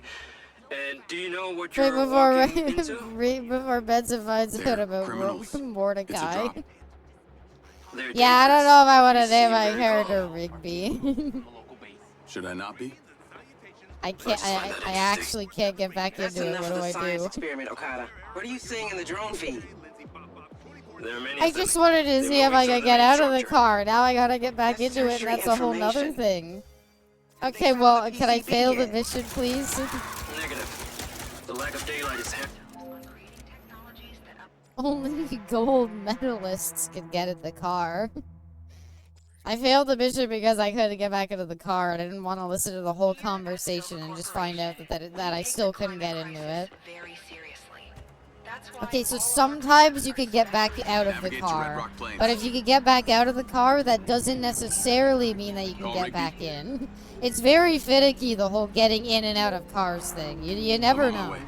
And do you know what Right you're before, walking into? right before Benson finds They're out about criminals. Mordecai. It's a drop. They're Yeah, I don't dangerous. know if I want to You name seem my very character calm. Rigby. Should I not be? I can't. Let's find that I interesting. actually can't get back That's into it. enough What of do the I science do? experiment, Okada. What are you seeing in the drone feed? There are many I of them. just wanted to They're see if moving I through could the get main out of the structure. car. Now I gotta get back That's into it, and tertiary that's a whole nother information. thing. Have they Okay, found well, the can I PCB fail the yet? mission, please? Negative. The lack of daylight is heavy. Only gold medalists can get in the car. I failed the mission because I couldn't get back into the car, and I didn't want to listen to the whole conversation and just find out that I still couldn't get into it. Okay, so sometimes you can get back out of the Navigate to Red car, Rock Plains. but if you can get back out of the car, that doesn't necessarily mean that you can Call get Rigby. back in. It's very finicky, the whole getting in and out of cars thing. You never I'm on my know. way.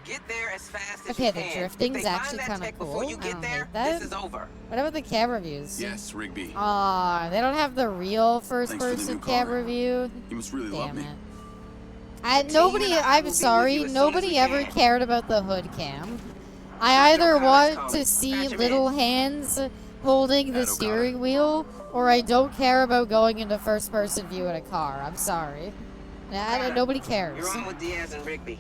Get there as fast as Okay, you the can. drifting's if they actually find that kinda tech cool. before you I get don't there, hate that. this is over. What about the camera views? Yes, Rigby. Aw, they don't have the real Thanks for the first-person new car. camera view. You must really love Damn me. it. The team Nobody, and I I'm will be with sorry, you as soon as nobody we ever can. cared about the hood cam. I either Okada's want calling. to see Patch him little in. hands holding the Okada. steering wheel, or I don't care about going into first-person view in a car. I'm sorry. Okada, Nobody cares. You're on with Diaz and Rigby.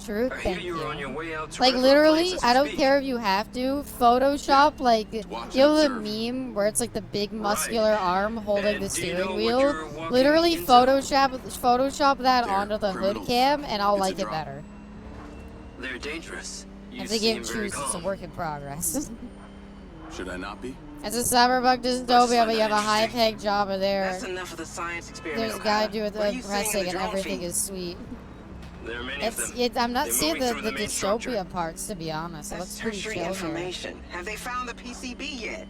True, I hear thank you're on you. your way out to Like Red Rock literally, Plains as we I don't speak. care if you have to Photoshop like Watch you know the and observe. meme where it's like the big muscular arm holding And the do you know steering what wheel. you're walking Literally into? Photoshop that They're onto the hood criminals. cam, and I'll It's a like it drop. better. They're dangerous. You As the game seem very chooses, it's a calm. work in progress. Should I not be? As a cyberpunk dystopia, but you have a high-paying job in there. That's enough of the science experiment, There's a guy Okada. doing What are the you seeing in pressing, the and drone everything feed? is sweet. There are many of them. I'm not They're seeing moving the through the main structure. dystopia parts, to be honest. It That's looks pretty tertiary chill here. information. Have they found the PCB yet?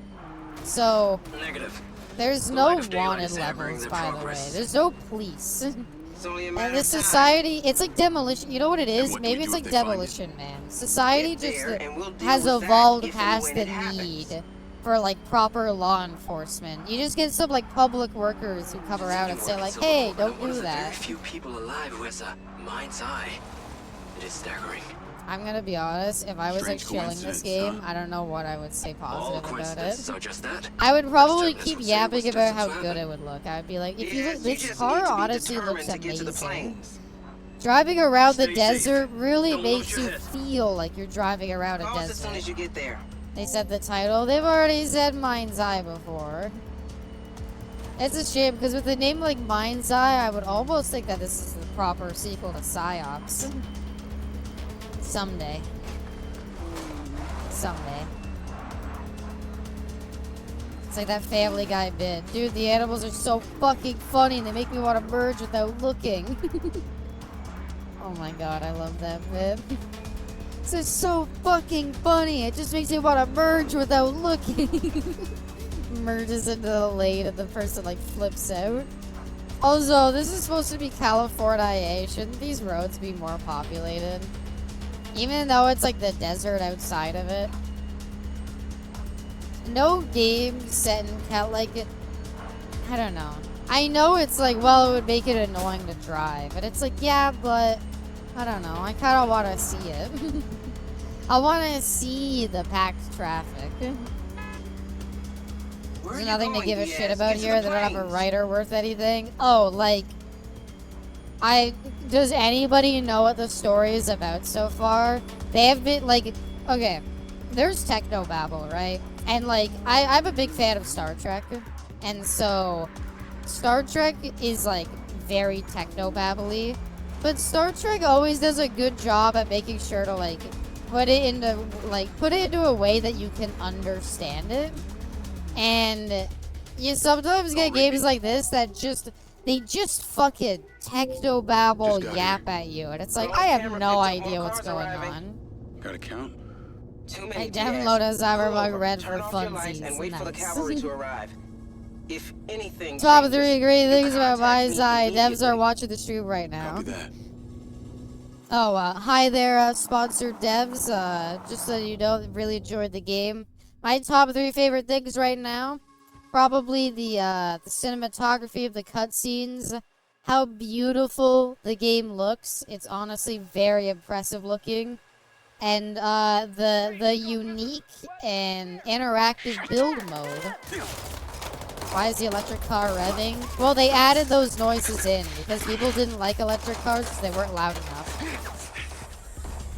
So, Negative. there's The no lack of daylight wanted is hampering levels, their by the way. progress. There's no police. It's only a matter And of this time. society, it's like demolition. You know what it is? what do Maybe we it's do like if they find Demolition Man. Society Get just there and we'll deal has with that evolved if and past when the it happens. need for like proper law enforcement. You just get some like public workers who come around and say like, "Hey, don't One do of the very that." few people alive who has a mind's eye. It is staggering. I'm gonna be honest, if I was like Strange chilling this coincidence, game, huh? I don't know what I would say All positive about it. coincidences are just that. I would probably Just keep would say yapping what's about how destined to good happen. it would look. I'd be like, if you Yes, look, you this just car need to be honestly looks determined to get to the amazing. planes. Driving around the Stay safe. desert really Don't makes lose you your head. feel like you're driving around a Call us as soon desert. as you get there. They said the title. They've already said MindsEye before. It's a shame because with a name like MindsEye, I would almost think that this is the proper sequel to Psyops. Someday. Someday. It's like that Family Guy bit. Dude, the animals are so fucking funny and they make me want to merge without looking. Oh my god, I love that bit. This is so fucking funny. It just makes me want to merge without looking. Merges into the lane and the person like flips out. Also, this is supposed to be California. Shouldn't these roads be more populated? Even though it's like the desert outside of it. No game set in I don't know. I know it's like, well, it would make it annoying to drive. But it's like, yeah, but I don't know. I kind of want to see it. I want to see the packed traffic. Where are There's you nothing to going, give a Diaz? shit about Get to here. the They don't have a planes. writer worth anything. Oh, like, does anybody know what the story is about so far? They have been, like, okay, there's technobabble, right? And, like, I'm a big fan of Star Trek. And so, Star Trek is, like, very technobabbly. But Star Trek always does a good job at making sure to, like, put it into a way that you can understand it. And you sometimes get games like this that they just fucking technobabble Just got yap here. at you. And it's like, Well, I have camera no picked up more idea what's cars going arriving. on. Gotta count. Too many I downloaded Diaz. Cyberpunk Pull Red over, for turn off your lights funsies. and wait for the Nice. cavalry to arrive. If anything Top changes, 3 great you things about contact me MindsEye. Devs are immediately. watching the stream right now. Copy that. Oh, hi there, sponsored devs. Just so you know, really enjoyed the game. My top 3 favorite things right now, probably the cinematography of the cutscenes, how beautiful the game looks. It's honestly very impressive looking, and the unique and interactive build mode. Why is the electric car revving? Well, they added those noises in because people didn't like electric cars because they weren't loud enough.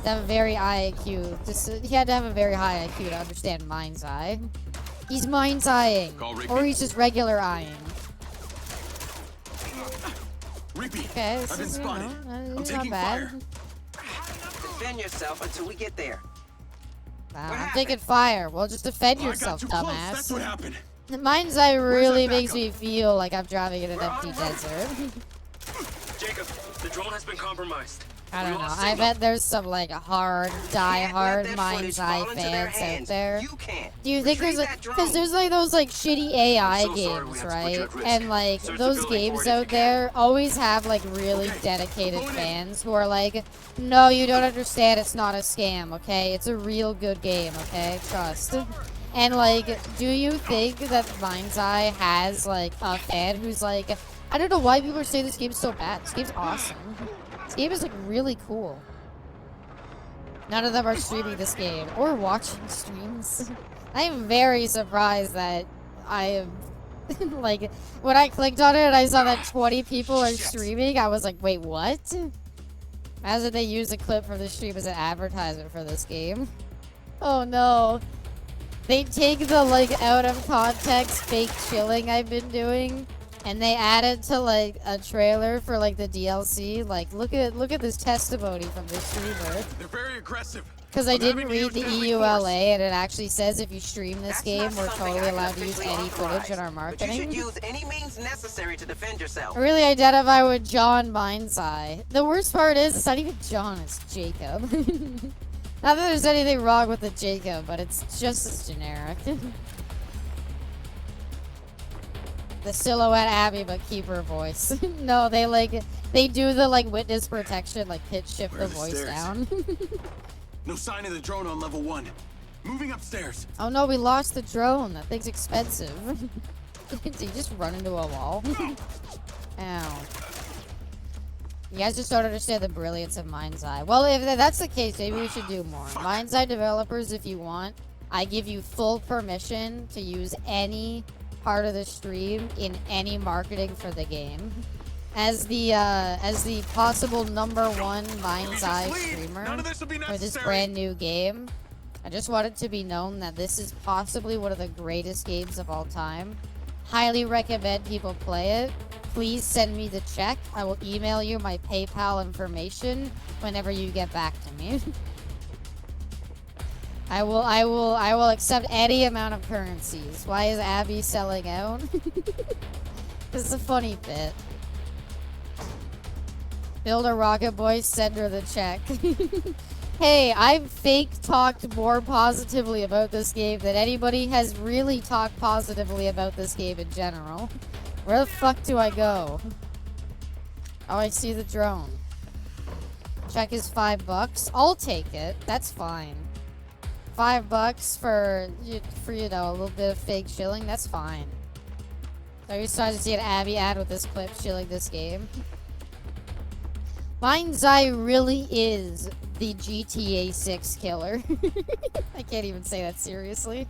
To have a very high IQ. He had to have a very high IQ to understand MindsEye. He's MindsEyeing. Call Ricky. Or he's just regular eyeing. Rippy, Okay, this I've been is, spotted. it's I'm taking not bad. fire. Defend yourself until we get there. Wow, What I'm happened? taking fire. Well, just defend Oh, I yourself, got too close. That's what dumbass. happened. MindsEye Where's really that makes backup? me feel like I'm driving in an We're empty on route. desert. Jacob, the drone has been compromised. I We don't know. lost I signal. bet there's some like hard, Can't let die-hard that footage fall MindsEye into their fans out hands. there. You can't. Do you think Retrieve there's that because drone. there's like those like shitty AI I'm so sorry we games, have to put you right? at risk. And like Search the those building for games it if out you can. there always have like really Okay, dedicated going in. fans who are like, no, you don't understand. It's not a scam, okay? It's a real good game, okay? Trust. And like, do you think that MindsEye has like a fan who's like, I don't know why people are saying this game's so bad. This game's awesome. This game is like really cool. None of them are streaming this game or watching streams. I am very surprised that I am like when I clicked on it and I saw that 20 people are streaming, I was like, wait, what? As if they use a clip from the stream as an advertisement for this game. Oh no. They take the like out of context fake chilling I've been doing and they add it to like a trailer for like the DLC. Like look at this testimony from the streamer. They're very aggressive. Because I I'm didn't having to read use the deadly EULA force. and it actually says if you stream this That's game, not we're something totally I can allowed to use officially any footage in our authorize, But you should marketing. use any means necessary to defend yourself. I really identify with John MindsEye. The worst part is it's not even John, it's Jacob. Not that there's anything wrong with the Jacob, but it's just as generic. The silhouette Abby, but keep her voice. No, they do the like witness protection, like pitch shift Where the are the voice stairs? down. No sign of the drone on level 1. Moving upstairs. Oh no, we lost the drone. That thing's expensive. Did you just run into a wall? Ow. You guys just don't understand the brilliance of MindsEye. Well, if that's the case, maybe we should do more. MindsEye developers, if you want, I give you full permission to use any part of the stream in any marketing for the game. As the possible #1 MindsEye streamer for this brand new game, I just want it to be known that this is possibly one of the greatest games of all time. Highly recommend people play it. Please send me the check. I will email you my PayPal information whenever you get back to me. I will accept any amount of currencies. Why is Abby selling out? This is a funny bit. Build a rocket boy, send her the check. Hey, I've fake talked more positively about this game than anybody has really talked positively about this game in general. Where the fuck do I go? Oh, I see the drone. Check is $5. I'll take it. That's fine. $5 for you know, a little bit of fake shilling. That's fine. So you started to see an Abby ad with this clip shilling this game. MindsEye really is the GTA 6 killer. I can't even say that seriously.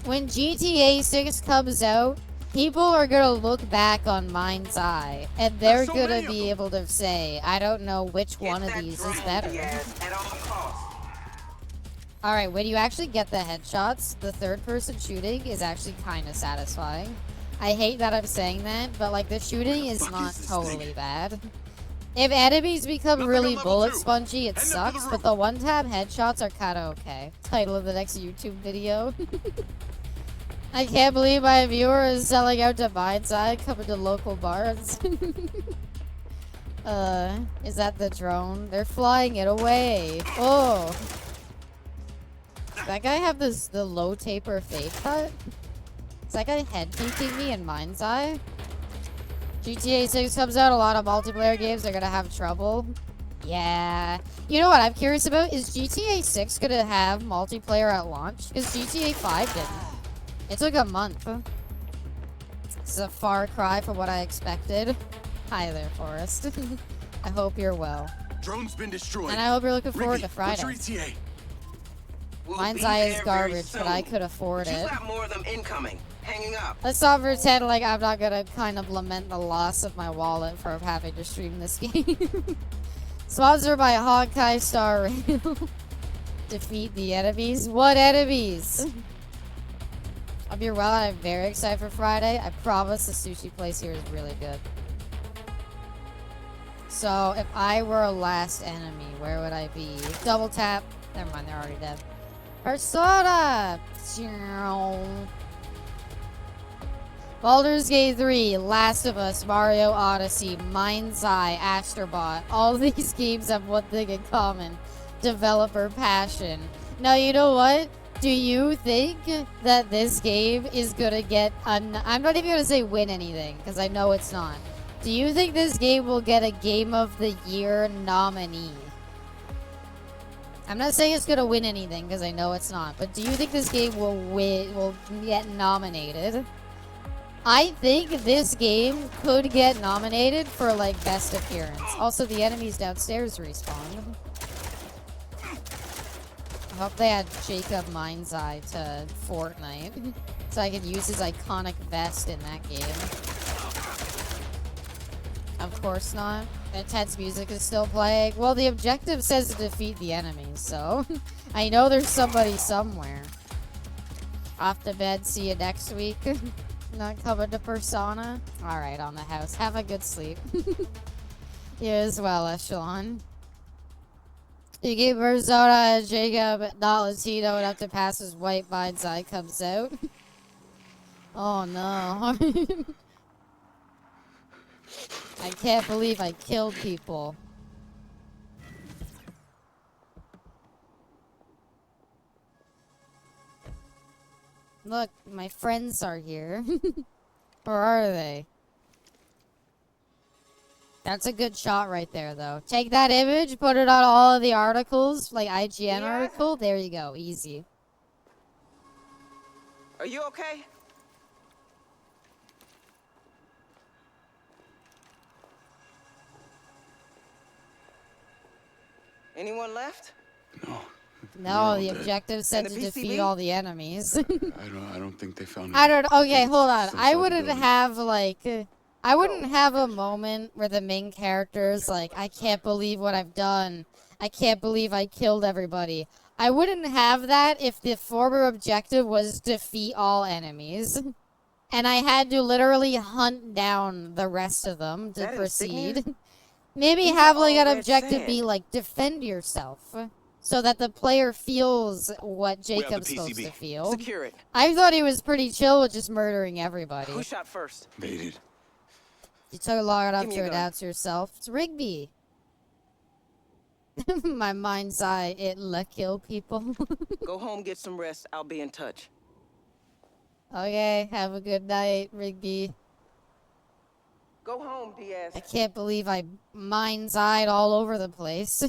When GTA 6 comes out, people are gonna look back on MindsEye, and they're gonna be able to say, I don't know which one of these is better. Alright, when you actually get the headshots, the third-person shooting is actually kind of satisfying. I hate that I'm saying that, but like the shooting is not totally bad. If enemies become really bullet spongy, it sucks, but the one-tap headshots are kind of okay. Title of the next YouTube video. I can't believe my viewer is selling out to MindsEye, coming to local bars. Is that the drone? They're flying it away. Oh. Does that guy have the low taper fade cut? Is that guy head peeking me in MindsEye? GTA 6 comes out, a lot of multiplayer games are gonna have trouble. Yeah. You know what I'm curious about? Is GTA 6 gonna have multiplayer at launch? Because GTA 5 didn't. It took a month. This is a far cry from what I expected. Hi there, Forrest. I hope you're well. Drone's been destroyed. And I hope you're looking forward to Friday. What's your ETA? MindsEye is garbage, but I could afford it. You got more of them incoming. Hanging up. Let's not pretend like I'm not gonna kind of lament the loss of my wallet for having to stream this game. Sponsored by Honkai Star Rail. Defeat the enemies. What enemies? I'll be well. I'm very excited for Friday. I promise the sushi place here is really good. So if I were a last enemy, where would I be? Double tap. Never mind, they're already dead. Persona! Baldur's Gate 3, Last of Us, Mario Odyssey, MindsEye, Astrobot. All these games have one thing in common. Developer passion. Now, you know what? Do you think that this game is gonna get I'm not even gonna say win anything, because I know it's not. Do you think this game will get a Game of the Year nominee? I'm not saying it's gonna win anything, because I know it's not. But do you think this game will get nominated? I think this game could get nominated for, like, best appearance. Also, the enemies downstairs respawn. I hope they add Jacob MindsEye to Fortnite, so I can use his iconic vest in that game. Of course not. Intense music is still playing. Well, the objective says to defeat the enemies, so I know there's somebody somewhere. Off to bed, see you next week. Not coming to Persona. Alright, on the house. Have a good sleep. You as well, Echelon. You gave Persona and Jacob, not Latino, enough to pass his white MindsEye comes out. Oh no. I can't believe I killed people. Look, my friends are here. Or are they? That's a good shot right there, though. Take that image, put it on all of the articles, like IGN article. There you go. Easy. Are you okay? Anyone left? No. No, all the dead. objective said And to the defeat PCB? all the enemies. I don't think they found. I don't. I Okay, think hold it's on. still I inside the wouldn't building. have like. I wouldn't have a moment where the main character's like, I can't believe what I've done. I can't believe I killed everybody. I wouldn't have that if the former objective was defeat all enemies. And I had to literally hunt down the rest of them to That insignia? proceed. Maybe These have are like all an red objective be sand. like defend yourself. So that the player feels what the Jacob's supposed PCB. to feel. Secure it. I thought he was pretty chill with just murdering everybody. Who shot first? They did. You took long enough Give me to a gun. announce yourself. It's Rigby. My mind's eye, it'll kill people. Go home, get some rest. I'll be in touch. Okay, have a good night, Rigby. Go home, Diaz. I can't believe I mind's eyed all over the place.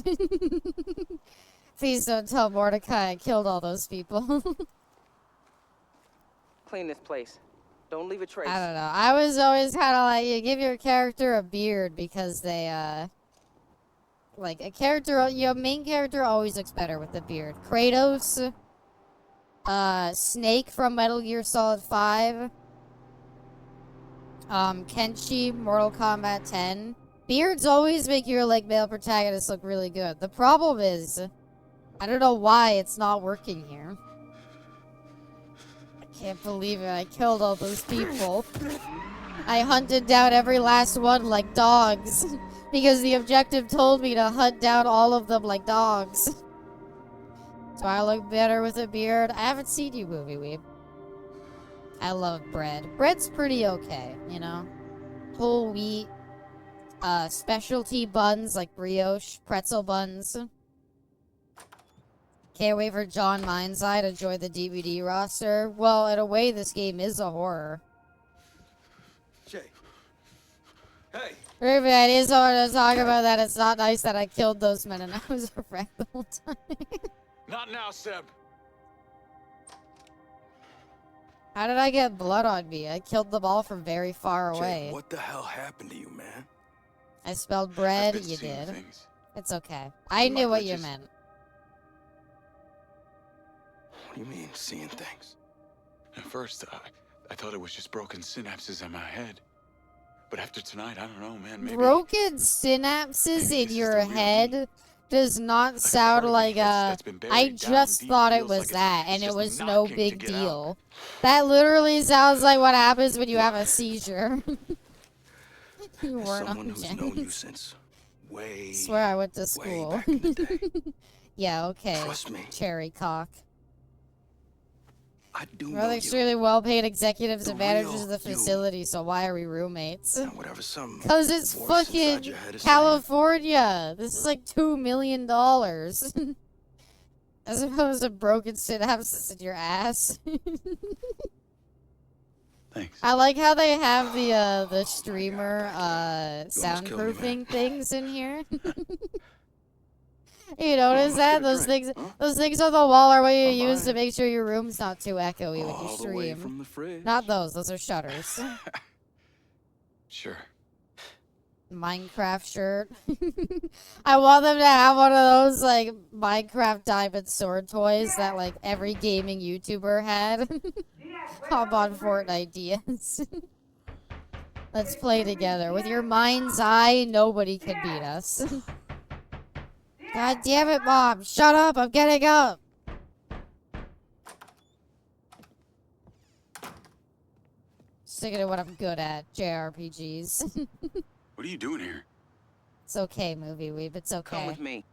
Please don't tell Mordecai I killed all those people. Clean this place. Don't leave a trace. I don't know. I was always kind of like, you give your character a beard because they, like, a character, your main character always looks better with a beard. Kratos, Snake from Metal Gear Solid 5, Kenshi, Mortal Kombat 10. Beards always make your, like, male protagonists look really good. The problem is, I don't know why it's not working here. Can't believe it. I killed all those people. I hunted down every last one like dogs. Because the objective told me to hunt down all of them like dogs. Do I look better with a beard? I haven't seen you, Movie Weeb. I love bread. Bread's pretty okay, you know? Whole wheat. Specialty buns like brioche. Pretzel buns. Can't wait for John MindsEye to join the DVD roster. Well, in a way, this game is a horror. Jay. Hey. Ruby, I just wanted to talk about that. It's not nice that I killed those men and I was a wreck the whole time. Not now, Seb. How did I get blood on me? I killed them all from very far away. Jay, what the hell happened to you, man? I spelled bread. I've been You seeing did. things. It's okay. I knew what you just- meant. What do you mean, seeing things? At first, I thought it was just broken synapses in my head. But after tonight, I don't know, man. Maybe. Broken synapses maybe in this is your the real head me. does not Like a sound part of me like that's been buried I down just deep thought it feels was like that, and it's it just was no knocking to big get out. deal. That literally sounds like what happens when you have a seizure. You As weren't someone on who's known you Jennings. since way, Swear I went to way school. back in the day. Yeah, okay. Trust me. Cherry cock. I do We're know the you. extremely well-paid executives The and managers real of the you. facility, so why are we roommates? Now, whatever some Cause it's voice inside fucking your head is saying, California. This is like $2 million. As opposed to broken synapses in your ass. Thanks. I like how they have the streamer almost killed me, man. soundproofing things in here. You notice that? get a Those drink, things huh? those things on the wall are what you Don't use to mind. make sure your room's not too echoey when you all the way stream. from the fridge. Not those are shutters. Sure. Minecraft shirt. I want them to have one of those like Minecraft diamond sword toys that like every gaming YouTuber had. Hop on Fortnite, DS. Let's play together. With your mind's eye, nobody can beat us. God damn it, Mom. Shut up. I'm getting up. Sticking to what I'm good at, JRPGs. What are you doing here? It's okay, Movie Weeb. It's okay. Come with me.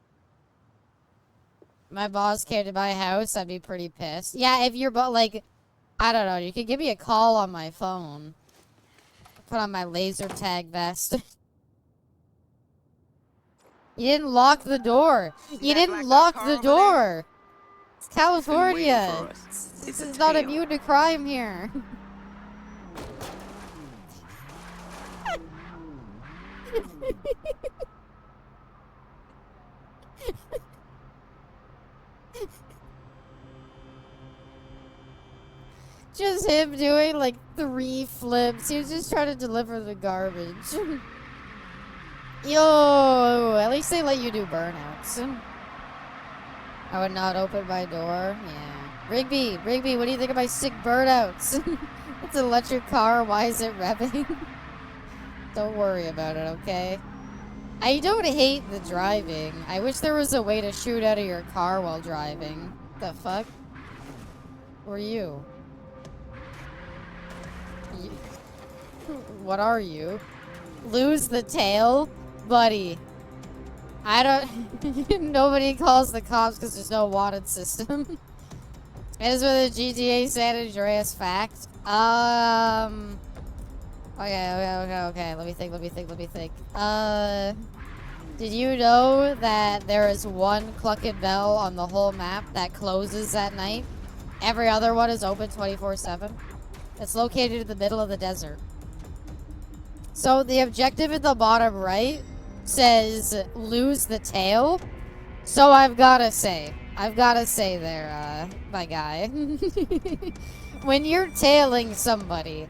My boss came to my house, I'd be pretty pissed. Yeah, if you're, like, I don't know, you could give me a call on my phone. Put on my laser tag vest. You didn't lock the door. You that didn't blacked out lock car the over there? door. It's Been waiting California. for us. This It's a is not tail. immune to crime here. Just him doing like 3 flips. He was just trying to deliver the garbage. Yo, at least they let you do burnouts. I would not open my door. Yeah. Rigby, what do you think of my sick burnouts? It's an electric car. Why is it revving? Don't worry about it, okay? I don't hate the driving. I wish there was a way to shoot out of your car while driving. The fuck? Who are you? What are you? Lose the tail? Buddy. I don't... Nobody calls the cops because there's no wanted system. As with the GTA San Andreas fact. Okay. Let me think. Did you know that there is one Clucket Bell on the whole map that closes at night? Every other one is open 24/7. It's located in the middle of the desert. So the objective at the bottom right says lose the tail. So I've gotta say there, my guy. When you're tailing somebody,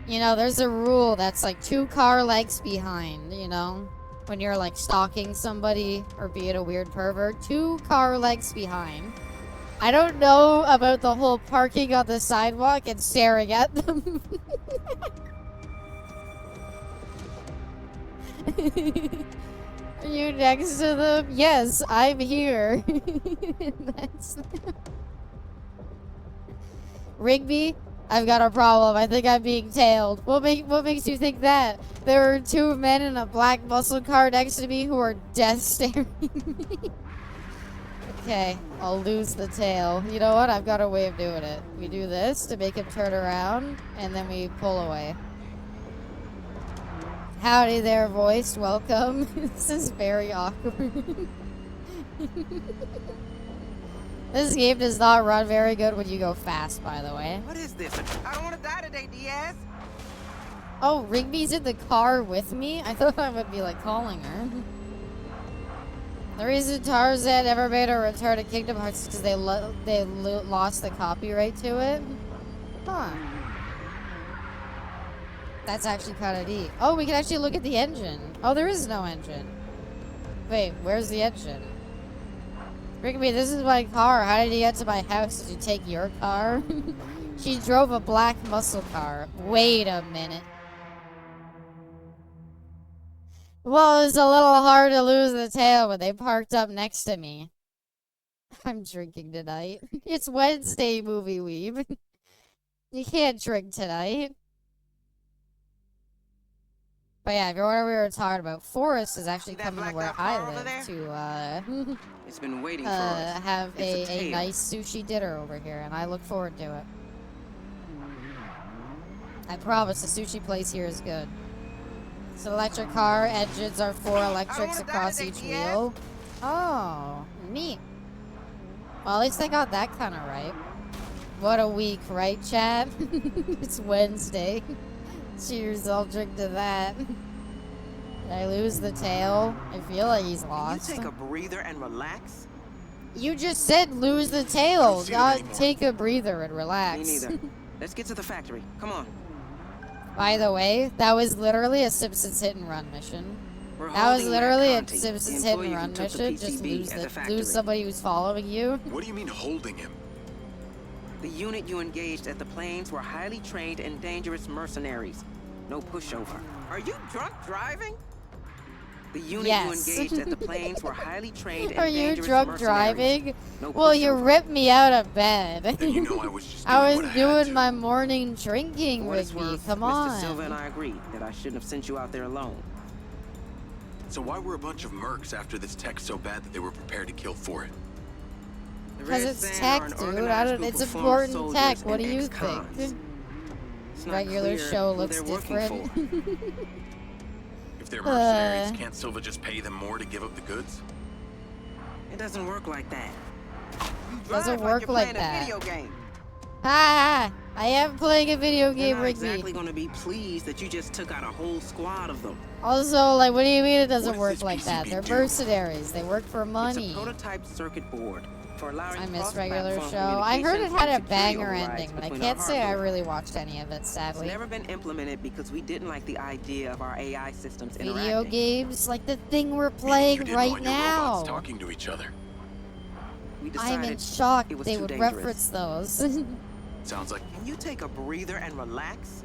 you know, there's a rule that's like 2 car lengths behind, you know? When you're like stalking somebody or being a weird pervert, 2 car lengths behind. I don't know about the whole parking on the sidewalk and staring at them. Are you next to them? Yes, I'm here. That's... Rigby, I've got a problem. I think I'm being tailed. What makes you think that? There are 2 men in a black muscle car next to me who are death staring me. Okay, I'll lose the tail. You know what? I've got a way of doing it. We do this to make him turn around, and then we pull away. Howdy there, voice. Welcome. This is very awkward. This game does not run very good when you go fast, by the way. What is this? I don't want to die today, Diaz. Oh, Rigby's in the car with me? I thought I would be, like, calling her. The reason Tarzan never made a return to Kingdom Hearts is because they lost the copyright to it. Huh. That's actually kind of neat. Oh, we can actually look at the engine. Oh, there is no engine. Wait, where's the engine? Rigby, this is my car. How did you get to my house? Did you take your car? She drove a black muscle car. Wait a minute. Well, it's a little hard to lose the tail when they parked up next to me. I'm drinking tonight. It's Wednesday, movie weeb. You can't drink tonight. But yeah, if you're wondering what we were talking about, Forrest is actually coming to where I live to It's been waiting for us. have It's a nice sushi dinner over here, and I look forward to it. I promise the sushi place here is good. It's an electric car. Engines are 4 electrics across each wheel. Oh, neat. Well, at least I got that kind of right. What a week, right, Chad? It's Wednesday. Cheers, I'll drink to that. Did I lose the tail? I feel like he's lost. Can you take a breather and relax? You just said lose the tail. Take a breather and relax. Me neither. Let's get to the factory. Come on. By the way, that was literally a Simpsons hit and run mission. That was literally a Simpsons hit and run mission. Just lose somebody who's following you. What do you mean holding him? The unit you engaged at the plains were highly trained and dangerous mercenaries. No pushover. Are you drunk driving? The unit you engaged at the plains were highly trained and dangerous mercenaries. Are you drunk driving? No well, you ripped me out of bed. And you know I was just I was doing my morning drinking, Rigby. Come on. Mr. Silva and I agreed that I shouldn't have sent you out there alone. So why were a bunch of mercs after this tech so bad that they were prepared to kill for it? Because it's tech, dude. It's important tech. What do you think? Regular show looks different. If they're mercenaries, can't Silva just pay them more to give up the goods? It doesn't work like that. Doesn't work like that. Video game. I am playing a video game, Rigby. Rigby. Exactly going to be pleased that you just took out a whole squad of them. Also, like, what do you mean it doesn't work like that? They're mercenaries. They work for money. It's a prototype circuit board for allowing I miss regular show. I heard it had a banger ending, but I can't say I really watched any of it, sadly. It's never been implemented because we didn't like the idea of our AI systems interacting. Video games, like the thing we're playing right now. Talking to each other. We I'm in decided shock it was they too would dangerous. reference those. Sounds like Can you take a breather and relax?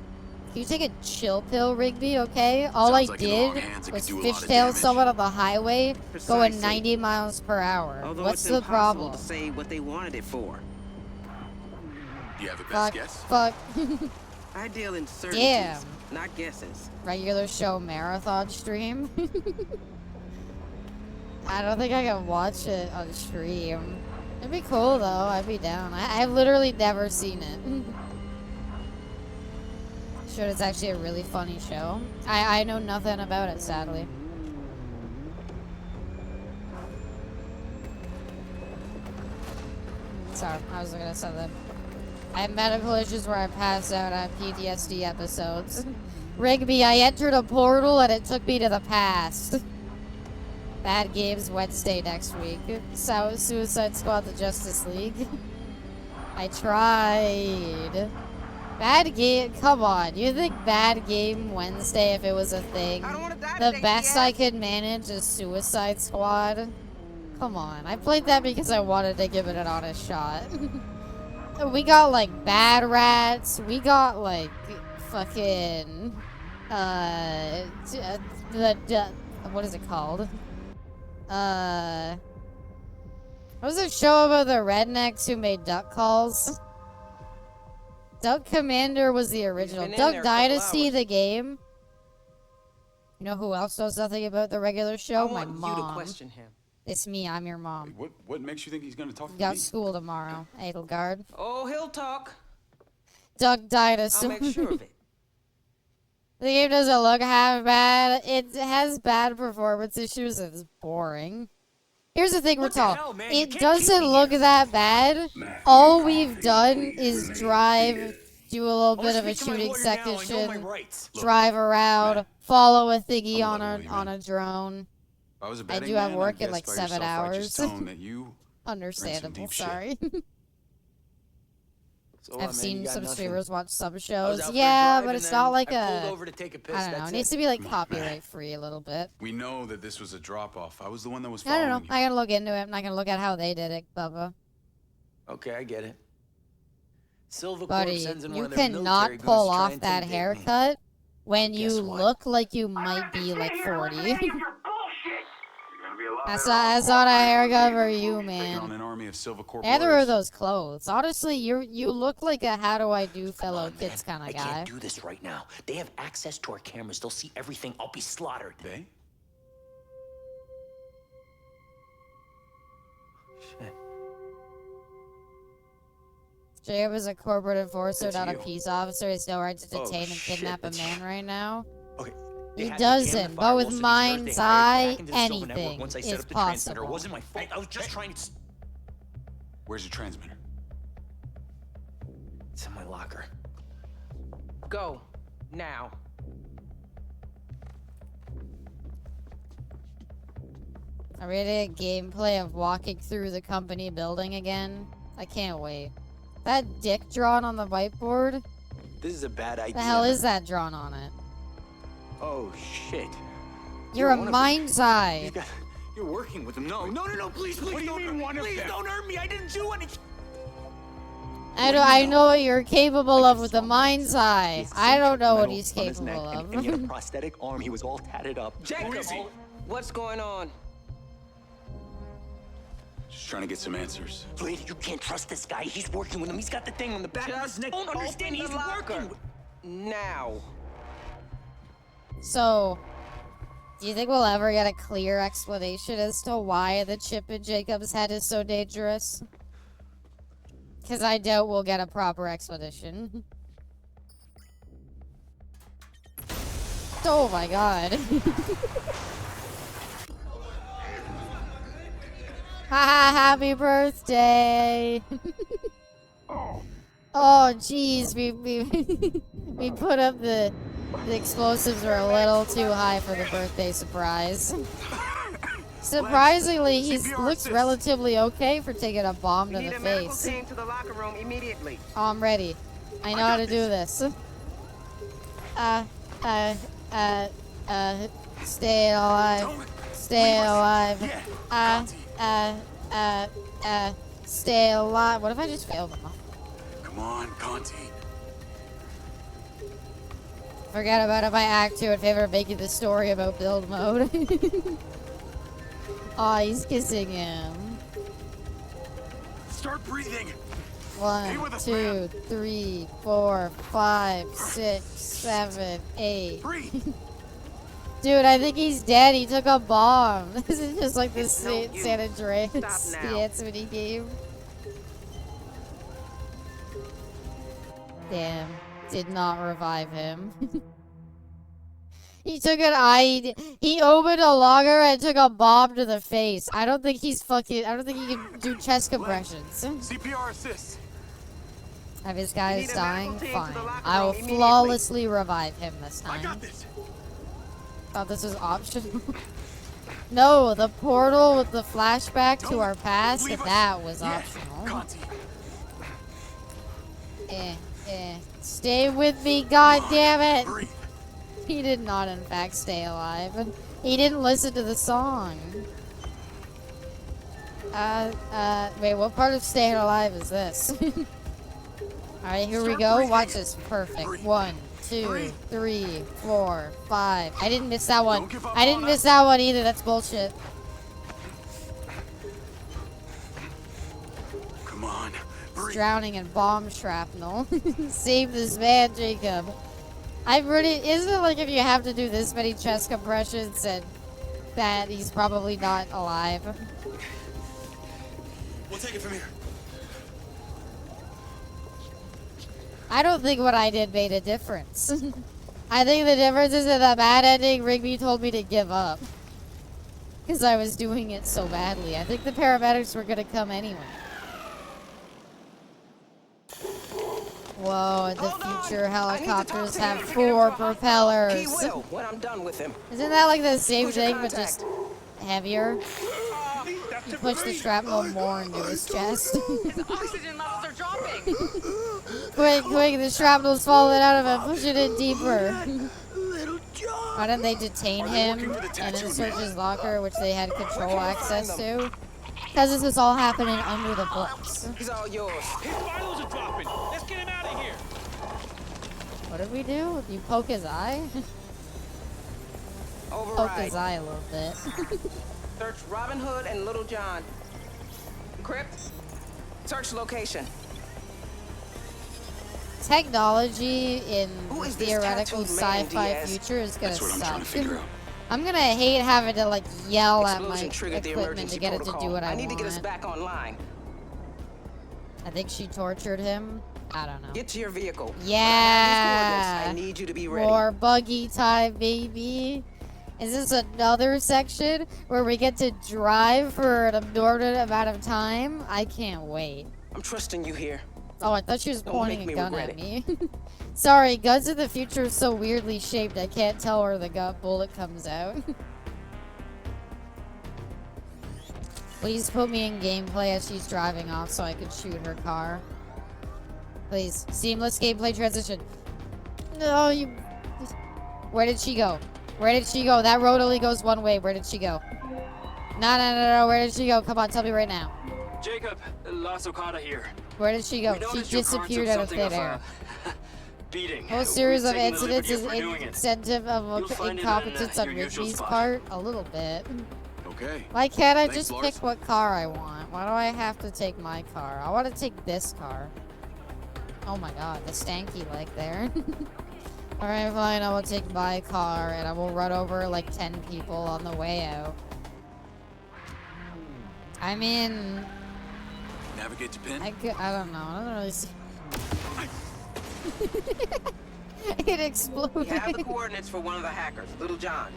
Can you take a chill pill, Rigby, okay? All I Sounds like in the wrong did hands, it was could do a lot of fishtail damage. someone on the highway going Precisely. 90 miles per hour. Although What's it's the impossible problem? to say what they wanted it for. Do you have a best Fuck, guess? fuck. I deal in certainties, Damn. not guesses. Regular show marathon stream. I don't think I can watch it on stream. It'd be cool though, I'd be down. I've literally never seen it. Sure, it's actually a really funny show. I know nothing about it, sadly. Sorry, I was gonna say that. I have medical issues where I pass out on PTSD episodes. Rigby, I entered a portal and it took me to the past. Bad Games Wednesday next week. Suicide Squad, the Justice League. I tried. Bad Game, come on. You think Bad Game Wednesday, if it was a thing, I don't wanna die the today, best Diaz. I could manage is Suicide Squad? Come on. I played that because I wanted to give it an honest shot. We got like Bad Rats. We got like fucking what is it called? What was the show about the rednecks who made duck calls? Duck Commander was the original. been in Duck there a couple Dynasty, hours. the game. You know who else knows nothing about the regular show? I My want you to mom. question him. It's me. I'm your mom. What makes you think he's gonna talk to Got me? school tomorrow. Edelgard. Oh, he'll talk. Duck Dynasty. I'll make sure of it. The game doesn't look half bad. It has bad performance issues and it's boring. Here's the thing, Ratal. It doesn't look that bad. All we've done is drive, do a little bit of a shooting section, drive around, follow a thingy on a drone. If I was a I betting do have man, work I'd in guess like by 7 your self-righteous hours. tone that you Understandable, deep shit. sorry. So, I've man, seen you got some nothing. streamers watch some I was shows. out for a Yeah, drive but and it's then not like I pulled a... over to take a piss, I don't know. that's It needs it. to be like Come on, man. copyright free a little bit. We know that this was a drop-off. I was the one that was I following don't know. you. I gotta look into it. I'm not gonna look at how they did it, Bubba. Okay, I get it. Silver Corp Buddy, sends in one you of their cannot military pull goons to try off and that intimidate me. haircut when you Guess what? look like you might be like 40. That's not a haircut for you, Taking on man. an army of Silver Corp Neither are warriors. those clothes. Honestly, you look like a how do I do fellow kids kind I of guy. can't do this right now. They have access to our cameras. They'll see everything. I'll be slaughtered. They? Shit. Jacob is a corporate enforcer, That's not a you. peace officer. He has no right to Oh, detain and shit, kidnap a that's- man right now. Okay. He They hacked the doesn't, camera but firewall with so these nerds Mind's they hired Eye, hack into the Silver network anything once I set is up the transmitter. It possible. wasn't my fault. I was just trying to... Where's your transmitter? It's in my locker. Go. Now. Are we getting a gameplay of walking through the company building again? I can't wait. That dick drawn on the whiteboard? This is a bad idea. The hell is that drawn on it? Oh, shit. You're a Mind's Eye. You're working with him. No, please, What do you mean one of please them? don't hurt me. I didn't do anything. I know what you're capable of with the Mind's Eye. I don't know what Metal he's on his capable neck, of. and he had a prosthetic arm. He was all tatted up. Jacob, is he? what's going on? Just trying to get some answers. Blade, you can't trust this guy. He's working with him. He's got the thing on the back of his Just neck. Don't understand. open He's the locker. working. Now. So, do you think we'll ever get a clear explanation as to why the chip in Jacob's head is so dangerous? Because I doubt we'll get a proper explanation. Oh my god. Haha, happy birthday! Oh jeez, we put up the explosives were a little too high for the birthday surprise. Surprisingly, he looks relatively okay for taking a bomb We to need the a medical face. team to the locker room immediately. Oh, I'm ready. I know how to do this. Stay alive. Stay alive. Stay alive. What if I just failed them? Come on, Conti. Forget about it. My act 2 in favor of making the story about build mode. Aw, he's kissing him. Start breathing. 1, 2, 3, 4, 5, 6, 7, 8. Breathe. Dude, I think he's dead. He took a bomb. This is just like the San Andreas dance mini game. Damn. Did not revive him. He took an eye. He opened a locker and took a bomb to the face. I don't think he's fucking. I don't think he can do chest compressions. CPR assist. If this guy is dying, fine. I will flawlessly revive him this I time. got this. Thought this was optional. No, the portal with the flashback to our past, that was optional. Conti. Stay with me, goddammit! Breathe. He did not, in fact, stay alive. He didn't listen to the song. Wait, what part of staying alive is this? Alright, here we go. Watch this. Perfect. 1, 2, 3, 4, 5. I didn't miss that one. I didn't miss that one either. That's bullshit. Come on. Breathe. Drowning in bomb shrapnel. Save this man, Jacob. Isn't it like if you have to do this many chest compressions and that he's probably not alive? We'll take it from here. I don't think what I did made a difference. I think the difference is in the bad ending, Rigby told me to give up. Because I was doing it so badly. I think the paramedics were going to come anyway. Whoa, the future helicopters have 4 propellers. He will when I'm done with him. Isn't that like the same Who's your thing, but just heavier? You push the shrapnel more into his chest. His oxygen levels are dropping. Quick, the shrapnel's falling out of him. Push it in deeper. Why didn't they detain him and then search his locker, which they had control access to? Because this is all happening under the books. He's all yours. His vitals are dropping. Let's get him out of here. What did we do? You poke his eye? Poke his eye a little bit. Search Robin Hood and Little John. Crypt. Search location. Technology in Who the is this theoretical tattooed man, sci-fi Diaz? future is gonna That's what I'm trying to figure suck. out. I'm gonna hate having to like yell at my Explosion triggered the equipment emergency to get it to protocol. do what I need want. to get us back online. I think she tortured him. I don't know. Get to your vehicle. When I Yeah. have these coordinates, I need you to be ready. More buggy time, baby. Is this another section where we get to drive for an inordinate amount of time? I can't wait. I'm trusting you here. Oh, I thought she was Don't pointing make a me gun regret at me. Sorry, guns in the future are so weirdly shaped I can't tell where the gun bullet comes out. Please put me in gameplay as she's driving off so I can shoot her car. Please. Seamless gameplay transition. No, you... Where did she go? Where did she go? That road only goes one way. Where did she go? No. Where did she go? Come on, tell me right now. Jacob, La Socata here. Where did she go? We She noticed your car disappeared took out of something thin air. a beating. Whole series We're of taking the incidents liberty is of redoing it. incentive of You'll find it incompetence in, on your usual Rigby's spot. part? A little bit. Okay. Why can't I Thanks, just Lars. pick what car I want? Why do I have to take my car? I want to take this car. Oh my god, the stanky leg there. Alright, fine, I will take my car and I will run over like 10 people on the way out. I mean, Navigate to pin. I don't know. I don't really see. It exploded. We have the coordinates for one of the hackers, Little John.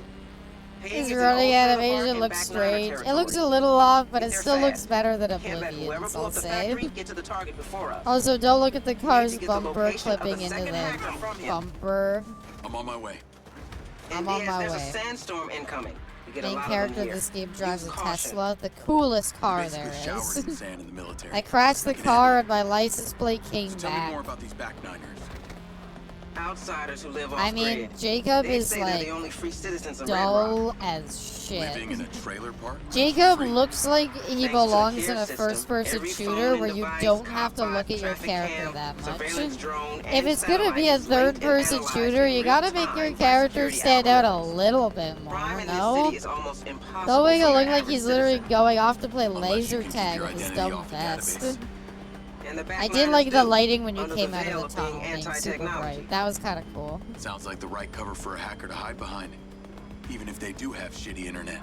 Ping His is in running Old Trailer Park animation in looks back Niner strange. It territory. looks a little off, but Get it there still looks fast. better than Can't let whoever Oblivion's, blew I'll up the say. factory get to the target before us. Also, don't look at the car's get the bumper location of the clipping into second hacker the from him. bumper. I'm on my way. I'm And on Diaz, my there's way. a sandstorm incoming. We get a Main lot character of of them this here. game drives a Use caution. Tesla, the coolest car Basically there showered in is. sand in the military. I crashed the Can car handle and my license plate came it. Tell me more back. about these back niners. outsiders who live off I mean, grid. Jacob They is say they're like the only free citizens of Red Rock. dull as shit. Living in a trailer park? Jacob Free. looks like he Thanks to the belongs care in a system, first-person every shooter phone where and you device, don't cop have to bot, look at your traffic character cam, that much. surveillance drone, If and it's gonna be a satellite is linked and third-person analyzed shooter, in you real gotta make your time by character security stand out a algorithms. little bit more, Crime in this no? city is almost impossible Don't make it for look your like he's average literally citizen. going off to play Unless laser you can keep tag your with his identity dumb off the vest. database. And the I backliners did like the do, lighting when you under came the out veil of the being tunnel being super anti-technology. bright. That was kind of cool. Sounds like the right cover for a hacker to hide behind. Even if they do have shitty internet.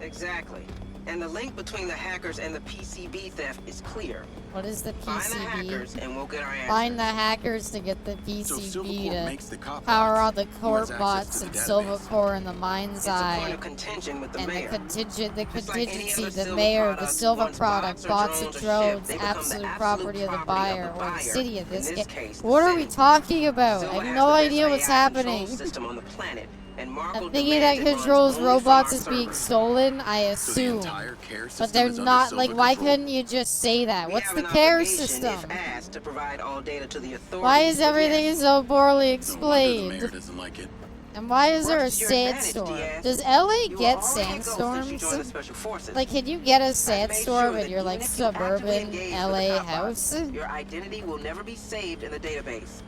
Exactly. And the link between the hackers and the PCB theft is clear. What is the Find the PCB? hackers and we'll get our answers. Find the hackers to get the So PCB Silvercorp to makes the cop power bots. all the Who core has access bots to and the Silver database? Core and the Mind's It's a point Eye. of contention with the And mayor. the Just like any contingency, other the Silver mayor, the product, silver once product, bots and or drones, shipped, they become the absolute absolute property of the buyer, or the buyer. city of In this this game. case, What the are we city. talking about? Silver I have has no the best idea what's AI control happening. system on the planet, and Marco The thinking that demands it runs controls only from robots our is being servers. stolen, I So the assume. entire care system But they're is under not, like, Silver why control? couldn't you just say that? We What's have the an care obligation, system? if asked, to provide all data to the authorities. Why is but everything yes, so poorly No wonder the explained? mayor doesn't like it. And why is there a Rush to your advantage, sandstorm? Diaz. Does LA you were get already a ghost since you sandstorms? joined the special forces. Like, can you get a I've made sandstorm sure in that your, like, even if you actively suburban engage with the LA cop bots, house? your identity will never be saved in the database.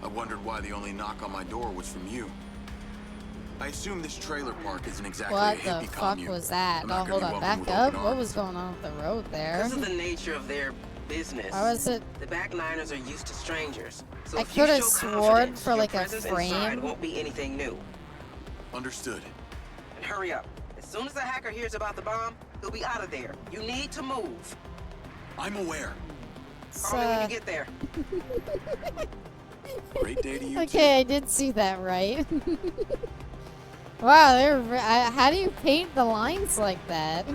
I wondered why the only knock on my door was from you. I assume this trailer park isn't exactly What a the hippie fuck commune. was that? I'm Oh, not hold gonna on, be welcomed back with up. open What arms. was going on with the road there? Because of the nature of their business, Why was it? the backliners are used to strangers. So I if you coulda show sworn confidence, for, your like, a presence inside frame. won't be anything new. Understood. And hurry up. As soon as the hacker hears about the bomb, he'll be out of there. You need to move. I'm aware. Call me when you get there. Great day to you too. Okay, I did see that right. Wow, how do you paint the lines like that?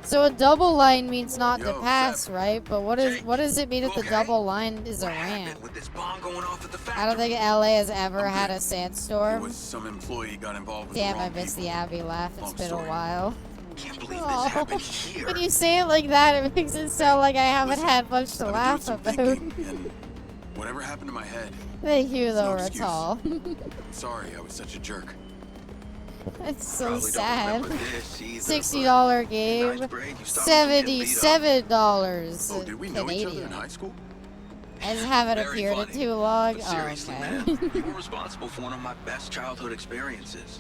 So a double line means not to Yo, pass, Seb. right? But what does it mean if the Okay? double line is a What ramp? happened with this bomb going off at the factory? I don't think LA has ever I'm had good. a It sandstorm. was some employee got involved with Damn, the I wrong missed the people. Abby laugh. It's Long been a story. while. Can't believe this Oh, happened here. when you say it like that, it makes it sound like I haven't Listen, had much to I've been laugh doing some about. thinking, and whatever happened to my head, Thank you, no though, excuse. Ratal. I'm sorry I was such a jerk. It's so Probably don't sad. remember this either, $60 but game, ninth grade, you started getting beat up. $77 Oh, did we know each other in Canadian. high school? I just haven't Very appeared in funny. too long. But Oh, seriously, okay. man, you were responsible for one of my best childhood experiences.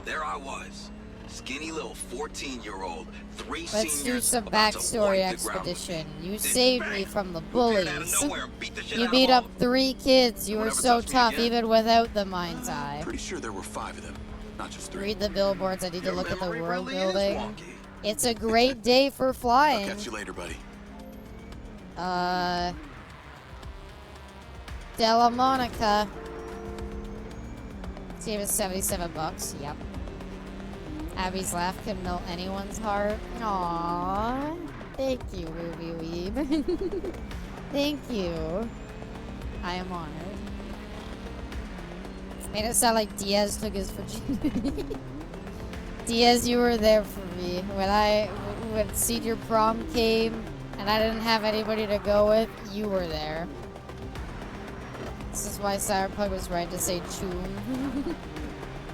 There I was, skinny little 14-year-old, three Let's do seniors some about to backstory wipe the ground with expedition. me. You Then saved bang, me from the who appeared out of bullies. nowhere and beat the shit You out beat of up all of 3 kids. You were Whoever so touched me tough again. even without the Mind's Eye. Pretty sure there were 5 of them, not just 3. Read the billboards. I need to Your look at the memory world really is building. wonky. It's a great day for I'll flying. catch you later, buddy. Della Monica. Save us $77. Yep. Abby's laugh can melt anyone's heart. Aww. Thank you, Ruby Weeb. Thank you. I am honored. Made it sound like Diaz took his virginity. Diaz, you were there for me. When senior prom came and I didn't have anybody to go with, you were there. This is why Cyberpunk was right to say Choom.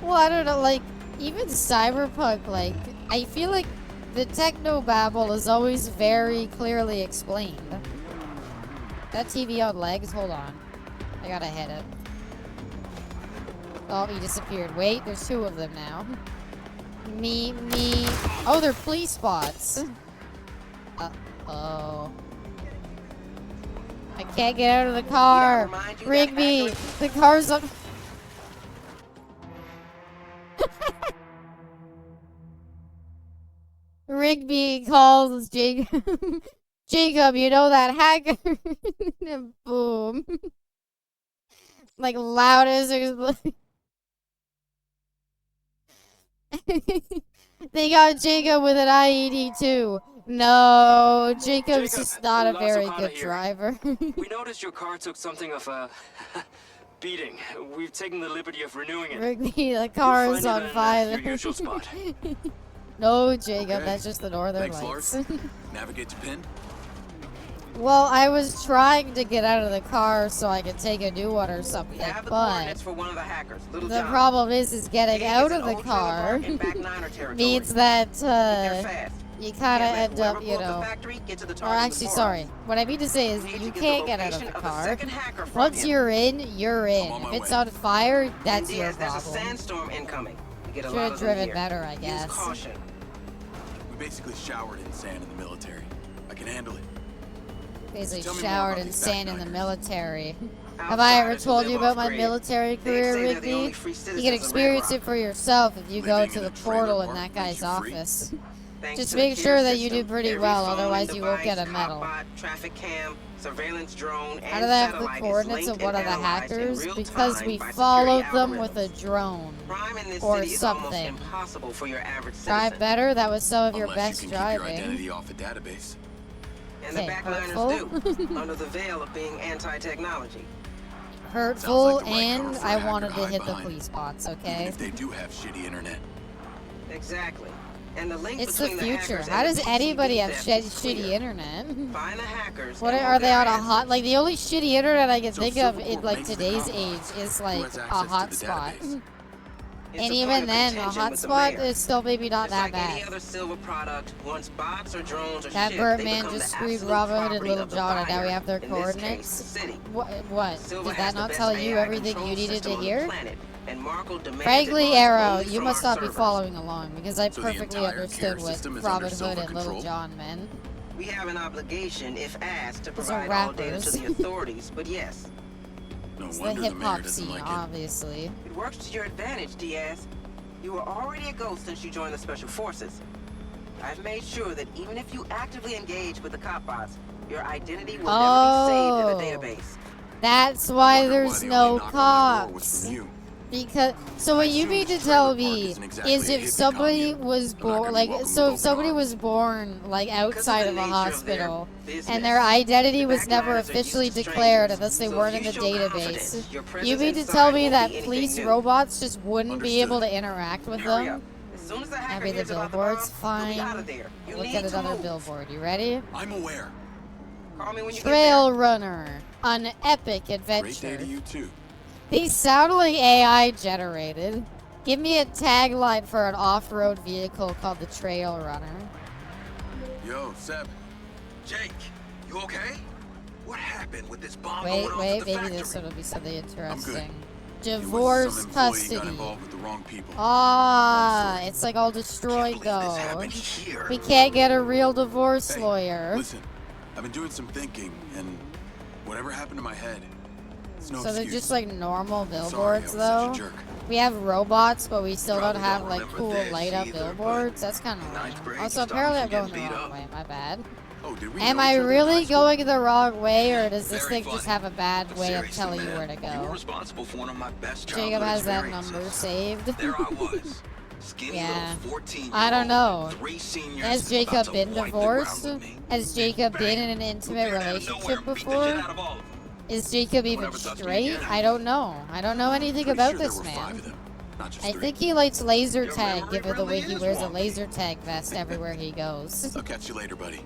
Well, I don't know, like, even Cyberpunk, like, I feel like the technobabble is always very clearly explained. That TV on legs? Hold on. I gotta hit it. Oh, he disappeared. Wait, there's 2 of them now. Me. Oh, they're police bots. Uh-oh. I can't get out of the car. remind you that Rigby, hacker- the car's up. Rigby calls Jacob. Jacob, you know that hacker? And boom. Like loud as They got Jacob with an IED too. No, Jacob's Jacob, just not a Las very Ocana good here. driver. We noticed your car took something of a beating. We've taken the liberty of renewing it. Rigby, the car You'll is find on it in, fire. your usual spot. No, Jacob, Okay. that's just the northern Thanks, lights. Lars. Navigate to pin. Well, I was trying to get out of the car so I could take a new one or something, We have the but coordinates for one of the hackers, Little the John. problem is getting He out is of an the old trailer car park in back niner territory. means that They're fast. you kind of Can't let end up, whoever you blew up the know. factory get to the Or target actually, before sorry. us. What I mean to say is We need you to get can't the get out of location the of the car. second hacker from Once him. you're in, you're in. on my If it's way. on fire, that's And your Diaz, there's a problem. sandstorm incoming. We get a Should lot have of them driven here. better, I Use guess. caution. We basically showered in sand in the military. I can handle it. Basically Tell me more showered about in these sand in the backliners. military. Have I ever Outsiders told you live about off my grid. military They career, say they're the only Rigby? free You citizens can of Red experience Rock. it for yourself if you go Living to in the a trailer portal in park that makes guy's you free? office. Thanks Just to the make tier sure that you do system, pretty every well, phone, otherwise you won't device, get a medal. hotspot, traffic cam, surveillance drone, How and do they have the satellite is coordinates linked of one and of the analyzed in hackers? real Because time we by security followed them with a algorithms. drone. Crime in this Or city is almost something. impossible for your average Drive citizen. better? That was some of your Unless best you can keep your driving. identity off the database. And the Okay, backliners do, under the veil of being anti-technology. Hurtful, Sounds like the right and cover for a I hacker wanted to to hide hit the behind. police bots, Even okay? if they do have shitty internet. Exactly. And the link It's the between future. hackers How and does the anybody PCB have theft is shitty clear. internet? Find the hackers What and are we'll they get on a our hot? answers. Like the only shitty internet I can So think of Silvercorp in like makes the today's cop age box. is Who like has a access to the hotspot. database? It's And a even point of then, a contention with the hotspot mayor. is still maybe not Just that like any bad. other silver product, once bots or drones are That shipped, Burt they man become just the screwed absolute Robin Hood and property Little of the John, and now we buyer, have their in this case, coordinates. the city. What? Silver Did has that the not best tell you AI everything control you needed system to on the hear? planet, and Marco demands Frankly, it runs Arrow, only you from must our not be servers. following along because I So the perfectly entire understood care what system is Robin under Hood Silver and Little control? John meant. We have an obligation, if asked, to Those are provide all data to rappers. the authorities, but yes, No It's the wonder the hip mayor hop doesn't scene, like it. obviously. it works to your advantage, Diaz. You were already a ghost since you joined the Special Forces. I've made sure that even if you actively engage with the cop bots, your identity will never be saved in the database. That's why Wonder there's the no only knock on my door was cops. from you. Because so what you assume mean to this tell trailer park me isn't exactly is a if hippie somebody commune. was They're not born gonna be like welcomed so with if somebody open was born like outside of a nature of their hospital business, and their identity the was never backliners are used officially to declared strangers. unless they So weren't if in you the show database, confidence, your you presence mean to inside tell me won't that be anything police new. robots just wouldn't be able Understood. to interact with Hurry them? up. As soon as the hacker Maybe the hears about the billboards? bomb, you'll be out Fine. of there. You Look need at to another move. billboard. You ready? I'm aware. Call me when you Trail Runner, an epic Great day adventure. to you too. These sound like AI generated. Give me a tagline for an off-road vehicle called the Trail Runner. Yo, Seb. Jake, you okay? What happened with this bomb Wait, going off wait, at the maybe factory? this will be something interesting. It was Divorce some employee got custody. involved with the wrong people. Ah, it's like all destroyed Can't believe this though. happened here. We can't get a real divorce Hey, lawyer. Listen, I've been doing some thinking, and whatever happened to my head, it's no So they're excuse. just like normal Sorry, I billboards was though. such a jerk. We have robots, but we still don't Probably have don't like remember cool this light up either, billboards. but That's kind in of ninth lame. grade, Also, you stopped apparently me I'm from going the getting wrong beat way. up. My bad. Oh, did we Am know I each other in high really school? going the wrong way, or does this Very thing just funny. have a bad But way of seriously, telling you man, where to You were go? responsible for one of my best childhood Jacob has that experiences. number saved. There I was, skinny Yeah. little 14-year-old. I don't know. 3 seniors Has about Jacob to been wipe the divorced? ground with me. Has Jacob Bang. been in an Who intimate appeared out of nowhere relationship and beat the shit before? out of all of them. Is Jacob even ever touched me straight? again. I don't know. I don't know anything Pretty about sure this there were 5 man. of them, not just I 3. think he likes laser Your tag, memory given the way really he is wears a wonky. laser tag vest everywhere he goes. I'll catch you later, buddy.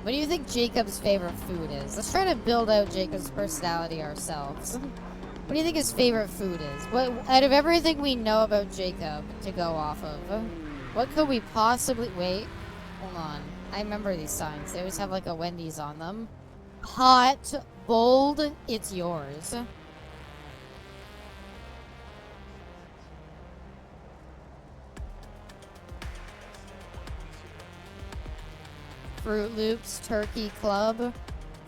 What do you think Jacob's favorite food is? Let's try to build out Jacob's personality ourselves. What do you think his favorite food is? What out of everything we know about Jacob to go off of, what could we possibly wait? Hold on. I remember these signs. They always have like a Wendy's on them. Hot, bold, it's yours. Fruit Loops, Turkey Club.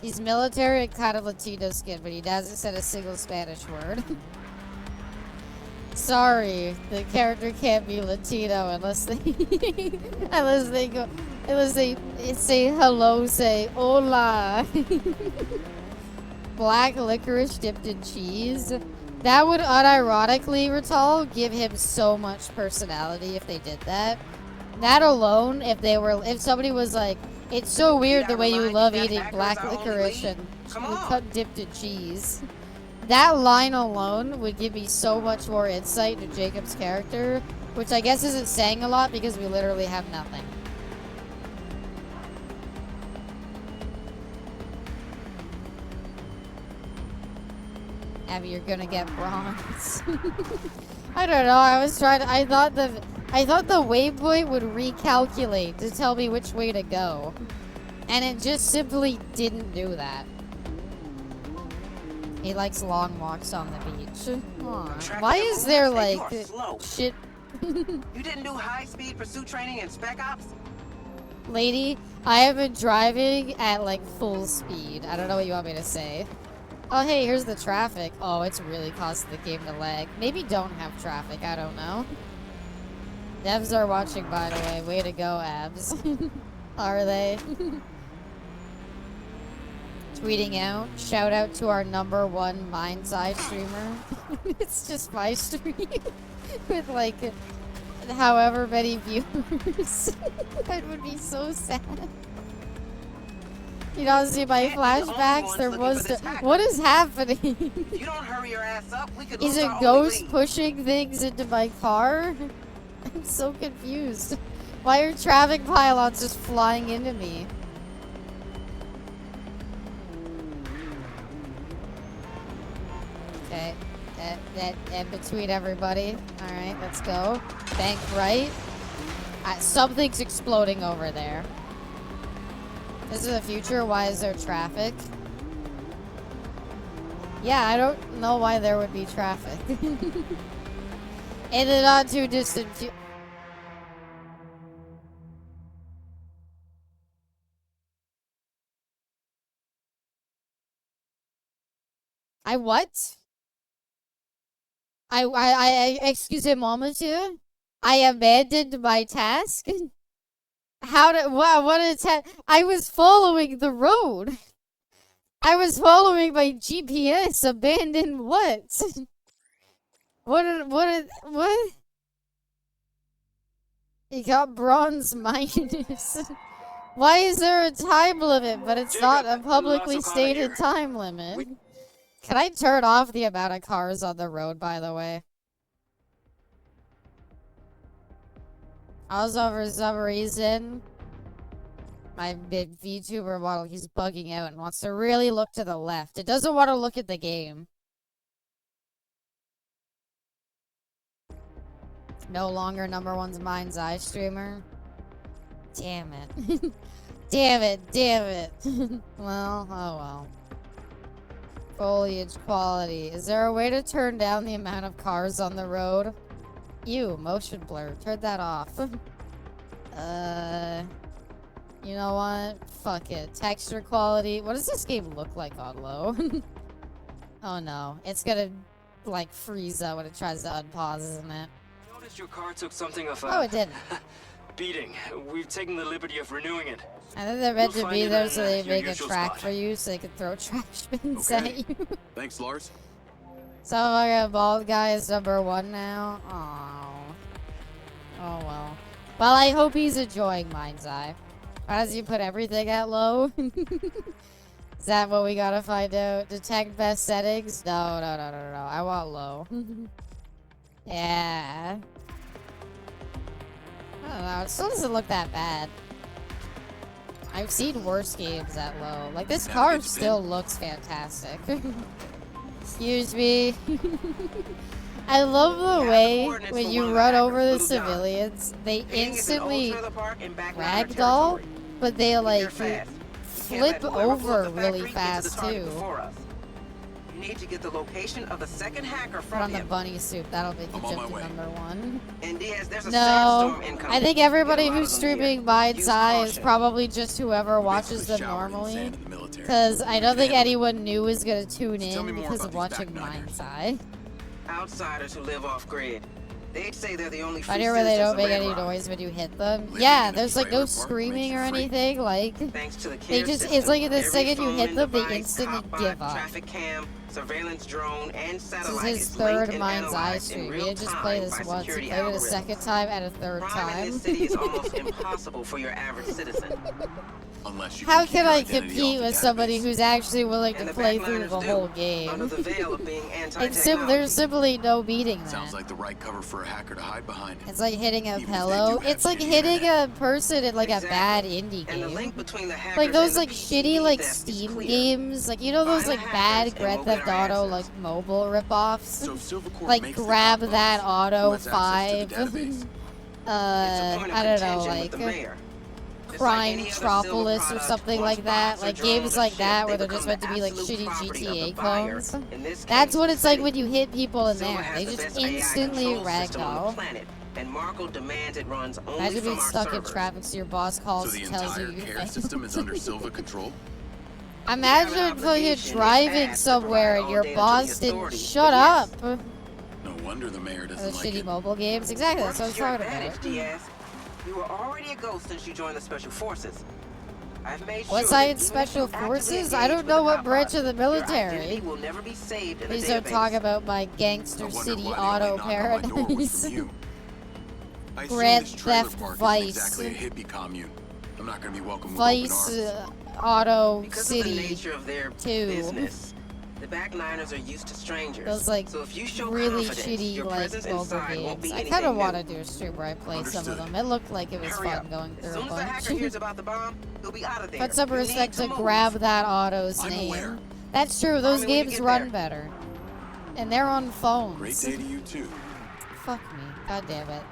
He's military and kind of Latino skin, but he hasn't said a single Spanish word. Sorry, the character can't be Latino unless they unless they say hello, say hola. Black licorice dipped in cheese. That would unironically, Ratal, give him so much personality if they did that. That alone, if somebody was like, it's so weird the way you love eating black licorice and cut dipped in cheese. That line alone would give me so much more insight into Jacob's character, which I guess isn't saying a lot because we literally have nothing. Abby, you're gonna get bronze. I don't know. I was trying to. I thought the waypoint would recalculate to tell me which way to go, and it just simply didn't do that. He likes long walks on the beach. Aw. Why is there like shit? You didn't do high-speed pursuit training in Spec Ops? Lady, I have been driving at like full speed. I don't know what you want me to say. Oh, hey, here's the traffic. Oh, it's really caused the game to lag. Maybe don't have traffic. I don't know. Devs are watching, by the way. Way to go, Abs. Are they? Tweeting out. Shout out to our #1 MindsEye streamer. It's just my stream. With like however many viewers. That would be so sad. You don't see my flashbacks. There was. What is happening? If you don't hurry your ass up, we could Is lose a our only ghost lead. pushing things into my car? I'm so confused. Why are traffic pylons just flying into me? Okay. That between everybody. Alright, let's go. Bank right. Something's exploding over there. This is the future. Why is there traffic? Yeah, I don't know why there would be traffic. In the not too distant future. I what? Excusez-moi, monsieur. I abandoned my task? How did, what I was following the road. I was following my GPS. Abandon what? What? He got bronze minus. Why is there a time limit, but it's not a publicly stated time limit? Can I turn off the amount of cars on the road, by the way? Also, for some reason, my big VTuber model, he's bugging out and wants to really look to the left. It doesn't want to look at the game. No longer #1's MindsEye streamer. Damn it. Damn it. Well, oh well. Foliage quality. Is there a way to turn down the amount of cars on the road? Ew, motion blur. Turn that off. You know what? Fuck it. Texture quality. What does this game look like on low? Oh no. It's gonna, like, freeze out when it tries to unpause, isn't it? I noticed your car took something of a Oh, it didn't. beating. We've taken the liberty of renewing it. I think they're meant You'll to find be it there on, so they your make a usual track spot. for you so they can throw trash bins Okay. at you. Thanks, Lars. So a bald guy is #1 now? Oh. Oh well. Well, I hope he's enjoying MindsEye. Why does he put everything at low? Is that what we gotta find out? Detect best settings? No. I want low. Yeah. I don't know. It still doesn't look that bad. I've seen worse games at low. Like, this car still looks fantastic. Excuse me. I love the way when you run over the civilians, they instantly ragdoll, but they like flip over really fast too. You need to get the location of the second hacker Put from on the him. bunny suit, that'll make you I'm on jump my to way. #1. And Diaz, there's a No, sandstorm incoming. I think everybody Get a lot who's of them here. streaming Use MindsEye is caution. probably just whoever watches Basically them showered in normally. sand in the military. Because I don't think Handle it. anyone new is gonna tune So tell me in more because about of these watching back-niners. MindsEye. Outsiders who live off grid. They'd say they're the only free Funny where they citizens don't of make Red any Rock. noise when you hit them. Living Yeah, in a there's like no trailer park screaming makes or you free. anything. Like, Thanks to the they care just, system, it's like the every second you phone hit and them, they device, instantly hotspot, give up. Traffic cam, surveillance drone, and This is satellite his is third linked and MindsEye analyzed in stream. He real didn't just play time this by once, he security played it a algorithms. second time and a third Crime in time. this city is almost impossible for your average citizen. Unless you How keep can your I identity compete off with the somebody database. who's actually willing And to the play through backliners the do, whole under game? the veil of being There's anti-technology. simply no beating that. Sounds like the right cover for for a hacker to hide behind. It's like hitting a Even if they pillow. do have It's like shitty hitting internet. a person in like a bad indie And the game. link between the hackers Like those and the like PCB shitty like theft is Steam clear. games. Like you know those Find like the bad hackers and Grand we'll get Theft our Auto answers. like mobile ripoffs. So if Silvercorp Like makes the grab top that boss, auto who has access to the 5. database? It's a point of I don't know, contention with like the mayor. Just Crime any other Tropolis silver or product, something once like that. bots are Like drawn games to like ship, that they where they're become just meant to the be like absolute shitty property of the GTA buyer. clones. In this That's case, what the it's like city. when you hit people in Silver there. has They the just best AI instantly control system on the ragdoll. planet, and Markle demands it runs only Imagine from being our stuck in servers. traffic so your boss So calls the and tells you entire you're care failed. system is under Silver control? Imagine an fucking obligation driving to somewhere and provide your all data to boss the didn't authorities, shut but up. No wonder the mayor The doesn't like shitty it. mobile games. Exactly, that's what I was Works to your talking advantage, about. Diaz. You were already a ghost since you joined the Special Forces. I've made What sure side that even Special if you actively Forces? I engage don't with know the what cop branch of the Your military. identity will never be saved in the Please don't database. talk about my I Gangster wondered City why the Auto only knock on my door was Paradise. from you. I assume Grand this trailer Theft park Vice. isn't exactly a hippie commune. I'm not gonna be welcome with Vice open arms. Auto Because of the City. nature of their 2. business, the back niners are used to strangers. Those like so if you show really confidence, shitty your like presence mobile inside won't games. be I anything kind of new. want to do a stream where I play some of Understood. them. It looked like it was Hurry fun up. going As through soon a as the hacker bunch. hears about the bomb, he'll be out of there. Put some You need respect to move. grab that auto's I'm name. aware. That's true. Those me when you games get run there. better, and they're on phones. Great day to you too. Fuck me. God damn it.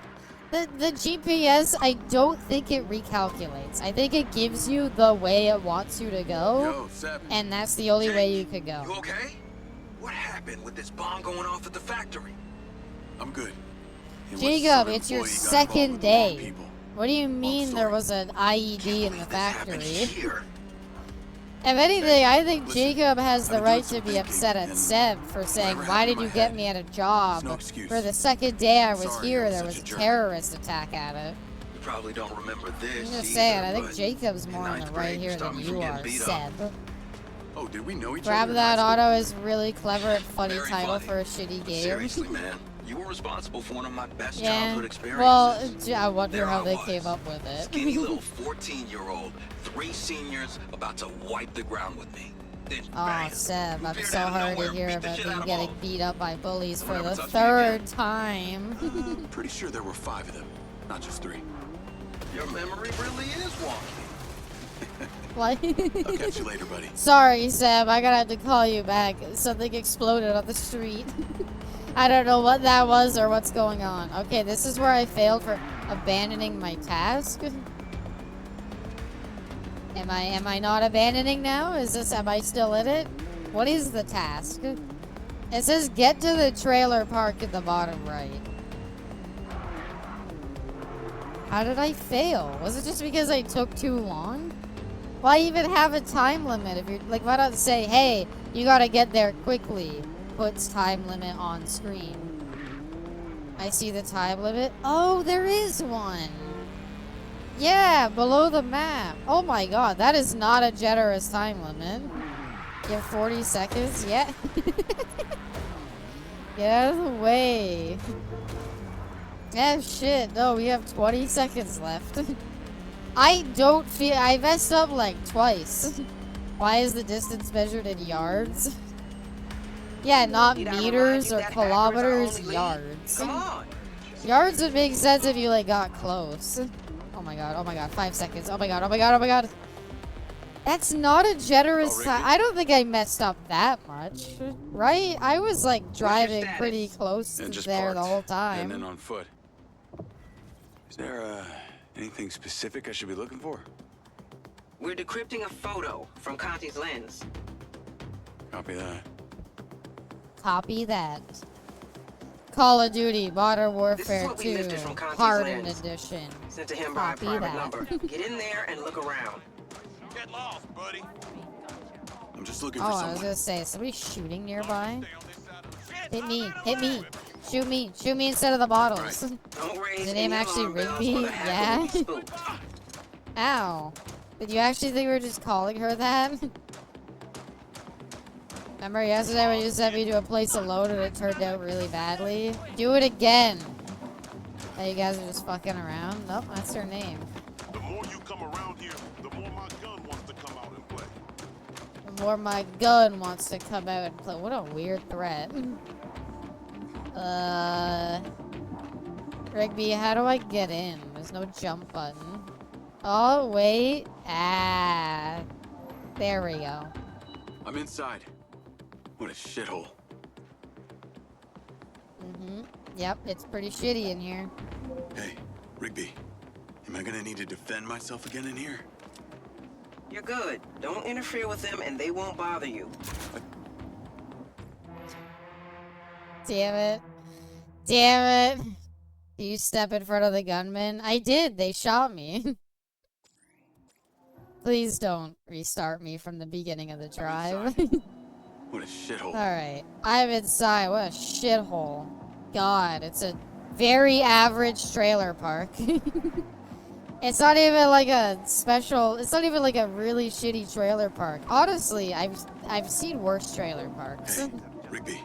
The GPS, I don't think it recalculates. I think it gives you the way it wants you to go, Yo, Seb. and that's the only way you Jake, could go. You okay? What happened with this bomb going off at the factory? I'm good. It was Jacob, some it's your employee got involved second with the wrong day. people. What do you mean there story. was an IED in the Believe this happened factory? here. If anything, I think Listen, Jacob has I've the been right doing to some be thinking, upset at and Seb for saying, whatever why happened did in you my get head, me at a job? no excuse. For the second day I was Sorry, here, I'm there such was a a jerk. terrorist attack at it. You probably don't remember this. I'm just either, saying, I think but Jacob's in more on the ninth right grade, here stopped than me from you getting are, beat up. Seb. Oh, did we know each Grab other? in That high school? Auto is really clever and funny Very title funny. for a shitty game. Seriously, man. You were responsible for one of my best Yeah. childhood experiences. Well, I wonder There how I they was, came up with it. Skinny little 14-year-old, 3 seniors about to wipe the ground with me. Then Aw, bam, Seb, we I'm appeared so out of hard to nowhere, hear beat the about shit you out of getting all. beat up by bullies for Whatever the touched me again. third time. Pretty sure there were 5 of them, not just 3. Your memory really is wonky. Like, I'll catch you later, buddy. sorry, Seb, I gotta have to call you back. Something exploded on the street. I don't know what that was or what's going on. Okay, this is where I failed for abandoning my task. Am I not abandoning now? Am I still in it? What is the task? It says get to the trailer park in the bottom right. How did I fail? Was it just because I took too long? Why even have a time limit? If you're like, why not say, hey, you gotta get there quickly? Puts time limit on screen. I see the time limit. Oh, there is one. Yeah, below the map. Oh my god, that is not a generous time limit. You have 40 seconds? Yeah. Get out of the way. Yeah, shit. No, we have 20 seconds left. I messed up like twice. Why is the distance measured in yards? Yeah, not Need I remind meters you or that hackers are kilometers, only lead? yards. Come on. Yards would make sense if you like got close. Oh my god, 5 seconds. Oh my god. That's not a generous time. I don't think I messed up that much, right? I was like driving status? pretty close And just there the parked, whole time. And then on foot. Is there anything specific I should be looking for? We're decrypting a photo from Conti's lens. Copy that. Copy that. Call of Duty Modern Warfare what we 2 lifted from Conti's Hardened lens. Edition. Sent to him by a Copy private that. number. Get in there and look around. Get lost, buddy. I'm just looking Oh, for I was someone. gonna say, somebody shooting nearby? Stay on this side of the fence. Hit me. Shoot me instead of the bottles. Don't raise Is the any name actually alarm bells Rigby? or the hacker Yeah. will be spooked. Ow. Did you actually think we were just calling her that? Remember yesterday when you sent me to a place alone and it turned out really badly? Do it again. Oh, you guys are just fucking around? Nope, that's her name. The more you come around here, the more my gun wants to come out and play. The more my gun wants to come out and play. What a weird threat. Rigby, how do I get in? There's no jump button. Oh, wait. Ah. There we go. I'm inside. What a shithole. Mm-hmm. Yep, it's pretty shitty in here. Hey, Rigby. Am I gonna need to defend myself again in here? You're good. Don't interfere with them and they won't bother you. Damn it. Damn it. You step in front of the gunman? I did. They shot me. Please don't restart me from the beginning of the drive. What a shithole. Alright. I'm inside. What a shithole. God, it's a very average trailer park. It's not even like a special... It's not even like a really shitty trailer park. Honestly, I've seen worse trailer parks. Hey, Rigby.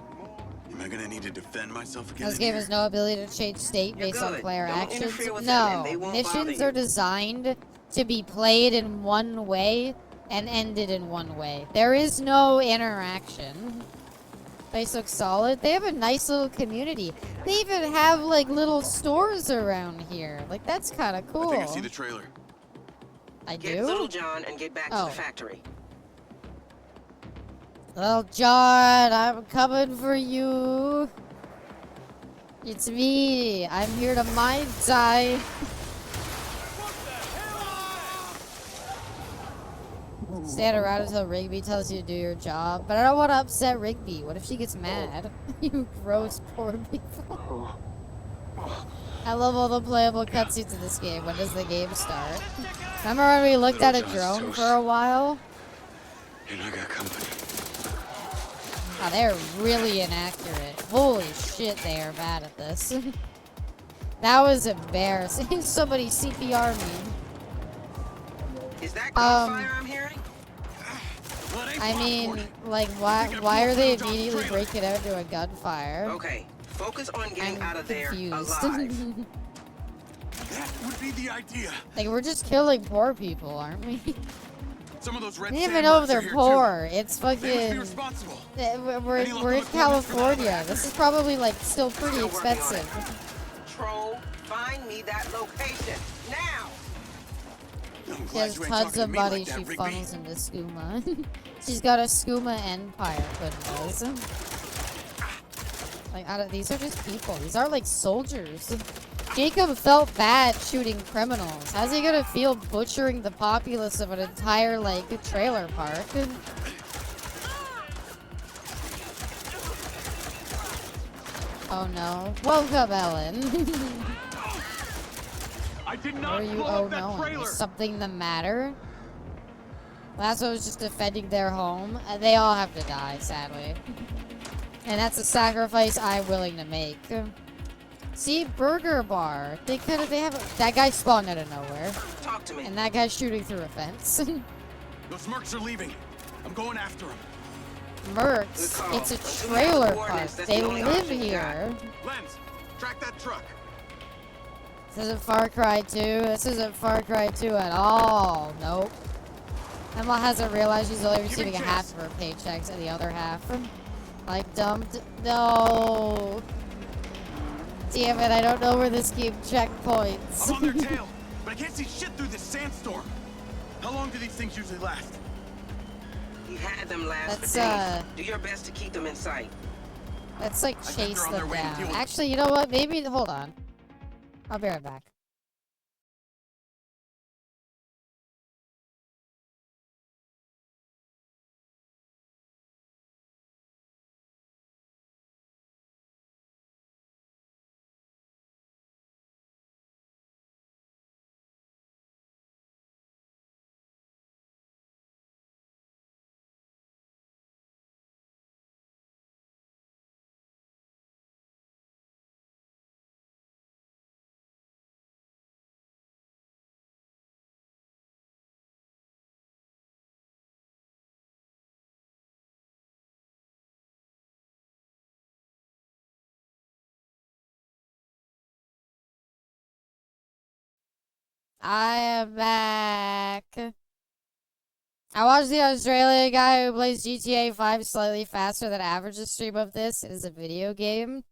Am I gonna need to defend myself again? This game has no ability to change state based on player actions. No, missions are designed to be played in one way and ended in one way. There is no interaction. Place looks solid. They have a nice little community. They even have like little stores around here. Like that's kind of cool. I think I see the trailer. I Get do? Little John and get back to the factory. Well, John, I'm coming for you. It's me. I'm here to MindsEye. Stand around until Rigby tells you to do your job. But I don't want to upset Rigby. What if she gets mad? You gross poor people. I love all the playable cutscenes in this game. When does the game start? Remember when we looked at a drone for a while? And I got company. Oh, they're really inaccurate. Holy shit, they are bad at this. That was embarrassing. Somebody CPR me. Is that gunfire I'm hearing? I mean, like, why are they immediately breaking out into a gunfire? Okay, focus on getting out of there Confused. alive. That would be the idea. Like, we're just killing poor people, aren't we? Some of those red I don't even know if sandmarks are they're here, poor. too. It's They must be fucking... responsible. We're in California. This is probably, like, still pretty expensive. Troll, find me that location now. She has tons of money she funnels into skooma. She's got a skooma empire, goodness. Like, these are just people. These aren't like soldiers. Jacob felt bad shooting criminals. How's he gonna feel butchering the populace of an entire, like, trailer park? Oh no. Welcome, Ellen. I did What not are you blow oh up that no? trailer. Is something the matter? Lasso was just defending their home. They all have to die, sadly. And that's a sacrifice I'm willing to make. See, Burger Bar. They have that guy spawned out of nowhere. Talk to me. And that guy's shooting through a fence. Those mercs are leaving. I'm going after them. Mercs? It's a trailer park. They live here. Lens, track that truck. This isn't Far Cry 2. This isn't Far Cry 2 at all. Nope. Emma hasn't realized she's only receiving half of her paychecks and the other half. Like, dumped. No. Damn it, I don't know where this game checkpoints. I'm on their tail, but I can't see shit through this sandstorm. How long do these things usually last? You had them last Let's, for days. Do your best to keep them in sight. Let's, like, chase them down. Actually, you know what? Maybe, hold on. I'll be right back. I am back. I watched the Australian guy who plays GTA 5 slightly faster than average stream of this. It is a video game.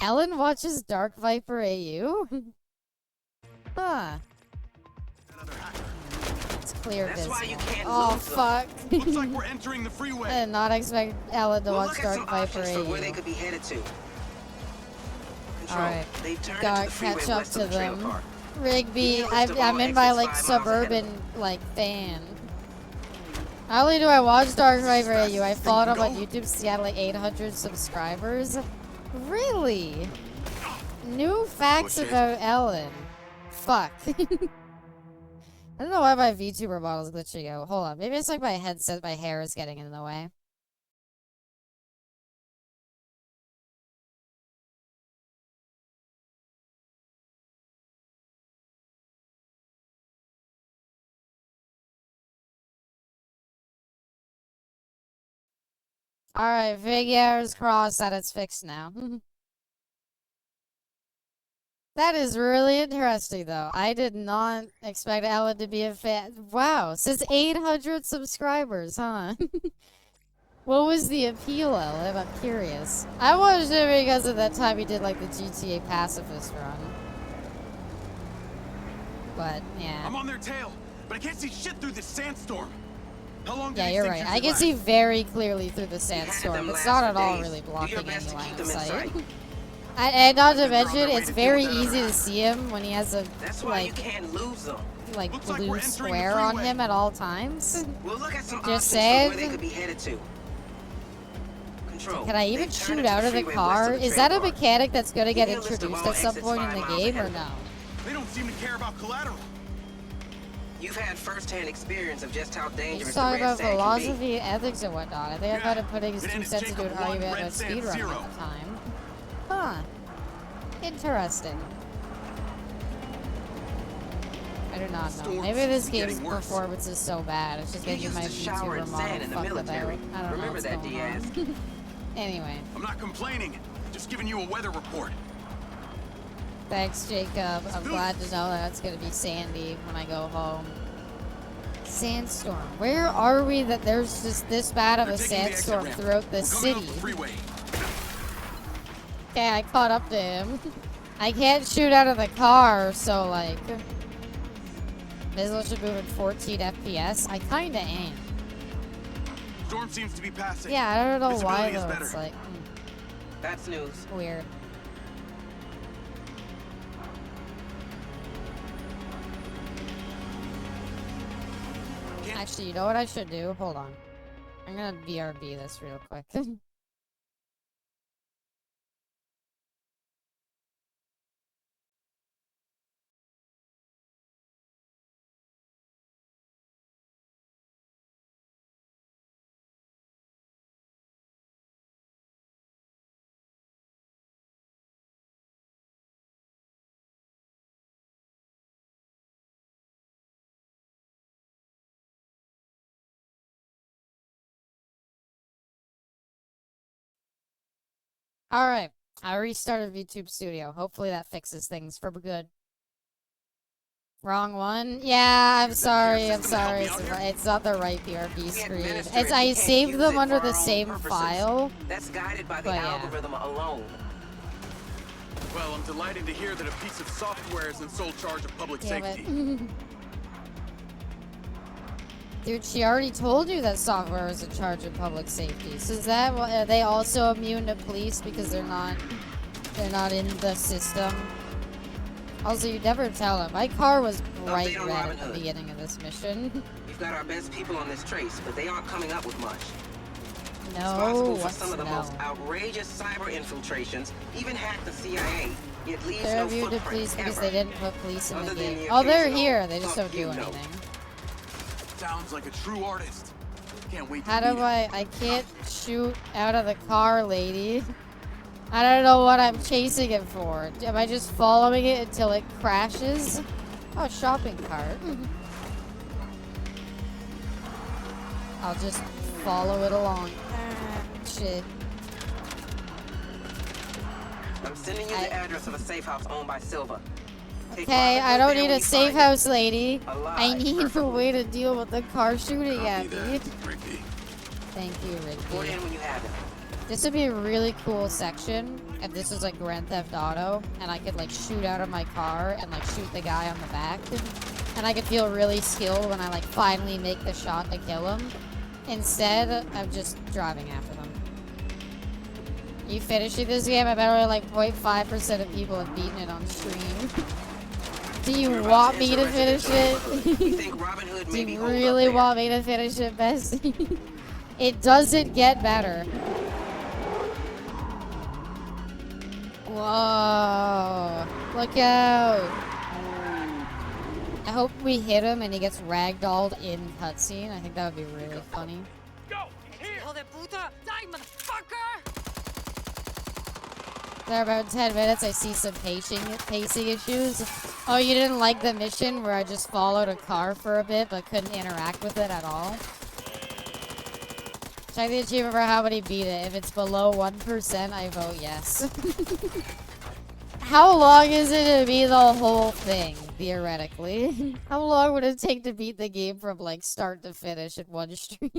Ellen watches Dark Viper AU? Huh. It's clear That's why you business. can't Oh, lose them. fuck. Looks like we're entering the I freeway. did not expect Ellen to We'll watch look at Dark some Viper options for where AU. they could be headed to. Control. Alright. They've turned Gotta into the freeway catch up west to of the trailer them. park. Rigby, Nearest of I'm all in my, exits like, 5 miles ahead of suburban, like, fan. Not only do I watch Dark Viper AU, I followed him on YouTube, so he had, like, 800 subscribers. Really? New facts Bullshit. about Ellen. Fuck. I don't know why my VTuber model's glitching out. Hold on. Maybe it's like my headset, my hair is getting in the way. Alright, fingers crossed that it's fixed now. That is really interesting, though. I did not expect Ellen to be a fan. Wow, says 800 subscribers, huh? What was the appeal, Ellen? I'm curious. I watched it because of that time he did, like, the GTA Pacifist run. But, yeah. I'm on their tail, but I can't see shit through this sandstorm. How long do Yeah, these you're things right. I usually can last? see very clearly through the sandstorm. It's not at all really Do your blocking best any to line keep of them in sight. sight. And not to They're on their mention, way it's to very deal with easy to that. see him when he has a, That's why you like, can't lose them. Looks like we're blue entering the square on freeway. him at all times. We'll look at some Just options for where they saying. could be headed to. Control. Can I even They've turned shoot into out of the freeway west car? the Is that a trailer park. mechanic that's gonna get Give me a list of introduced all at some exits point in 5 the miles game or ahead. no? They don't seem to care about collateral. You've had first-hand experience of just how dangerous He's the talking red about sand can be. philosophy, ethics, and whatnot. I think I'm kind of putting his It 2 ended cents into an Jacob 1, argument red about sand speedrunning 0. at the time. Huh. Interesting. I do not know. Storm Maybe this seems game's getting worse. performance is so bad. It's just You making used my to shower VTuber in model sand in the fucked about. military. I don't know Remember what's that, going Diaz? on. Anyway. I'm not complaining. Just giving you a weather report. Thanks, Jacob. I'm do glad to know that it's gonna be sandy when I go home. Sandstorm. Where are we that there's just this bad of They're a taking the exit sandstorm ramp. throughout the We're coming city? off the freeway. Okay, I caught up to him. I can't shoot out of the car, so like... Mizzle should move at 14 FPS. I kinda am. Storm seems to be passing. Yeah, I don't know why Visibility is though. better. It's like, That's news. weird. Actually, you know what I should do? Hold on. I'm gonna BRB this real quick. Alright. I restarted YouTube Studio. Hopefully that fixes things for good. Wrong one? Yeah, I'm sorry. I'm sorry. It's not the right BRB screen. It's I saved them under the same file. That's guided by the But yeah. algorithm alone. Well, I'm delighted to hear that a piece of software is in sole charge of public Damn safety. it. Dude, she already told you that software is in charge of public safety. So is that are they also immune to police because they're not in the system? Also, you never tell him. My car was bright Update on red Robin at the Hood. beginning of this mission. You've got our best people on this trace, but they aren't coming up with much. No, Responsible for what's some of the no? most outrageous cyber infiltrations, even hacked the CIA, yet leaves They're no immune to footprint police because ever. they didn't put police in Other the than game. the Oh, they're occasional here. They just fuck don't do you note. anything. Sounds like a true artist. Can't wait to How do meet him. I can't shoot out of the car, lady. I don't know what I'm chasing it for. Am I just following it until it crashes? Oh, shopping cart. I'll just follow it along. Ah, shit. I'm sending you the address of a safe house owned by Silva. Take Okay, Robin I Hood don't there need when a you safe find it. house, lady. I Alive, need a preferably. way to deal with the car shooting at Copy me. that, Rigby. Thank you, Report Rigby. in when you have it. This would be a really cool section if this was like Grand Theft Auto and I could like shoot out of my car and like shoot the guy on the back. And I could feel really skilled when I like finally make the shot to kill him. Instead of just driving after them. You finishing this game? I bet only like 0.5% of people have beaten it on stream. Do you want me to finish it? Do you really want me to finish it, Bessie? It doesn't get better. Whoa. Look out. I hope we hit him and he gets ragdolled in cutscene. I think that would be really funny. There about 10 minutes, I see some pacing issues. Oh, you didn't like the mission where I just followed a car for a bit but couldn't interact with it at all? Check the achievement for how many beat it. If it's below 1%, I vote yes. How long is it to beat the whole thing, theoretically? How long would it take to beat the game from, like, start to finish in one stream?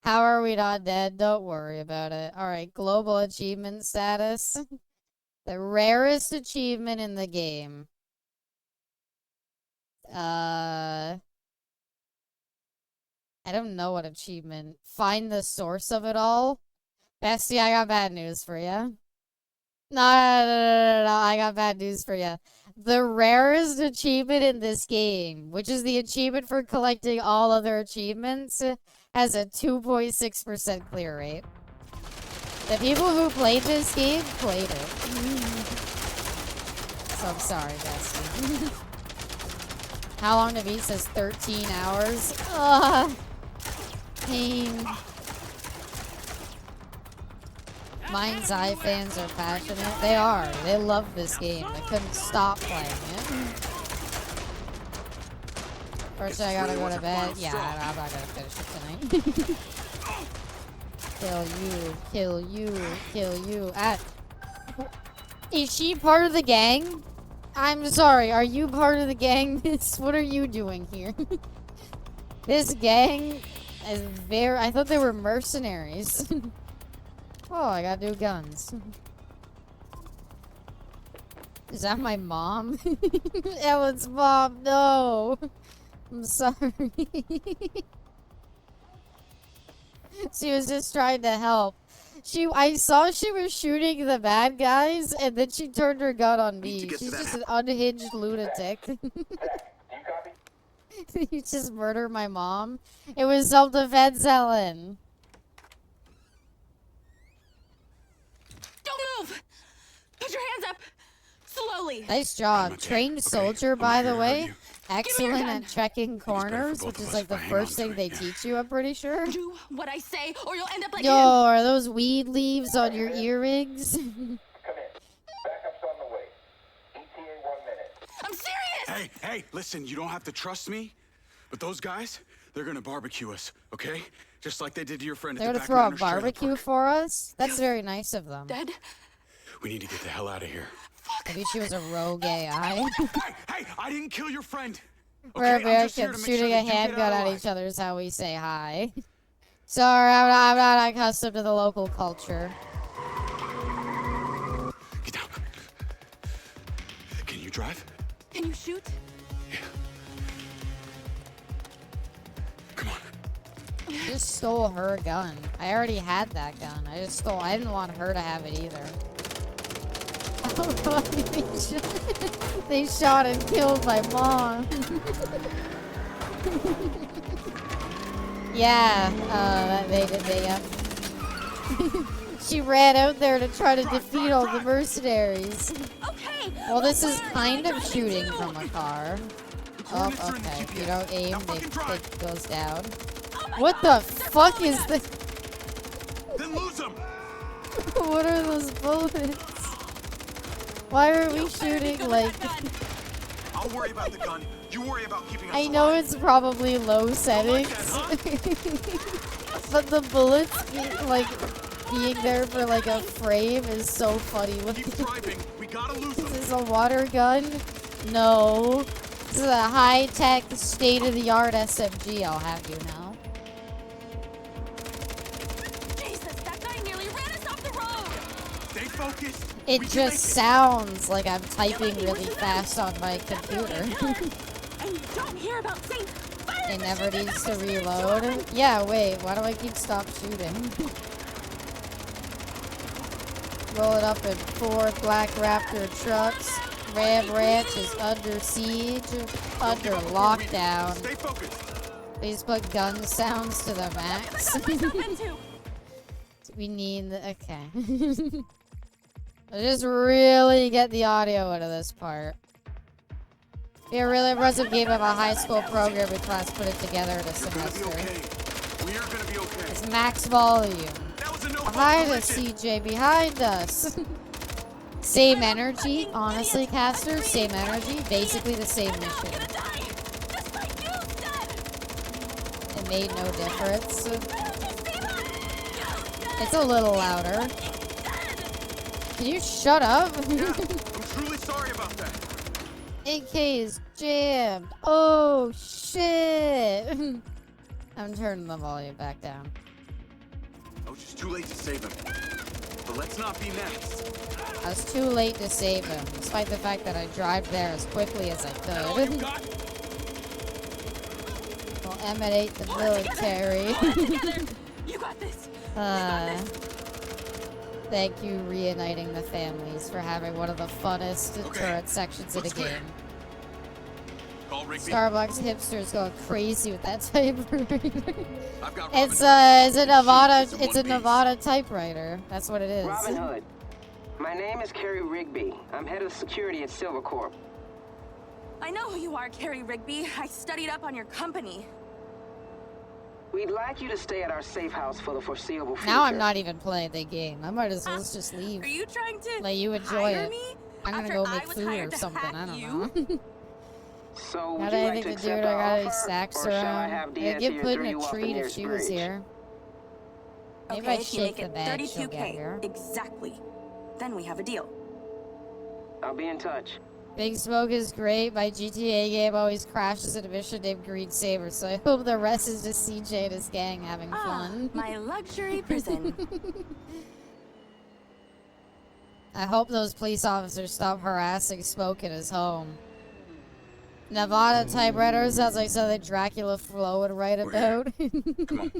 How are we not dead? Don't worry about it. Alright, global achievement status. The rarest achievement in the game. I don't know what achievement. Find the source of it all. Bestie, I got bad news for you. No, I got bad news for you. The rarest achievement in this game, which is the achievement for collecting all other achievements, has a 2.6% clear rate. The people who played this game played it. So I'm sorry, Bestie. How long to beat says 13 hours. Ugh. Pain. MindsEye fans are passionate. They are. They love this game. They couldn't stop playing it. First, I gotta go to bed. Yeah, I'm not gonna finish it tonight. Kill you. Kill you. Kill you. Is she part of the gang? I'm sorry. Are you part of the gang, miss? What are you doing here? This gang is very... I thought they were mercenaries. Oh, I got new guns. Is that my mom? Ellen's mom, no. I'm sorry. She was just trying to help. I saw she was shooting the bad guys, and then she turned her gun on me. She's just an unhinged lunatic. You just murder my mom? It was self-defense, Ellen. Don't move! Put your hands up! Slowly! Nice job. Trained soldier, by the way. Excellent at checking corners, which is like the first thing they teach you, I'm pretty sure. Do what I say, or you'll end up like Yo, him. are those weed leaves on your earrings? Come in. Backup's on the way. ETA 1 minute. I'm serious! Hey, listen, you don't have to trust me, but those guys, they're gonna barbecue us, okay? Just like they did to your friend They're at the gonna back throw a Manor's trailer barbecue park. for us? That's very nice of them. Dead? We need to get the hell out of here. Maybe she was a rogue AI. Hey, I didn't kill your friend. We're Okay, I'm just here to Americans. make Shooting sure a that you get handgun out at alive. each other is how we say hi. Sorry, I'm not accustomed to the local culture. Get down. Can you drive? Can you shoot? Yeah. Come on. Just stole her gun. I already had that gun. I didn't want her to have it either. They shot and killed my mom. Yeah, they did, yeah. She ran out there to try to defeat all the mercenaries. Okay. Well, this is kind of shooting from a car. Oh, okay. If you don't aim, it goes down. What the fuck is this? Then lose them. What are those bullets? Why are we shooting like... I'll worry about the gun. You worry about keeping us I know alive. it's probably low settings, but the bullets being there for like a frame is so funny looking. Keep driving. We gotta lose them. Is this a water gun? No. This is a high-tech, state-of-the-art SMG, I'll have you know. Jeez, focused. It just sounds like I'm typing really fast on my computer. And you don't hear about saying fire. It never needs to reload. Yeah, wait, why do I keep stop shooting? Roll it up in 4 Black Raptor trucks. Ram Ranch is under siege, under lockdown. Stay focused. Please put gun sounds to the max. We need the, okay. Let's just really get the audio out of this part. Be a really impressive game of a high school programming class put it together in a semester. We are gonna be okay. It's max volume. That was a no Behind us, CJ, behind us. Same energy, honestly, Caster. Same energy, basically the same mission. It made no difference. It's a little louder. Can you shut up? Yeah, I'm truly sorry about that. AK is jammed. Oh, shit. I'm turning the volume back down. I was just too late to save him. But let's not be next. I was too late to save him, despite the fact that I drive there as quickly as I could. We'll emanate the military. You got this. Thank you, reuniting the families, for having one of the funnest turret sections in a game. Starbucks hipsters going crazy with that typewriter. It's a Nevada typewriter. That's what it is. Robin Hood. My name is Carrie Rigby. I'm head of security at Silvercorp. I know who you are, Carrie Rigby. I studied up on your company. We'd like you to stay at our safe house for the foreseeable future. Now I'm not even playing the game. I might as well just leave. Are you trying to let you enjoy it? me? I'm gonna go make food or something. I don't know. So Got anything to do? I got any snacks around? I'd give Puddin a treat if she was here. Maybe I shake the bag. She'll get here. Exactly. Then we have a deal. I'll be in touch. Big Smoke is great. My GTA game always crashes in a mission named Green Saber, so I hope the rest is just CJ and his gang having fun. My luxury prison. I hope those police officers stop harassing Smoke in his home. Nevada typewriter sounds like something Dracula Flo would write about. Come on.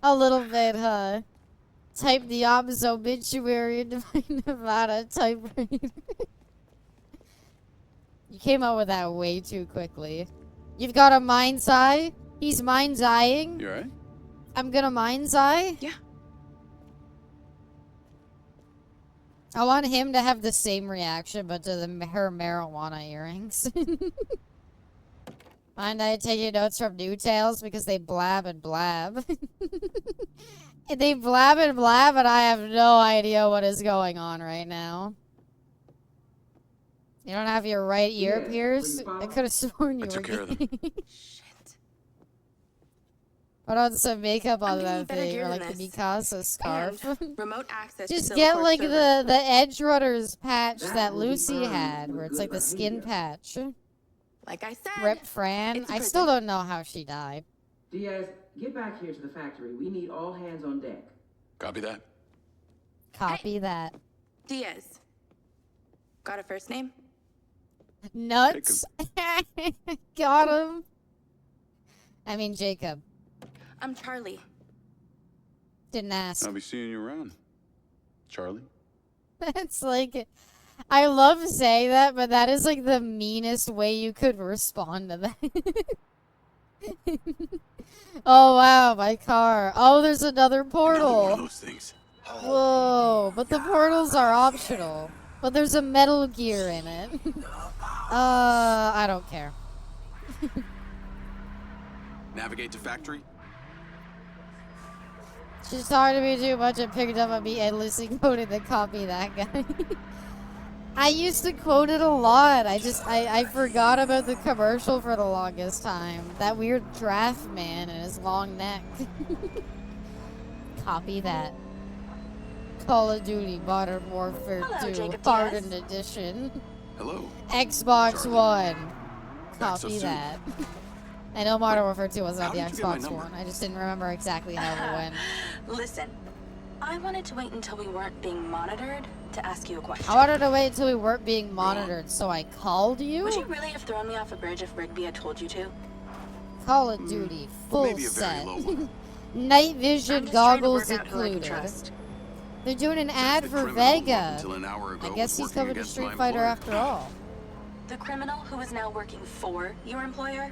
A little bit, huh? Type the opposite obituary into my Nevada typewriter. You came up with that way too quickly. You've got a MindsEye? He's MindsEyeing? You alright? I'm gonna MindsEye? Yeah. I want him to have the same reaction, but to her marijuana earrings. Mind I taking notes from New Tales because they blab and blab. They blab and blab, and I have no idea what is going on right now. You don't have your right ear pierced? I could have sworn you were gay. Shit. Put on some makeup on that thing, or like the Mikasa scarf. Remote access. Just get like the Edge Runners patch that Lucy had, where it's like the skin patch. Like I said. Rip Fran. I still don't know how she died. Diaz, get back here to the factory. We need all hands on deck. Copy that. Copy that. Diaz. Got a first name? Nuts. Got him. I mean Jacob. I'm Charlie. Didn't ask. I'll be seeing you around, Charlie. That's like, I love saying that, but that is like the meanest way you could respond to that. Oh wow, my car. Oh, there's another portal. One of those things. Whoa, but the portals are optional. But there's a Metal Gear in it. I don't care. Navigate to factory. She's talking to me too much and picked up on me endlessly quoting the copy that guy. I used to quote it a lot. I forgot about the commercial for the longest time. That weird draft man and his long neck. Copy that. Call of Duty Modern Warfare 2 Hardened Edition. Hello. Xbox One. Back so Copy soon. that. I know Modern Warfare 2 was on the How did you get my Xbox number? One. I just didn't remember exactly how it went. Listen, I wanted to wait until we weren't being monitored to ask you a question. I wanted to wait until we weren't being monitored, so I called you? Would you really have thrown me off a bridge if Rigby had told you to? Call of Duty, full maybe a very set. low one. Night vision goggles trying to work out who I can included. trust. They're doing an ad The for criminal who up Vega. until an hour ago I guess was he's working coming to against Street my Fighter employer. after all. The criminal who is now working for your employer?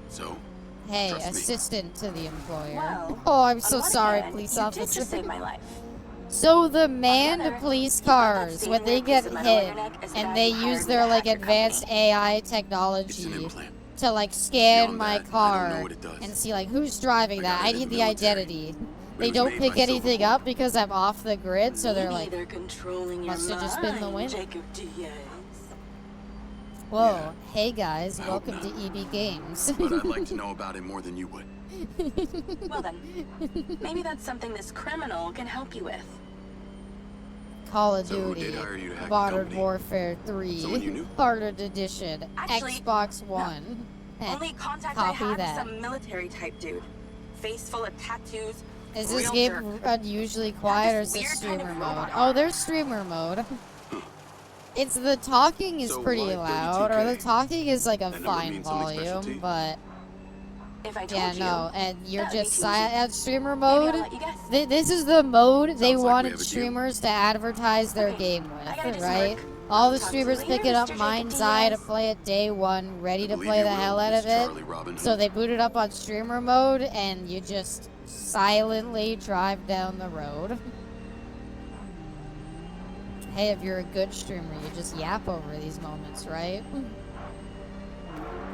So, Hey, trust me. assistant to the employer. Well, Oh, I'm on so one sorry, hand, police you did officer. just save my life. So the other, manned police you got that cars, stain when they there get piece of metal on hit, your neck is the and guy they who use hired their me to like hack your advanced company. AI It's an technology implant. to like scan Beyond my that, I don't car know what it does. and see like who's driving I that. got I it in need the the military. identity. It They was don't made pick by anything Silverhawk. up because I'm off the grid, so they're Me like, neither, controlling your must have just been the mind, wind. Jacob Diaz. whoa, Yeah. hey guys, I hope welcome to not. EB Games. But I'd like to know about it more than you would. Well then, maybe that's something this criminal can help you with. Call of So who Duty, did hire you to hack the Modern company? Warfare 3, Someone you knew? Hardened Edition, Actually, Xbox One. Only contact I Copy have that. is some military type dude. Face full of tattoos. Is this real game jerk. unusually quiet or is this this weird kind streamer of mode? robot Oh, there's streamer mode. It's the talking is So pretty why loud, or the 32K? talking is like a That number fine means something special to volume, you? but If I told yeah, you, no, and you're that would be just too easy. at streamer Maybe I'll mode. let you guess. This is the mode they Sounds like we wanted have a deal. streamers to advertise their Okay, game I gotta with, do some right? work. All the Talk to you streamers later, picking up Mr. Jacob MindsEye to Diaz. play it day one, ready to Believe play you the will, hell out Miss of it. Charlie Robin So Hood. they boot it up on streamer mode, and you just silently drive down the road. Hey, if you're a good streamer, you just yap over these moments, right?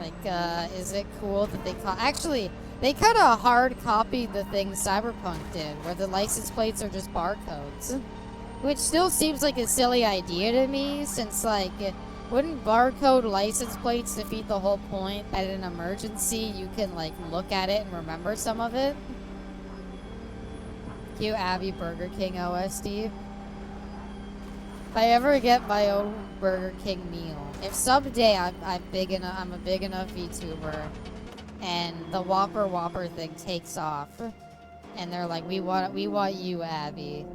Like, is it cool that they actually, they kind of hard copied the thing Cyberpunk did, where the license plates are just barcodes. Which still seems like a silly idea to me, since, like, wouldn't barcode license plates defeat the whole point? At an emergency, you can, like, look at it and remember some of it? Cue Abby Burger King OSD. If I ever get my own Burger King meal, if someday I'm a big enough VTuber, and the Whopper thing takes off, and they're like, we want you, Abby.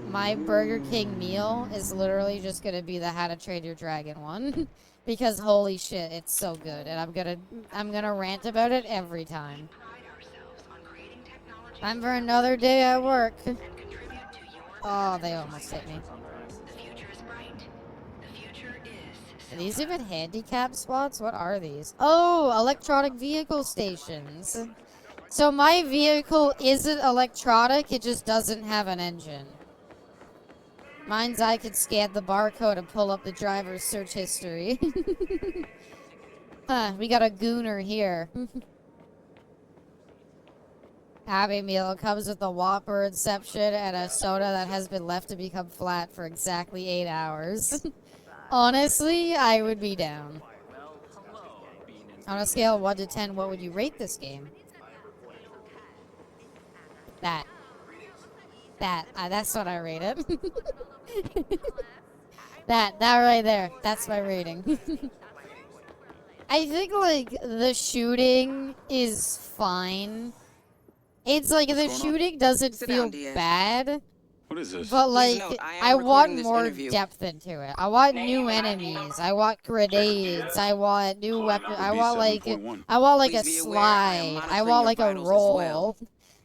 My Burger King meal is literally just gonna be the How to Train Your Dragon one, because holy shit, it's so good, and I'm gonna rant about it every time. Time for another day at work. Oh, they almost hit me. Are these even handicap spots? What are these? Oh, electronic vehicle stations. So my vehicle isn't electronic, it just doesn't have an engine. MindsEye could scan the barcode and pull up the driver's search history. Huh, we got a gooner here. Happy Meal comes with a Whopper Inception and a soda that has been left to become flat for exactly 8 hours. Honestly, I would be down. On a scale of 1 to 10, what would you rate this game? That's what I rate it. that right there, that's my rating. I think, like, the shooting is fine. It's like, the shooting doesn't feel bad. What is this? But, like, note, I want recording this more interview. depth into it. I want new enemies. I want grenades. I want new weapons. I want, like, a Please be aware, I am slide. I monitoring want, your like, a vitals as roll. well.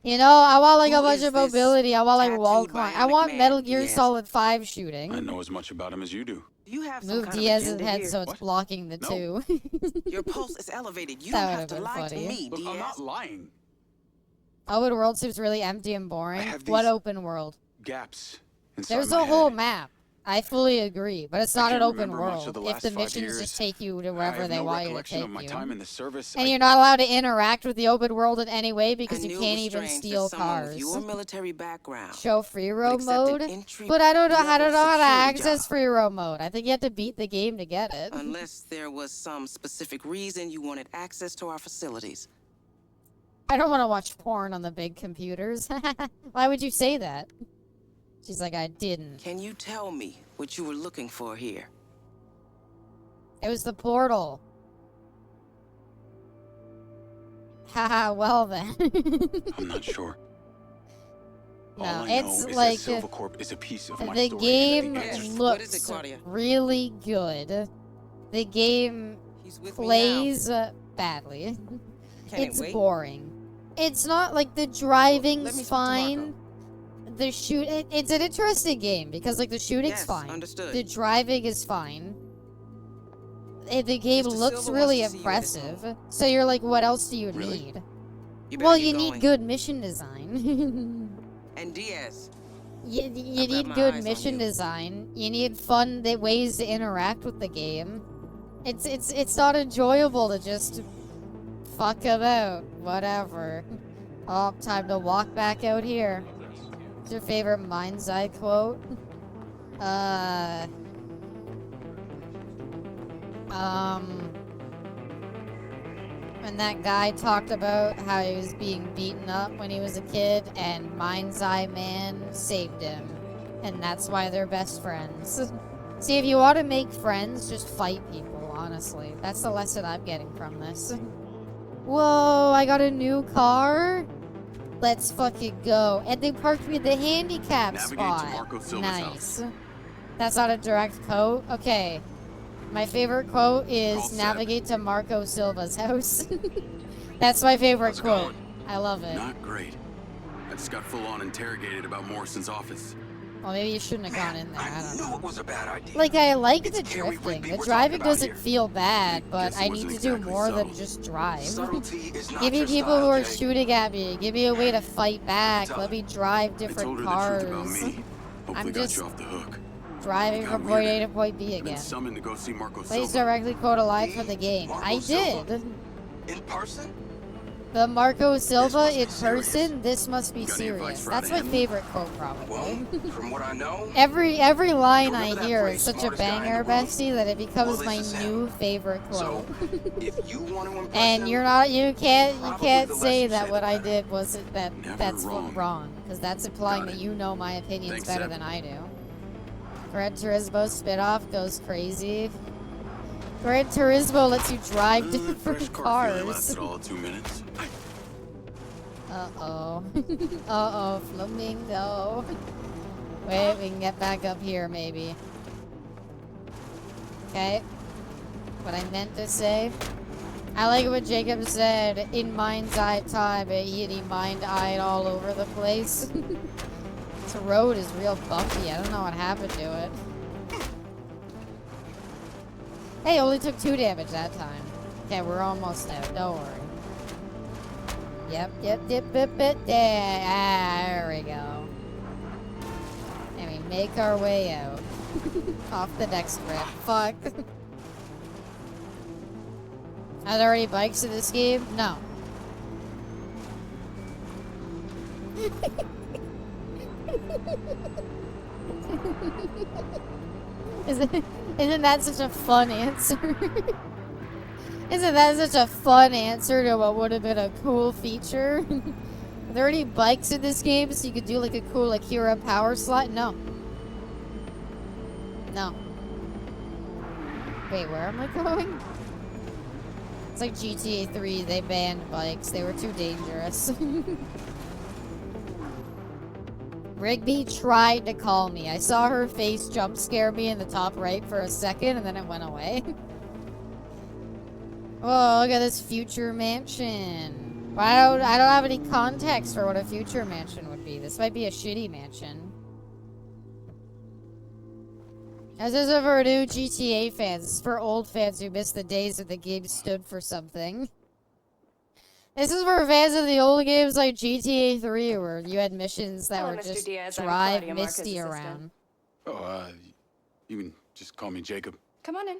You know, I want, like, a Who bunch is of this mobility. I want, like, wall tattooed climb. I bionic want man, Metal Gear Diaz? Solid 5 I shooting. know as much about him as you do. Do you have some Move kind of Diaz's agenda head here? so it's What? blocking the No. two. Your pulse is elevated. You That don't would've have to been lie funny. to me, Look, Diaz. I'm not lying. Open world seems really empty and boring. have What these- open world? Gaps inside There's my a whole head. map. I fully agree, but it's I not an can't open remember much world. of the If last the 5 missions years. just take you to I wherever have they no want you to recollection take of my you. time in the service. And you're not allowed to interact with the open world in any way because I you knew it can't was even strange that steal someone cars. with your military background Show free roam accepted mode, entry but I don't know how to level security access job. free roam mode. I think you have to beat the game to get it. Unless there was some specific reason you wanted access to our facilities. I don't want to watch porn on the big computers. Why would you say that? She's like, I didn't. Can you tell me what you were looking for here? It was the portal. Haha, well then. I'm not sure. No, All I it's know is like that Silvercorp is a piece of my the story. game Yes. What looks is it, Claudia? really good. The game He's with plays badly. Can It's it wait? boring. It's not like the Let me driving's speak to fine. The it's an interesting game because like the shooting's Yes, fine. understood. The driving is fine. The game Mr. looks Silva really wants to see you at his impressive. So you're like, what else do you Really? need? You Well, better you get need going. good mission design. And Diaz. You I've got need my good eyes on mission you. design. You need fun ways to interact with the game. It's not enjoyable to just fuck about. Whatever. Oh, time to walk back out here. What's your favorite MindsEye quote? When that guy talked about how he was being beaten up when he was a kid, and MindsEye Man saved him. And that's why they're best friends. See, if you want to make friends, just fight people, honestly. That's the lesson I'm getting from this. Whoa, I got a new car? Let's fucking go. And they parked me at the handicap Navigate spot. to Marco Silva's Nice. house. That's not a direct quote? Okay. My favorite quote is Call Seb. navigate to Marco Silva's house. That's my favorite How's it quote. going? I love it. Not great. I just got full-on interrogated about Morrison's office. Well, maybe you shouldn't have gone in there. I I don't knew know. it was a bad idea. Like, I like the Carrie drifting. Rigby The we're driving talking about doesn't here. feel bad, but Guess it I wasn't need to do exactly more than subtle. just drive. Subtlety is not Give me your people style, who are Jay. shooting at me. Give me a way to fight back. Tell Let her. me drive I different told her cars. the truth about me. Hopefully I'm got just you off the hook. driving Got from point A weirder. to point B I've been again. summoned to go see Marco Please Silva. directly quote a line from the game. Marco I Silva? did. In person? The Marco Silva must be in serious. person, this must be Got any advice serious. for That's how my to favorite quote, probably. Well, from what I know, Every line I remember that hear phrase, is such a smartest guy in banger, the room? bestie, that it becomes Well, my this is him. new favorite so quote. if you want to impress And him, you're not, you can't probably the say less you that say, what the I better. did wasn't Never that's wrong. wrong, because that's implying Got that it. you know my opinions Thanks, better Seb. than I do. Gran Turismo spinoff goes crazy. Gran Turismo lets you drive Fresh different car feeling cars. lasted all of 2 minutes. Uh-oh. Uh-oh, Flamingo. Wait, we can get back up here, maybe. Okay. What I meant to say. I like what Jacob said. In MindsEye time, he mind-eyed all over the place. This road is real bumpy. I don't know what happened to it. Hey, only took 2 damage that time. Okay, we're almost out. Don't worry. Yep. There we go. And we make our way out. Off the next rip. Fuck. Are there any bikes in this game? No. Isn't that such a fun answer? Isn't that such a fun answer to what would have been a cool feature? Are there any bikes in this game so you could do like a cool Akira power slide? No. No. Wait, where am I going? It's like GTA 3, they banned bikes. They were too dangerous. Rigby tried to call me. I saw her face jump scare me in the top right for a second and then it went away. Whoa, look at this future mansion. But I don't have any context for what a future mansion would be. This might be a shitty mansion. This isn't for new GTA fans. This is for old fans who missed the days that the game stood for something. This is for fans of the old games like GTA 3 where you had missions that Hello, were Mr. just Diaz. I'm drive Claudia Marquez's Misty assistant. around. Oh, you can just call me Jacob. Come on in.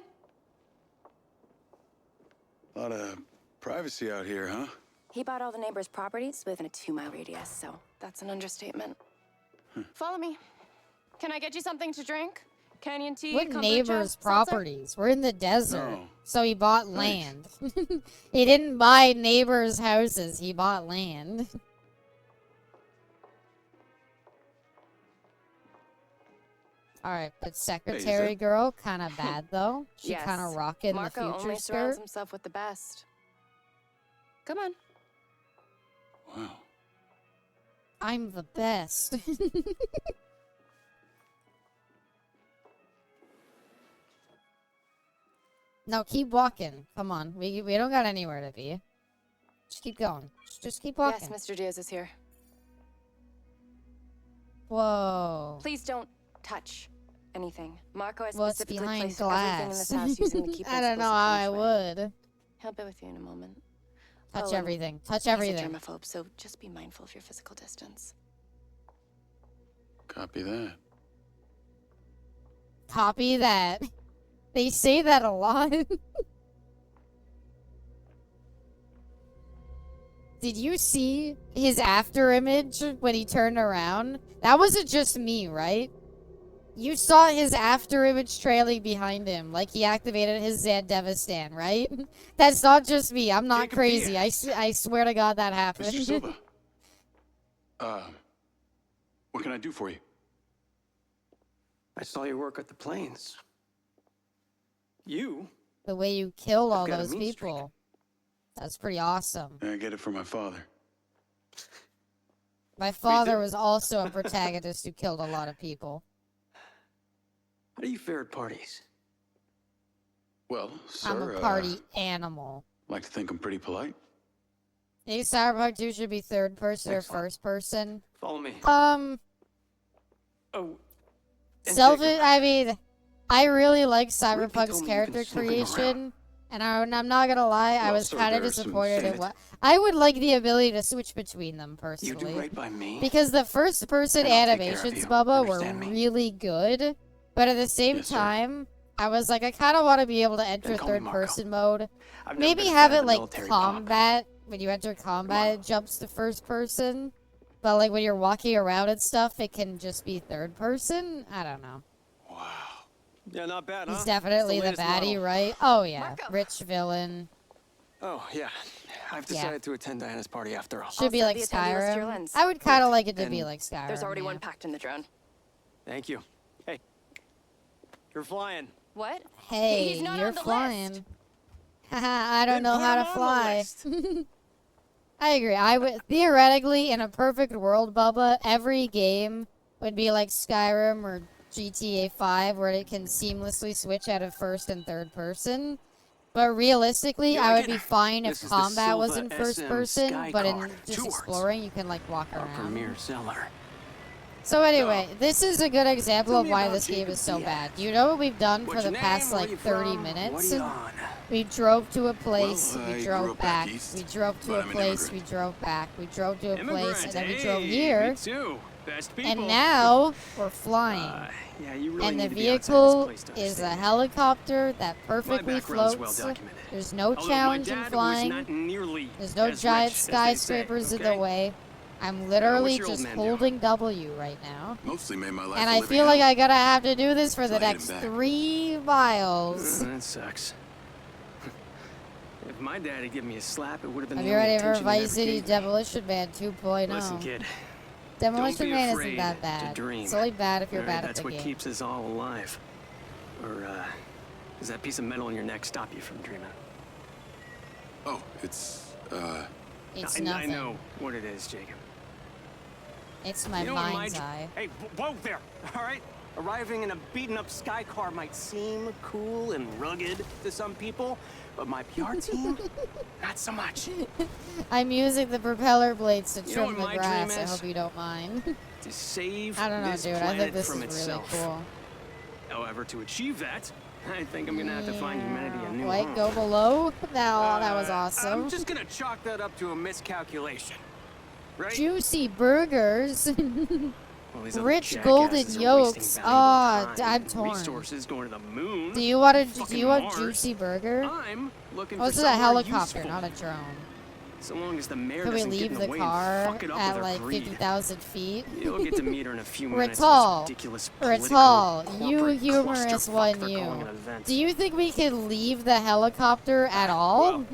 A lot of privacy out here, huh? He bought all the neighbors' properties within a 2-mile radius, so that's an understatement. Follow me. Can I get you something to drink? Canyon tea, What kombucha, neighbor's seltzer? properties? We're in the desert. No. So he bought land. He didn't buy neighbors' houses. He bought land. Alright, but secretary girl, kind of bad though. She Yes. kind of rocking the Marco future only surrounds skirt. himself with the best. Come on. Wow. I'm the best. No, keep walking. Come on. We don't got anywhere to be. Just keep going. Just keep walking. Yes, Mr. Diaz is here. Whoa. Please don't touch anything. Marco has What's specifically behind placed everything in this glass? house using the key I don't principles know of how feng I shui. would. He'll be with you in a moment. Touch Oh, and everything. Touch he's a everything. germaphobe, so just be mindful of your physical distance. Copy that. Copy that. They say that a lot. Did you see his after image when he turned around? That wasn't just me, right? You saw his after image trailing behind him, like he activated his Zandevistan, right? That's not just me. I'm not crazy. I swear to God that happened. Mr. Silva. What can I do for you? I saw your work at the plains. You? The way you killed all got a those mean streak. people. That's pretty awesome. I get it from my father. My father was also a protagonist who killed a lot of people. How do you fare at parties? Well, sir, I'm a party animal. like to think I'm pretty polite. Hey, Cyberpunk 2 should be third person Excellent. or first person. Follow me. Oh, and I mean, I really like Ricky Cyberpunk's told me character you've been snooping creation. And I'm not gonna lie, I Well, was sir, kind of there's some disappointed in shit. what... I would like the ability to switch between them, You personally. do right by me. Because the first person And I'll take care of animations, you. Bubba, were Understand me? really good. But at the same Yes, sir. time, I was like, I kind of want to be able to enter Then call me third Marco. person mode. I've never Maybe been a have fan it of the like military pop. combat. When you enter combat, it jumps to first person. But like when you're walking around and stuff, it can just be third person. I don't know. Wow. Yeah, not bad, huh? He's definitely It's the latest baddie, model. right? Oh yeah, Marco. rich villain. Oh, yeah. I've Yeah. decided to attend Diana's party after all. Should be set like the attendee list to your Skyrim. lens. I would kind of like it to be And like Skyrim. There's already yeah. one packed in the drone. Thank you. Hey, you're flying. What? Hey, He's not you're on the flying. list. Haha, I don't Then know put how him to on the fly. list. I agree. I would theoretically, in a perfect world, Bubba, every game would be like Skyrim or GTA 5, where it can seamlessly switch out of first and third person. But realistically, You I like would it? be fine if This is the combat was Silva in first SM person, Sky but in Car. just 2 words. exploring, you can like walk Our around. premier seller. So anyway, this is a good example Tell of me why about this game Jacob is so Diaz. bad. You know what we've done for What's the your past name? like Where you 30 from? minutes? What are you on? We drove to a place, Well, we I grew drove up back back, east, we drove to but a I'm an place, we immigrant. drove back, we drove to a place, and then we hey, drove here, Me too. Best people. and now we're flying. Yeah, you really And the need to be outside this vehicle place to is a understand. helicopter that My perfectly background's floats. well documented. There's no Although my challenge in dad was flying. not nearly There's no as giant rich, as they say, skyscrapers in the okay? way. I'm literally your old just man do? holding W right now. Mostly made my life And a I living feel like hell. I gotta have to do this for the Till I hit next him back. 3 miles. That sucks. If my dad had given me a slap, it would have been Have the you only ready for attention he Vice ever City gave me. Demolition Man 2.0? Listen, kid. Demolition don't be Man isn't afraid that to bad. dream. It's only bad if you're All bad right, at that's the what game. keeps us all alive. Or, does that piece of metal in your neck stop you from dreaming? Oh, it's, It's I nothing. know what it is, Jacob. It's my You know what mind's my- eye. Hey, whoa there, all right? Arriving in a beaten-up sky car might seem cool and rugged to some people, but my PR team, not so much. I'm using the propeller blades to You know trim what the my grass. dream I is? hope you don't mind. To save I don't know, this dude. I planet think this is from really itself. cool. However, to achieve that, I think I'm gonna have to find humanity a new Like, home. go below? That was awesome. I'm just gonna chalk that up to a miscalculation, right? Juicy burgers. Well, these other Rich jackasses golden are wasting yolks. valuable Oh, time I'm and torn. Resources going to the moon. Do you want a fucking Mars. juicy burger? I'm looking Oh, for this is a somewhere helicopter, useful. not a drone. So long as the mayor Can we doesn't get leave in the the way car and fuck it up with at her like greed. 50,000 feet? You'll get to meet her in a few minutes. for Ratal, this ridiculous Ratal, political you corporate humorous clusterfuck one, they're you. calling an event. Do you think we can leave the helicopter at all?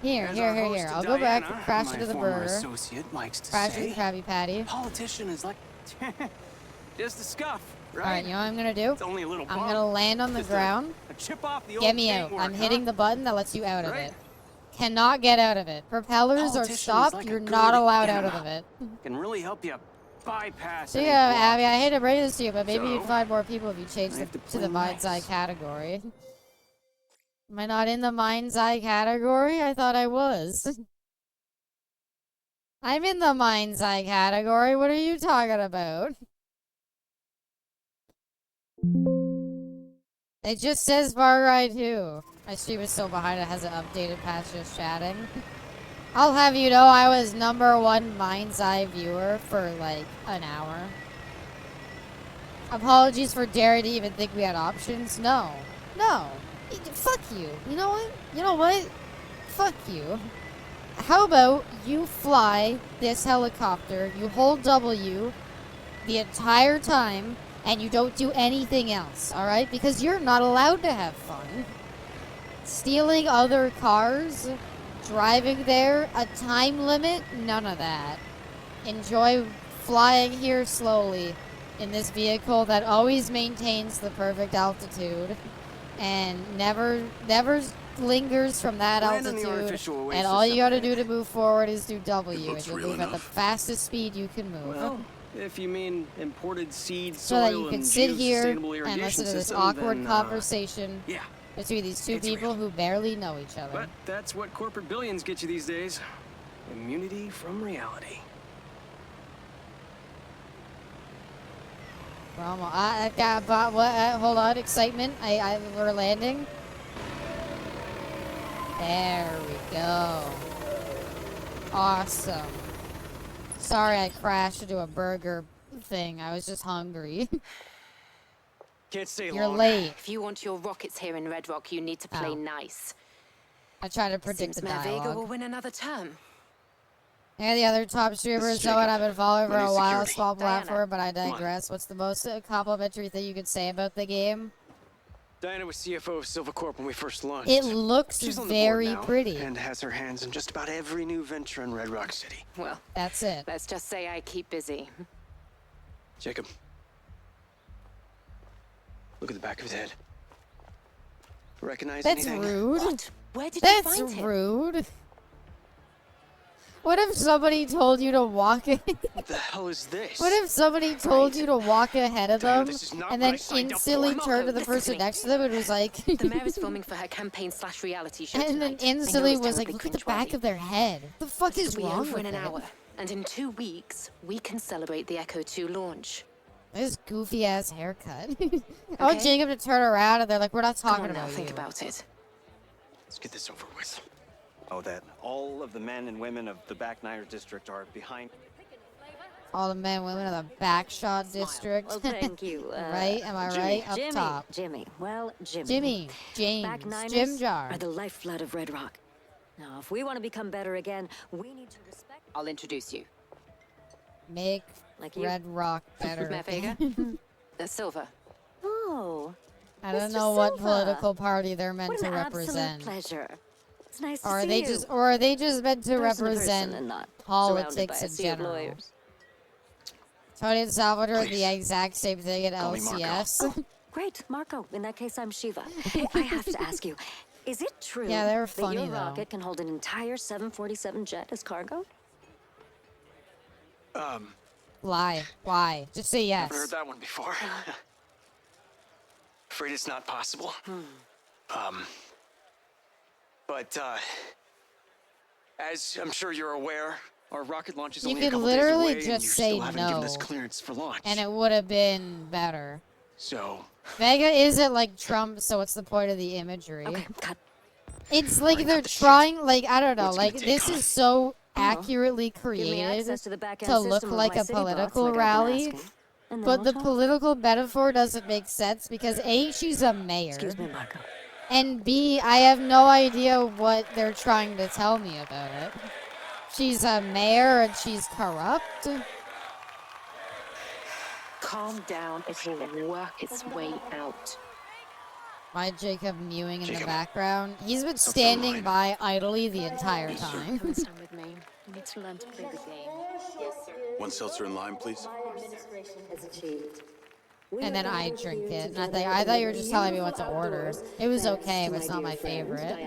Here, As here, our here, host, here. I'll go back, Diana, crash my into the former burger. associate likes to Crash say, into the Krabby Patty. politician is like just the scuff, right? Alright, you know what I'm gonna do? It's only a little I'm bump. gonna land on the Just ground. a chip off the Get old me out. paintwork, I'm hitting huh? the button that lets you out of Right? it. Cannot get out of it. Propellers are stopped. You're not allowed out of it. Can really help you bypass. So yeah, Abby, I hate to bring this to you, but maybe you'd find more people if you changed to the MindsEye category. Am I not in the MindsEye category? I thought I was. I'm in the MindsEye category. What are you talking about? It just says Far Cry 2. My stream is still behind. It hasn't updated past just chatting. I'll have you know I was #1 MindsEye viewer for like an hour. Apologies for daring to even think we had options. No. No. Fuck you. You know what? You know what? Fuck you. How about you fly this helicopter, you hold W the entire time, and you don't do anything else, alright? Because you're not allowed to have fun. Stealing other cars, driving there, a time limit, none of that. Enjoy flying here slowly in this vehicle that always maintains the perfect altitude and never lingers from that altitude, and all you gotta do to move forward is do W, and you'll move at the fastest speed you can move. Well, if you mean imported seed, so that soil, you can and sit here sustainable and irrigation listen to this system, awkward then, conversation yeah, between these two people who barely know each other. But that's what corporate billions get you these days. Immunity from reality. I've got, but what? Hold on, excitement. We're landing. There we go. Awesome. Sorry I crashed into a burger thing. I was just hungry. Can't stay You're long. late. If you want your rockets here in Red Rock, you need to play nice. I try to predict Seems the Mayor Vega will dialogue. win another term. Yeah, the other top streamers know what I've been following for a while. Small Diana, platform, but I digress. What's the most complimentary thing you could say about the game? Diana was CFO of Silva Corp when we first launched. It looks She's on the very board now pretty. and has her hands in just about every new venture in Red Rock City. Well, that's it. Let's just say I keep busy. Jacob, look at the back of his head. Recognize That's anything? rude. What? Where did That's you find him? rude. What if somebody told you to walk What the hell is this? What if somebody told you to walk ahead of Diana, them this is not and what I then signed up for. instantly I'm turned to the Listen person to me. next to them and was like, The mayor is filming for her campaign/reality show and then tonight. I know instantly it's was like, terribly look at the back cringeworthy. of their head. What the fuck is It'll be wrong over with in an it? hour, and in 2 weeks we can celebrate the Echo 2 launch. This goofy ass haircut. I want Jacob to turn around and they're like, we're not Come talking on now, about think you. about it. Let's get this over with. Oh, that all of the men and women of the Back Niner district are behind. All the men and women of the Backshot district. Well, thank you. Right? Am I Jimmy. right? Up Jimmy. top. Jimmy. Well, Jimmy. Jimmy. James. Back Niners Jim Jar. are the lifeblood of Red Rock. Now, if we want to become better again, we need to respect. I'll introduce you. Make Like you. Red Rock better. Mayor Vega. Silva. Oh. I don't Mr. know what Silva. political party they're meant What to an represent. absolute pleasure. It's nice to Or are see they you. just meant to Person represent and not surrounded by politics a in sea of general? lawyers. Tony and Salvador are the Please. exact same thing in Call me Marco. LCS. Great, Marco. In that case, I'm Shiva. Hey, I have to ask you, is it true Yeah, they were that funny, your though. rocket can hold an entire 747 jet as cargo? Lie. Why? Just say yes. Haven't heard that one before. Afraid it's not possible. But as I'm sure you're aware, our rocket launch is You only a could couple literally days away, and just you say still haven't given no. us clearance for launch. And it would have been better. So, Vega isn't like Trump, so what's the point of the imagery? Okay, cut. It's like they're the shit. trying, like, I don't know, What's like, gonna this take is so Oh. accurately Give me created access to the back-end to look system of like my a city box political like I've been rally, asking. And then but we'll the talk. political metaphor doesn't make sense because A, she's a mayor, Excuse me, Marco. and B, I have no idea what they're trying to tell me about it. She's a mayor and she's corrupt? Calm down. It will work its way out. My Jacob mewing in the Jacob. background. He's been Something standing line. by idly the entire Come time. listen with me. You need to learn to play the game. Yes, sir. One seltzer in lime, please. And then I drink it. And I thought you were just telling me what to order. It was okay, but it's not my favorite.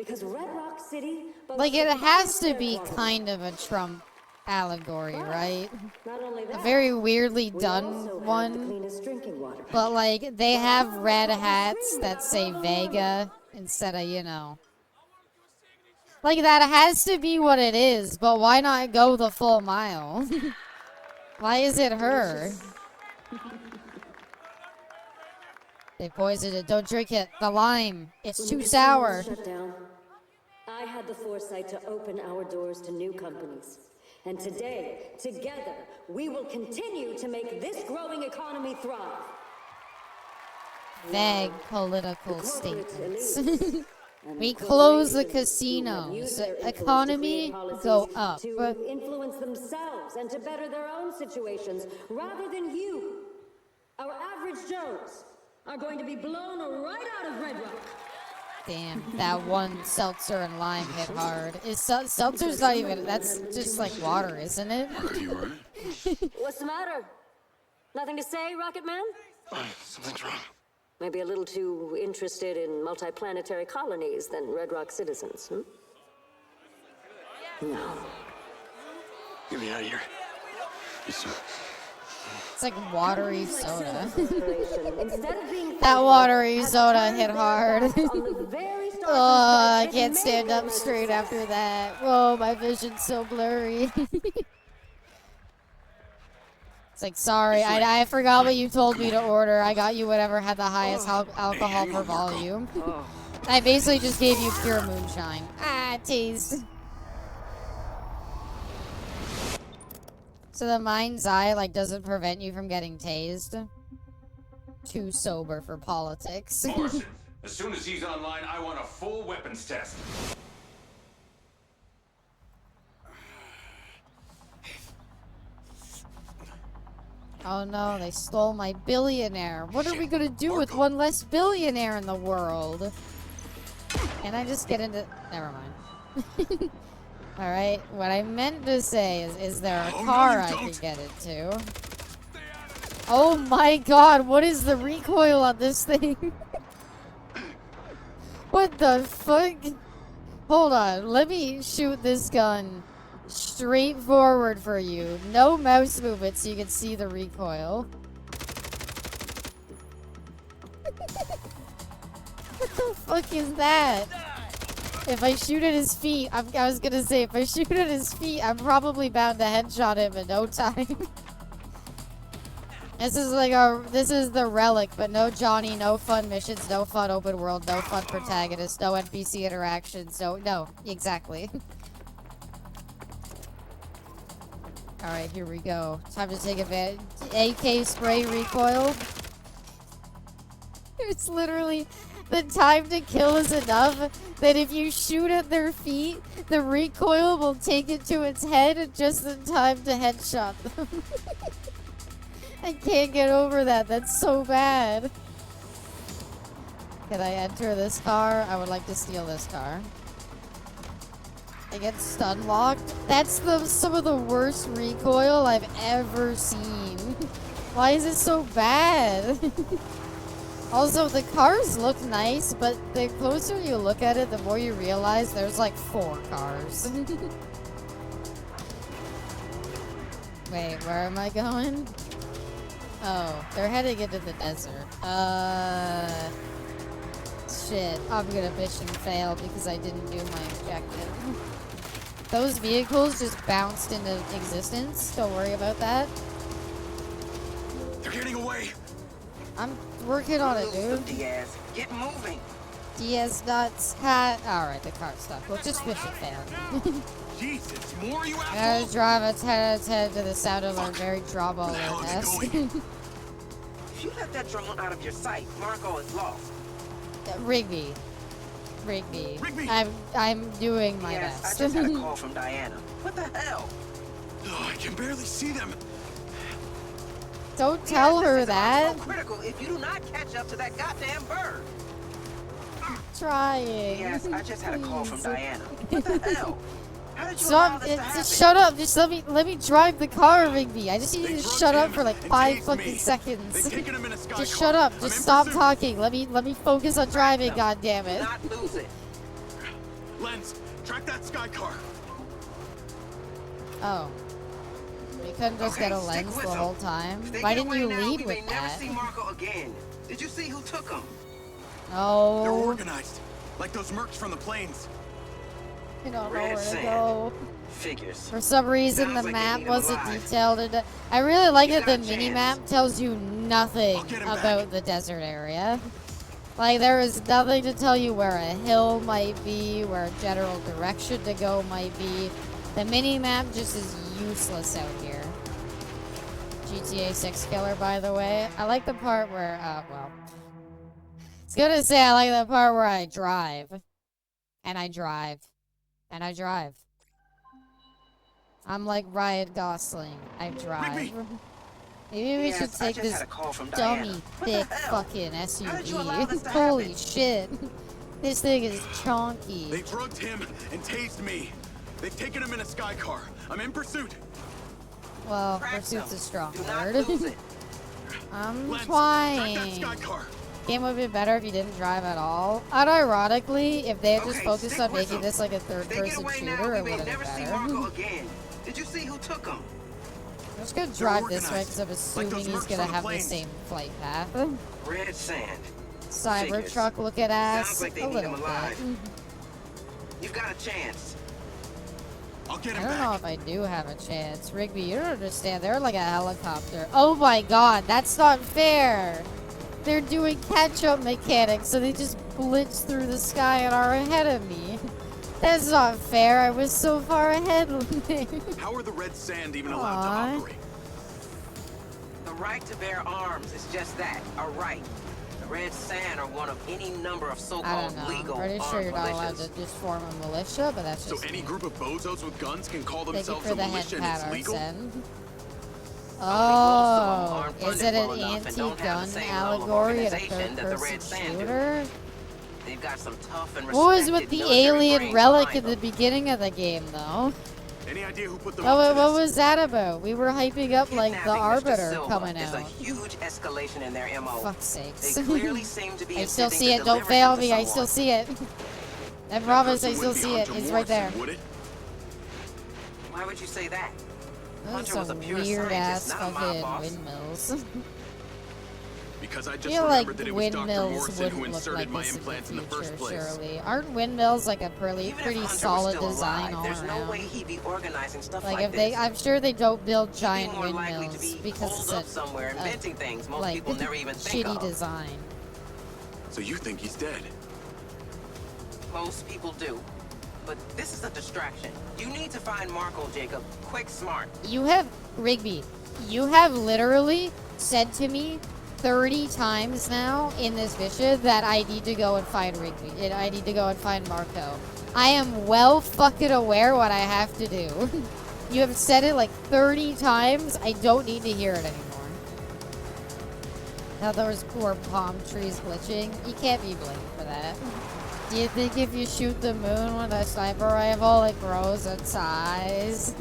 Because Red Rock City, Like, it has to be kind of a Trump allegory, right? not only A that, very weirdly we done also have the one. cleanest drinking water. But, like, they have red hats that say Vega instead of, you know. Like, that has to be what it is, but why not go the full mile? Why is it her? They poisoned it. Don't drink it. The lime. It's too sour. Shut down. I had the foresight to open our doors to new companies. And today, together, we will continue to make this growing economy thrive. Vague political statements. And We close the corporations who have casinos. used their influence to Economy create policies go up. to influence themselves and to better their own situations, rather than you, our average Joes, are going to be blown right out of Red Rock. Damn, that one seltzer and lime hit hard. Seltzer's not even, that's just like water, isn't it? What's the matter? Nothing to say, Rocket Man? Something's wrong. Maybe a little too interested in multiplanetary colonies than Red Rock citizens, hmm? No. Get me out of here. It's like watery soda. Instead of being That watery soda hit hard. Oh, I can't stand up straight after that. Whoa, my vision's so blurry. It's like, sorry, I forgot what you told me to order. I got you whatever had the highest alcohol per volume. I basically just gave you pure moonshine. Ah, taste. So the MindsEye, like, doesn't prevent you from getting tased? Too sober for politics. Morrison, as soon as he's online, I want a full weapons test. Oh no, they stole my billionaire. What are we gonna do with one less billionaire in the world? Can I just get into... Never mind. Alright, what I meant to say is there a car I can get into? Oh my god, what is the recoil on this thing? What the fuck? Hold on, let me shoot this gun straight forward for you. No mouse movement so you can see the recoil. What the fuck is that? If I shoot at his feet, I was gonna say, if I shoot at his feet, I'm probably bound to headshot him in no time. This is like this is the relic, but no Johnny, no fun missions, no fun open world, no fun protagonist, no NPC interactions, no, exactly. Alright, here we go. Time to take advantage. AK spray recoil. It's literally the time to kill is enough that if you shoot at their feet, the recoil will take it to its head just in time to headshot them. I can't get over that. That's so bad. Can I enter this car? I would like to steal this car. I get stun locked. That's some of the worst recoil I've ever seen. Why is it so bad? Also, the cars look nice, but the closer you look at it, the more you realize there's like 4 cars. Wait, where am I going? Oh, they're heading into the desert. Shit. I'm gonna mission fail because I didn't do my objective. Those vehicles just bounced into existence. Don't worry about that. They're getting away. I'm working on it, dude. Diaz, get moving. Diaz nuts. Hat. Alright, the car's stuck. Well, just mission fail. Jesus, more you I gotta drive a 10 out of 10 to the sound of our very drama alert-esque. If you let that drone out of your sight, Marco is lost. Rigby. I'm doing my yes, best. I just had a call from Diana. What the hell? Oh, I can barely see them. Don't tell her that. So critical if you do not catch up to that goddamn bird. Trying. Yes, I just had a call from Diana. What the hell? How did you Stop! Just shut up! Just let me drive the car, Rigby. I just need you to shut up for like 5 fucking seconds. Just shut up! Just stop talking. Let me focus on driving. God damn it! Not lose it. Lens, track that sky car. Oh. You couldn't just get a lens the whole time? Why didn't you lead with Never that? see Marco again. Did you see who took him? No. They're organized, like those mercs from the plains. I don't know Red where to sand. go. Figures. For some reason, Sounds the like they map need him wasn't alive. detailed. I really like that the got a mini chance. map tells you nothing I'll get him about the desert area. Like, there is nothing to tell you where a hill might be, where a general direction to go might be. The mini map just is useless out here. GTA 6 killer, by the way. I like the part where, well, I was gonna say I like the part where I drive. And I drive. And I drive. I'm like Ryan Gosling. I drive. Maybe we should take this dummy, thick fucking SUV. Holy shit. This thing is chonky. They drugged him and tased me. They've taken him in a sky car. I'm in pursuit. Well, pursuit's a strong word. I'm Lens, trying. track that sky car. Game would be better if you didn't drive at all. Unironically, if they had just focused on making this like a third-person shooter, it would have been better. Did you see who took him? I'm just gonna drive this way because I'm assuming he's gonna have the same flight path. Red sand. Cybertruck looking ass. Sounds like they A need little him bit. alive. You've got a chance. I'll get I him don't back. know if I do have a chance. Rigby, you don't understand. They're like a helicopter. Oh my god, that's not fair. They're doing catch-up mechanics, so they just blitz through the sky and are ahead of me. That's not fair. I was so far ahead. How are the red sand even allowed to operate? The right to bear arms is just that, a right. The Red Sand are one of any number of I so-called don't know. legal I'm pretty sure armed you're not allowed militias. to just form a militia, but that's So just any me. group of bozos with guns can call Thank you themselves for a the head militia and pat, it's legal? Arsene. Most of them Oh, aren't is it an funded well enough and don't have anti-gun the same level of allegory and a organization that the third-person Red Sand do. shooter? They've got some tough and What was with respected the military alien brains relic behind at the beginning of the game, though? Any idea who put them What, up to what this? was that about? We were hyping up like the Kidnapping Mr. Arbiter Silva coming is a out. huge escalation in their MO. Fuck's sakes. They clearly seem to be I still intending see to it. Don't deliver fail him to me. I still someone. see it. I promise I Person still wouldn't be see it. Hunter It's right there. Morrison, would it? Why would you say that? Those Hunter are was a some pure weird ass scientist, not a mob fucking boss. windmills. Because I I just feel like remembered that it was Dr. windmills Morrison who wouldn't look inserted like my this implants in in the the first future, place. surely. Aren't windmills like a pretty Even if pretty Hunter was solid still design alive, all there's around? no way he'd be organizing stuff Like like if they, this. I'm sure they don't build He'd be giant more likely to windmills be because holed it's up a somewhere inventing things most like people never even think shitty of. design. So you think he's dead? Most people do. But this is a distraction. You need to find Marco, Jacob. Quick, smart. You have, Rigby, you have literally said to me 30 times now in this mission that I need to go and find Rigby. And I need to go and find Marco. I am well fucking aware what I have to do. You have said it like 30 times. I don't need to hear it anymore. Now those poor palm trees glitching. You can't be blamed for that. Do you think if you shoot the moon with a sniper rifle, it grows in size?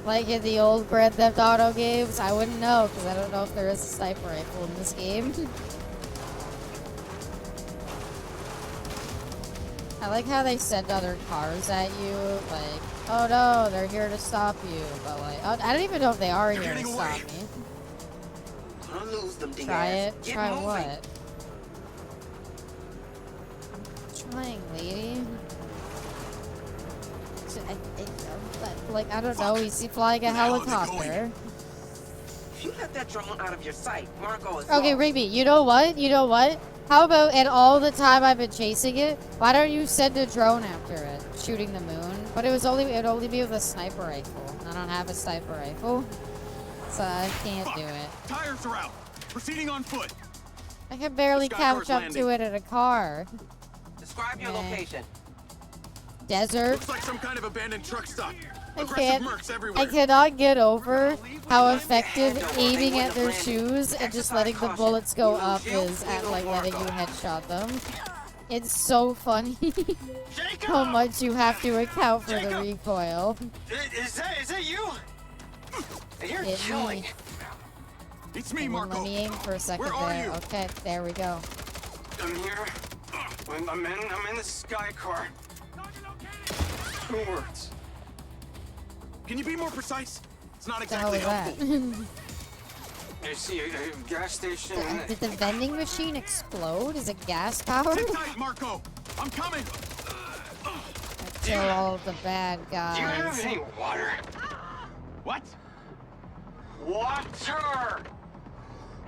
Like in the old Grand Theft Auto games? I wouldn't know, because I don't know if there is a sniper rifle in this game. I like how they send other cars at you, like, oh no, they're here to stop you, but like, oh, I don't even know if they are here to stop me. Don't lose them, Try Diaz. it? Get Try moving. what? I'm trying, lady. I don't know, he's flying a helicopter. If you let that drone out of your sight, Marco is Okay, lost. Rigby, you know what? You know what? How about, and all the time I've been chasing it, why don't you send a drone after it, shooting the moon? But it'd only be with a sniper rifle. I don't have a sniper rifle, so I can't do it. Tires are out. Proceeding on foot. I can barely The catch Skycar's up landing. to it in a car. Describe your Yeah. location. Desert. Looks like some kind of abandoned truck stop. I Aggressive can't. mercs everywhere. I cannot get over how effective aiming at their shoes and just letting the bullets go up is at like letting you headshot them. It's so funny how much you have to account for the recoil. Is that you? You're It's killing. me. It's me, And then Marco. let me aim for a second Where are there. you? Okay, there we go. I'm here. I'm in the sky car. words. Can you be more precise? It's not What the hell exactly was helpful. I see a gas station. Did the vending machine explode? Is it gas powered? Sit tight, Marco. I'm coming. Kill all of the bad guys. Do you have any water? What? Water!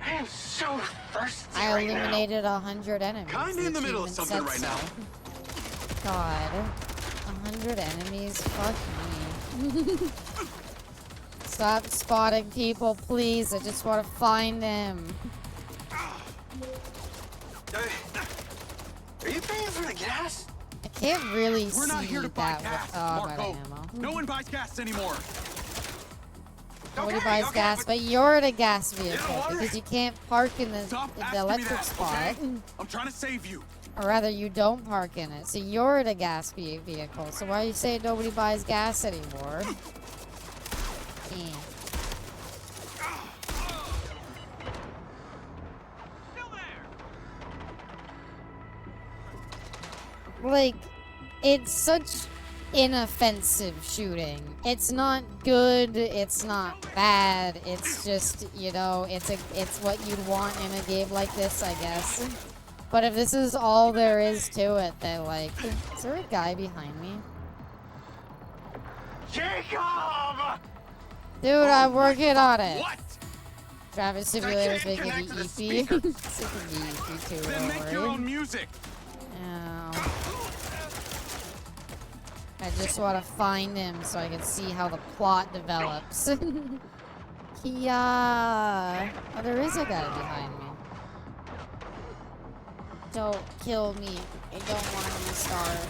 I am so thirsty I right now. eliminated 100 enemies. Kinda in the middle of something right now. God. 100 enemies? Fuck me. Stop spotting people, please. I just want to find them. Are you paying for the gas? I can't really We're see not here to buy that gas, with I'm out Marco. of ammo. No one buys gas anymore. Nobody buys gas, but you're the gas vehicle because you can't park in the electric spot. I'm trying to save you. Or rather, you don't park in it. So you're the gas vehicle. So why are you saying nobody buys gas anymore? Like, it's such inoffensive shooting. It's not good, it's not bad, it's just, you know, it's what you'd want in a game like this, I guess. But if this is all there is to it, then like, is there a guy behind me? Jacob! Dude, I'm working on it. What? Traffic simulators making me EP. Sick of me EP too, Then make your own music. Oh. I just want to find him so I can see how the plot develops. Kia! Oh, there is a guy behind me. Don't kill me. I don't want to restart.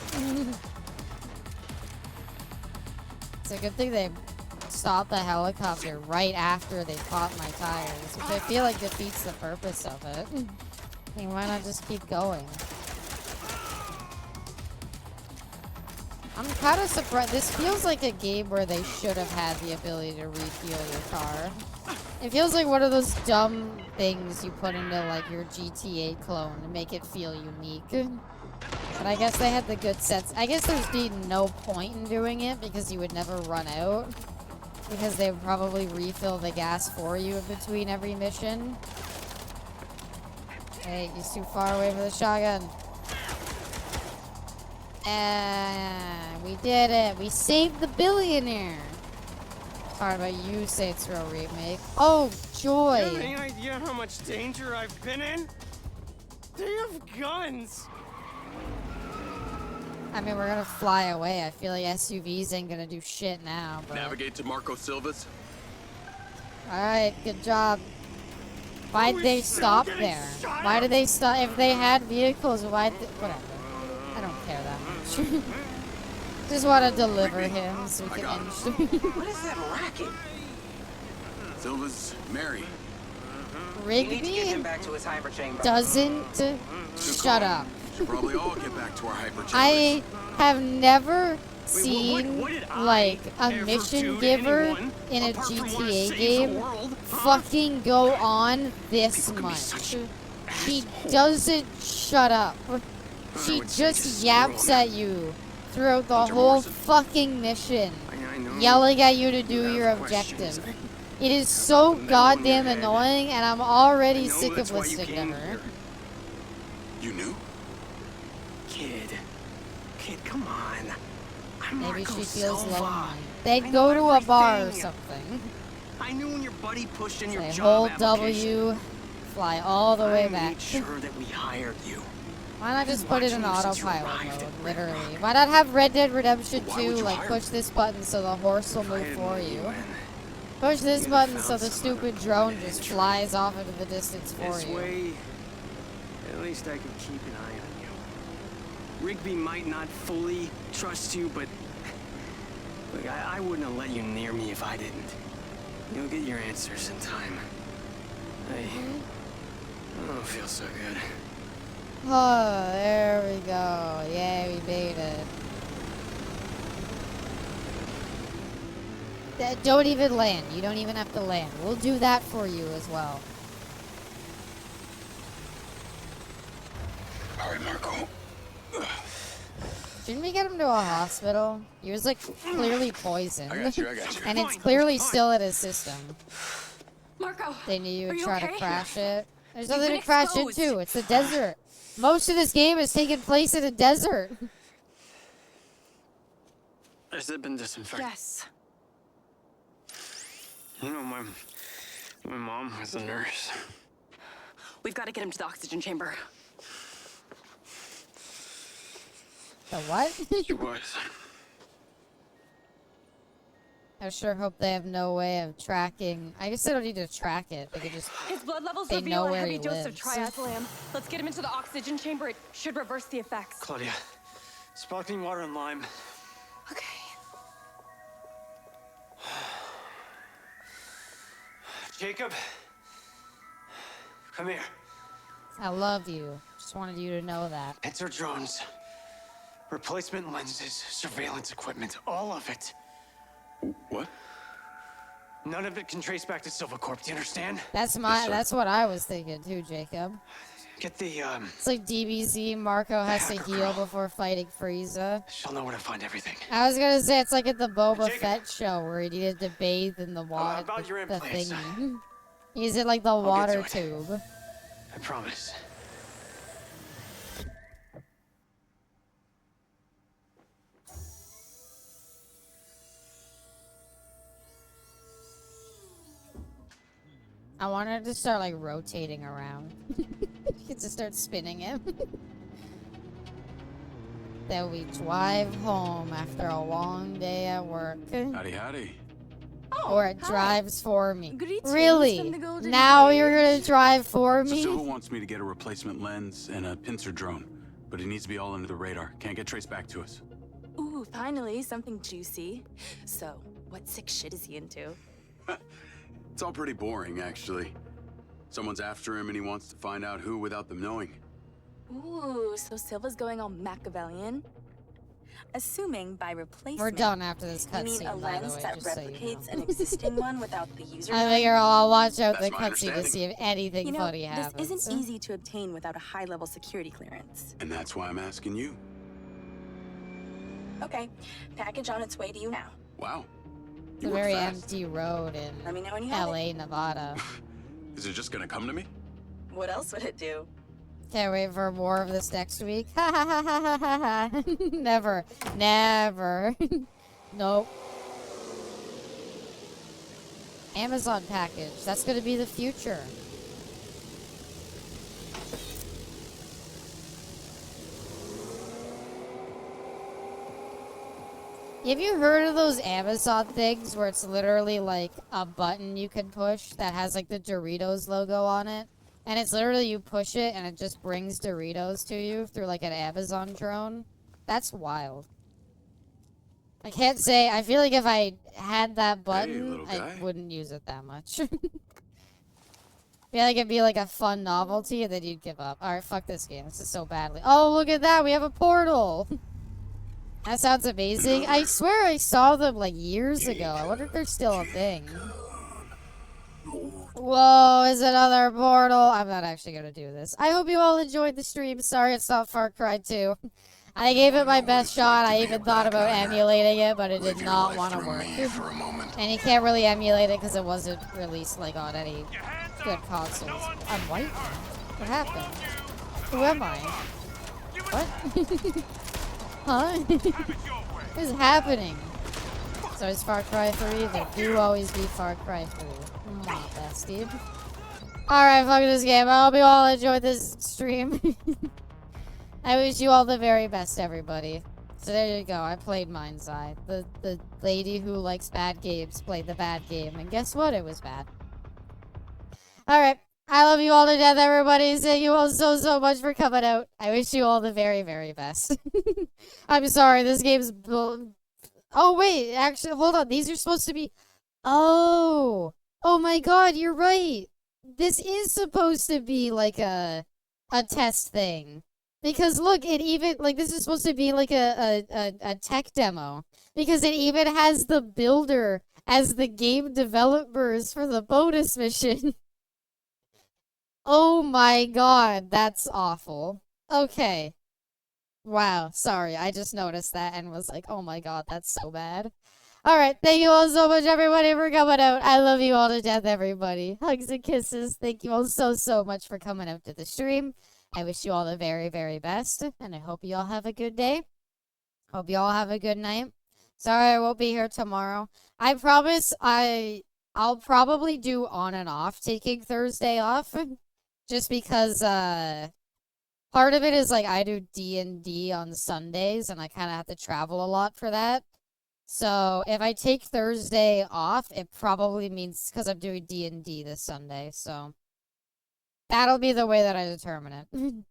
It's a good thing they stopped the helicopter right after they popped my tires, which I feel like defeats the purpose of it. I mean, why not just keep going? I'm kind of surprised. This feels like a game where they should have had the ability to refuel your car. It feels like one of those dumb things you put into like your GTA clone to make it feel unique. But I guess they had the good sets. I guess there's be no point in doing it because you would never run out. Because they would probably refill the gas for you in between every mission. Hey, he's too far away from the shotgun. And we did it. We saved the billionaire. Talking about you, Saints Row Remake. Oh, joy. Do you have any idea how much danger I've been in? They have guns. I mean, we're gonna fly away. I feel like SUVs ain't gonna do shit now. But... Navigate to Marco Silva's. Alright, good job. Why'd they stop there? Why did they stop? If they had vehicles, why'd they... Whatever. I don't care that much. Just want to deliver him so we can end stream. What is that racket? Silva's Mary. You need to get Rigby him back to his hyper chamber. doesn't... Shut up. Should probably all get back to our hyper chambers. I have never seen like a mission giver in a GTA game fucking go on this much. She doesn't shut up. She just yaps at you throughout the whole fucking mission, yelling at you to do your objective. It is so goddamn annoying, and I'm already sick of listening to her. You knew? Kid, come on. I'm Maybe Marco she feels Silva. lonely. They'd go to a bar or everything. something. I knew when your buddy pushed in your Say job hold application. W, fly all the way I back. made sure that we hired you. Why not just put it in autopilot arrived mode, at literally? Why not have Red Dead Redemption Why would 2, you like, hire push this button so the horse will move for you? in, Push this you'd button have so found the some stupid drone just flies off into the distance for This you. way, at least I could keep an eye on you. Rigby might not fully trust you, but look, I wouldn't have let you near me if I didn't. You'll get your answers in time. I don't feel so good. Oh, there we go. Yeah, we made it. Don't even land. You don't even have to land. We'll do that for you as well. All right, Marco. Shouldn't we get him to a hospital? He was like clearly poisoned. I got you. And it's clearly still in his system. Marco, They knew you are would you try okay? to crash it. There's You've nothing been to crash exposed. into. It's a desert. Most of this game is taking place in a desert. Has it been disinfected? Yes. You know, my mom was a nurse. We've got to get him to the oxygen chamber. The what? She was. I sure hope they have no way of tracking. I guess they don't need to track it. They could just. His blood levels They reveal know a where heavy he dose of lives. triazolam. Let's get him into the oxygen chamber. It should reverse the effects. Claudia, sparkling water and lime. Okay. Jacob, come here. I love you. Just wanted you to know that. Enter drones, replacement lenses, surveillance equipment, all of it. What? None of it can trace back to Silvercorp. Do you understand? That's that's what I was thinking too, Jacob. Get the It's like DBZ. Marco has to heal before fighting Frieza. She'll know where to find everything. I was gonna say it's like at the Boba Fett show where he needed to bathe in the water, about your the implants? thingy. He's in like the get water to it. tube. I promise. I wanted to start like rotating around. Get to start spinning him. Then we drive home after a long day at work. Howdy, howdy. Or it drives for me. Greetings Really? from the Golden Now Age. you're gonna drive for So me? Silva wants me to get a replacement lens and a pincer drone, but it needs to be all under the radar. Can't get traced back to us. Ooh, finally, something juicy. So, what sick shit is he into? It's all pretty boring, actually. Someone's after him and he wants to find out who without them knowing. Ooh, so Silva's going all Machiavellian? Assuming by replacement, We're done after this you need a cutscene, by the lens way, that just so you replicates know. an existing one without the user. I figure I'll watch out That's the my cutscene to understanding. see if anything You know, funny this happens. isn't easy to obtain without a high-level security clearance. And that's why I'm asking you. Okay, package on its way to you now. Wow. It's You a work very fast. empty road Let me in know when you have LA, Nevada. Is it just gonna come to me? What else would it do? Can't wait for more of this next week. Ha ha ha ha ha ha. Never. Never. Nope. Amazon package. That's gonna be the future. Have you heard of those Amazon things where it's literally like a button you can push that has like the Doritos logo on it? And it's literally you push it and it just brings Doritos to you through like an Amazon drone? That's wild. I can't say, I feel like if I had that button, little I guy. wouldn't use it that much. I feel like it'd be like a fun novelty and then you'd give up. Alright, fuck this game. This is so badly. Oh, look at that. We have a portal. That sounds amazing. I swear I saw them like years ago. I wonder if they're still a thing. Whoa, is another portal. I'm not actually gonna do this. I hope you all enjoyed the stream. Sorry it's not Far Cry 2. I gave it my best shot. I even thought about emulating it, but it did not want to work. And you can't really emulate it because it wasn't released like on any good consoles. I'm white now. What happened? Who am I? What? Huh? What is happening? So it's Far Cry 3. There do always be Far Cry 3. Mwah, bestie. Alright, fuck this game. I hope you all enjoyed this stream. I wish you all the very best, everybody. So there you go. I played MindsEye. The lady who likes bad games played the bad game. And guess what? It was bad. Alright. I love you all to death, everybody. Thank you all so much for coming out. I wish you all the very, very best. I'm sorry, this game's... Oh, wait. Actually, hold on. These are supposed to be... Oh. Oh my god, you're right. This is supposed to be like a test thing. Because look, it even... Like, this is supposed to be like a tech demo. Because it even has the builder as the game developers for the bonus mission. Oh my god, that's awful. Okay. Wow, sorry. I just noticed that and was like, oh my god, that's so bad. Alright, thank you all so much, everybody, for coming out. I love you all to death, everybody. Hugs and kisses. Thank you all so much for coming out to the stream. I wish you all the very, very best, and I hope you all have a good day. Hope you all have a good night. Sorry I won't be here tomorrow. I promise I'll probably do on and off taking Thursday off, just because, part of it is, like, I do D&D on Sundays, and I kind of have to travel a lot for that. So, if I take Thursday off, it probably means because I'm doing D&D this Sunday, so that'll be the way that I determine it.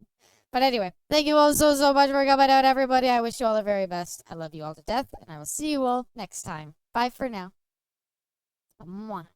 But anyway, thank you all so much for coming out, everybody. I wish you all the very best. I love you all to death, and I will see you all next time. Bye for now. Mwah.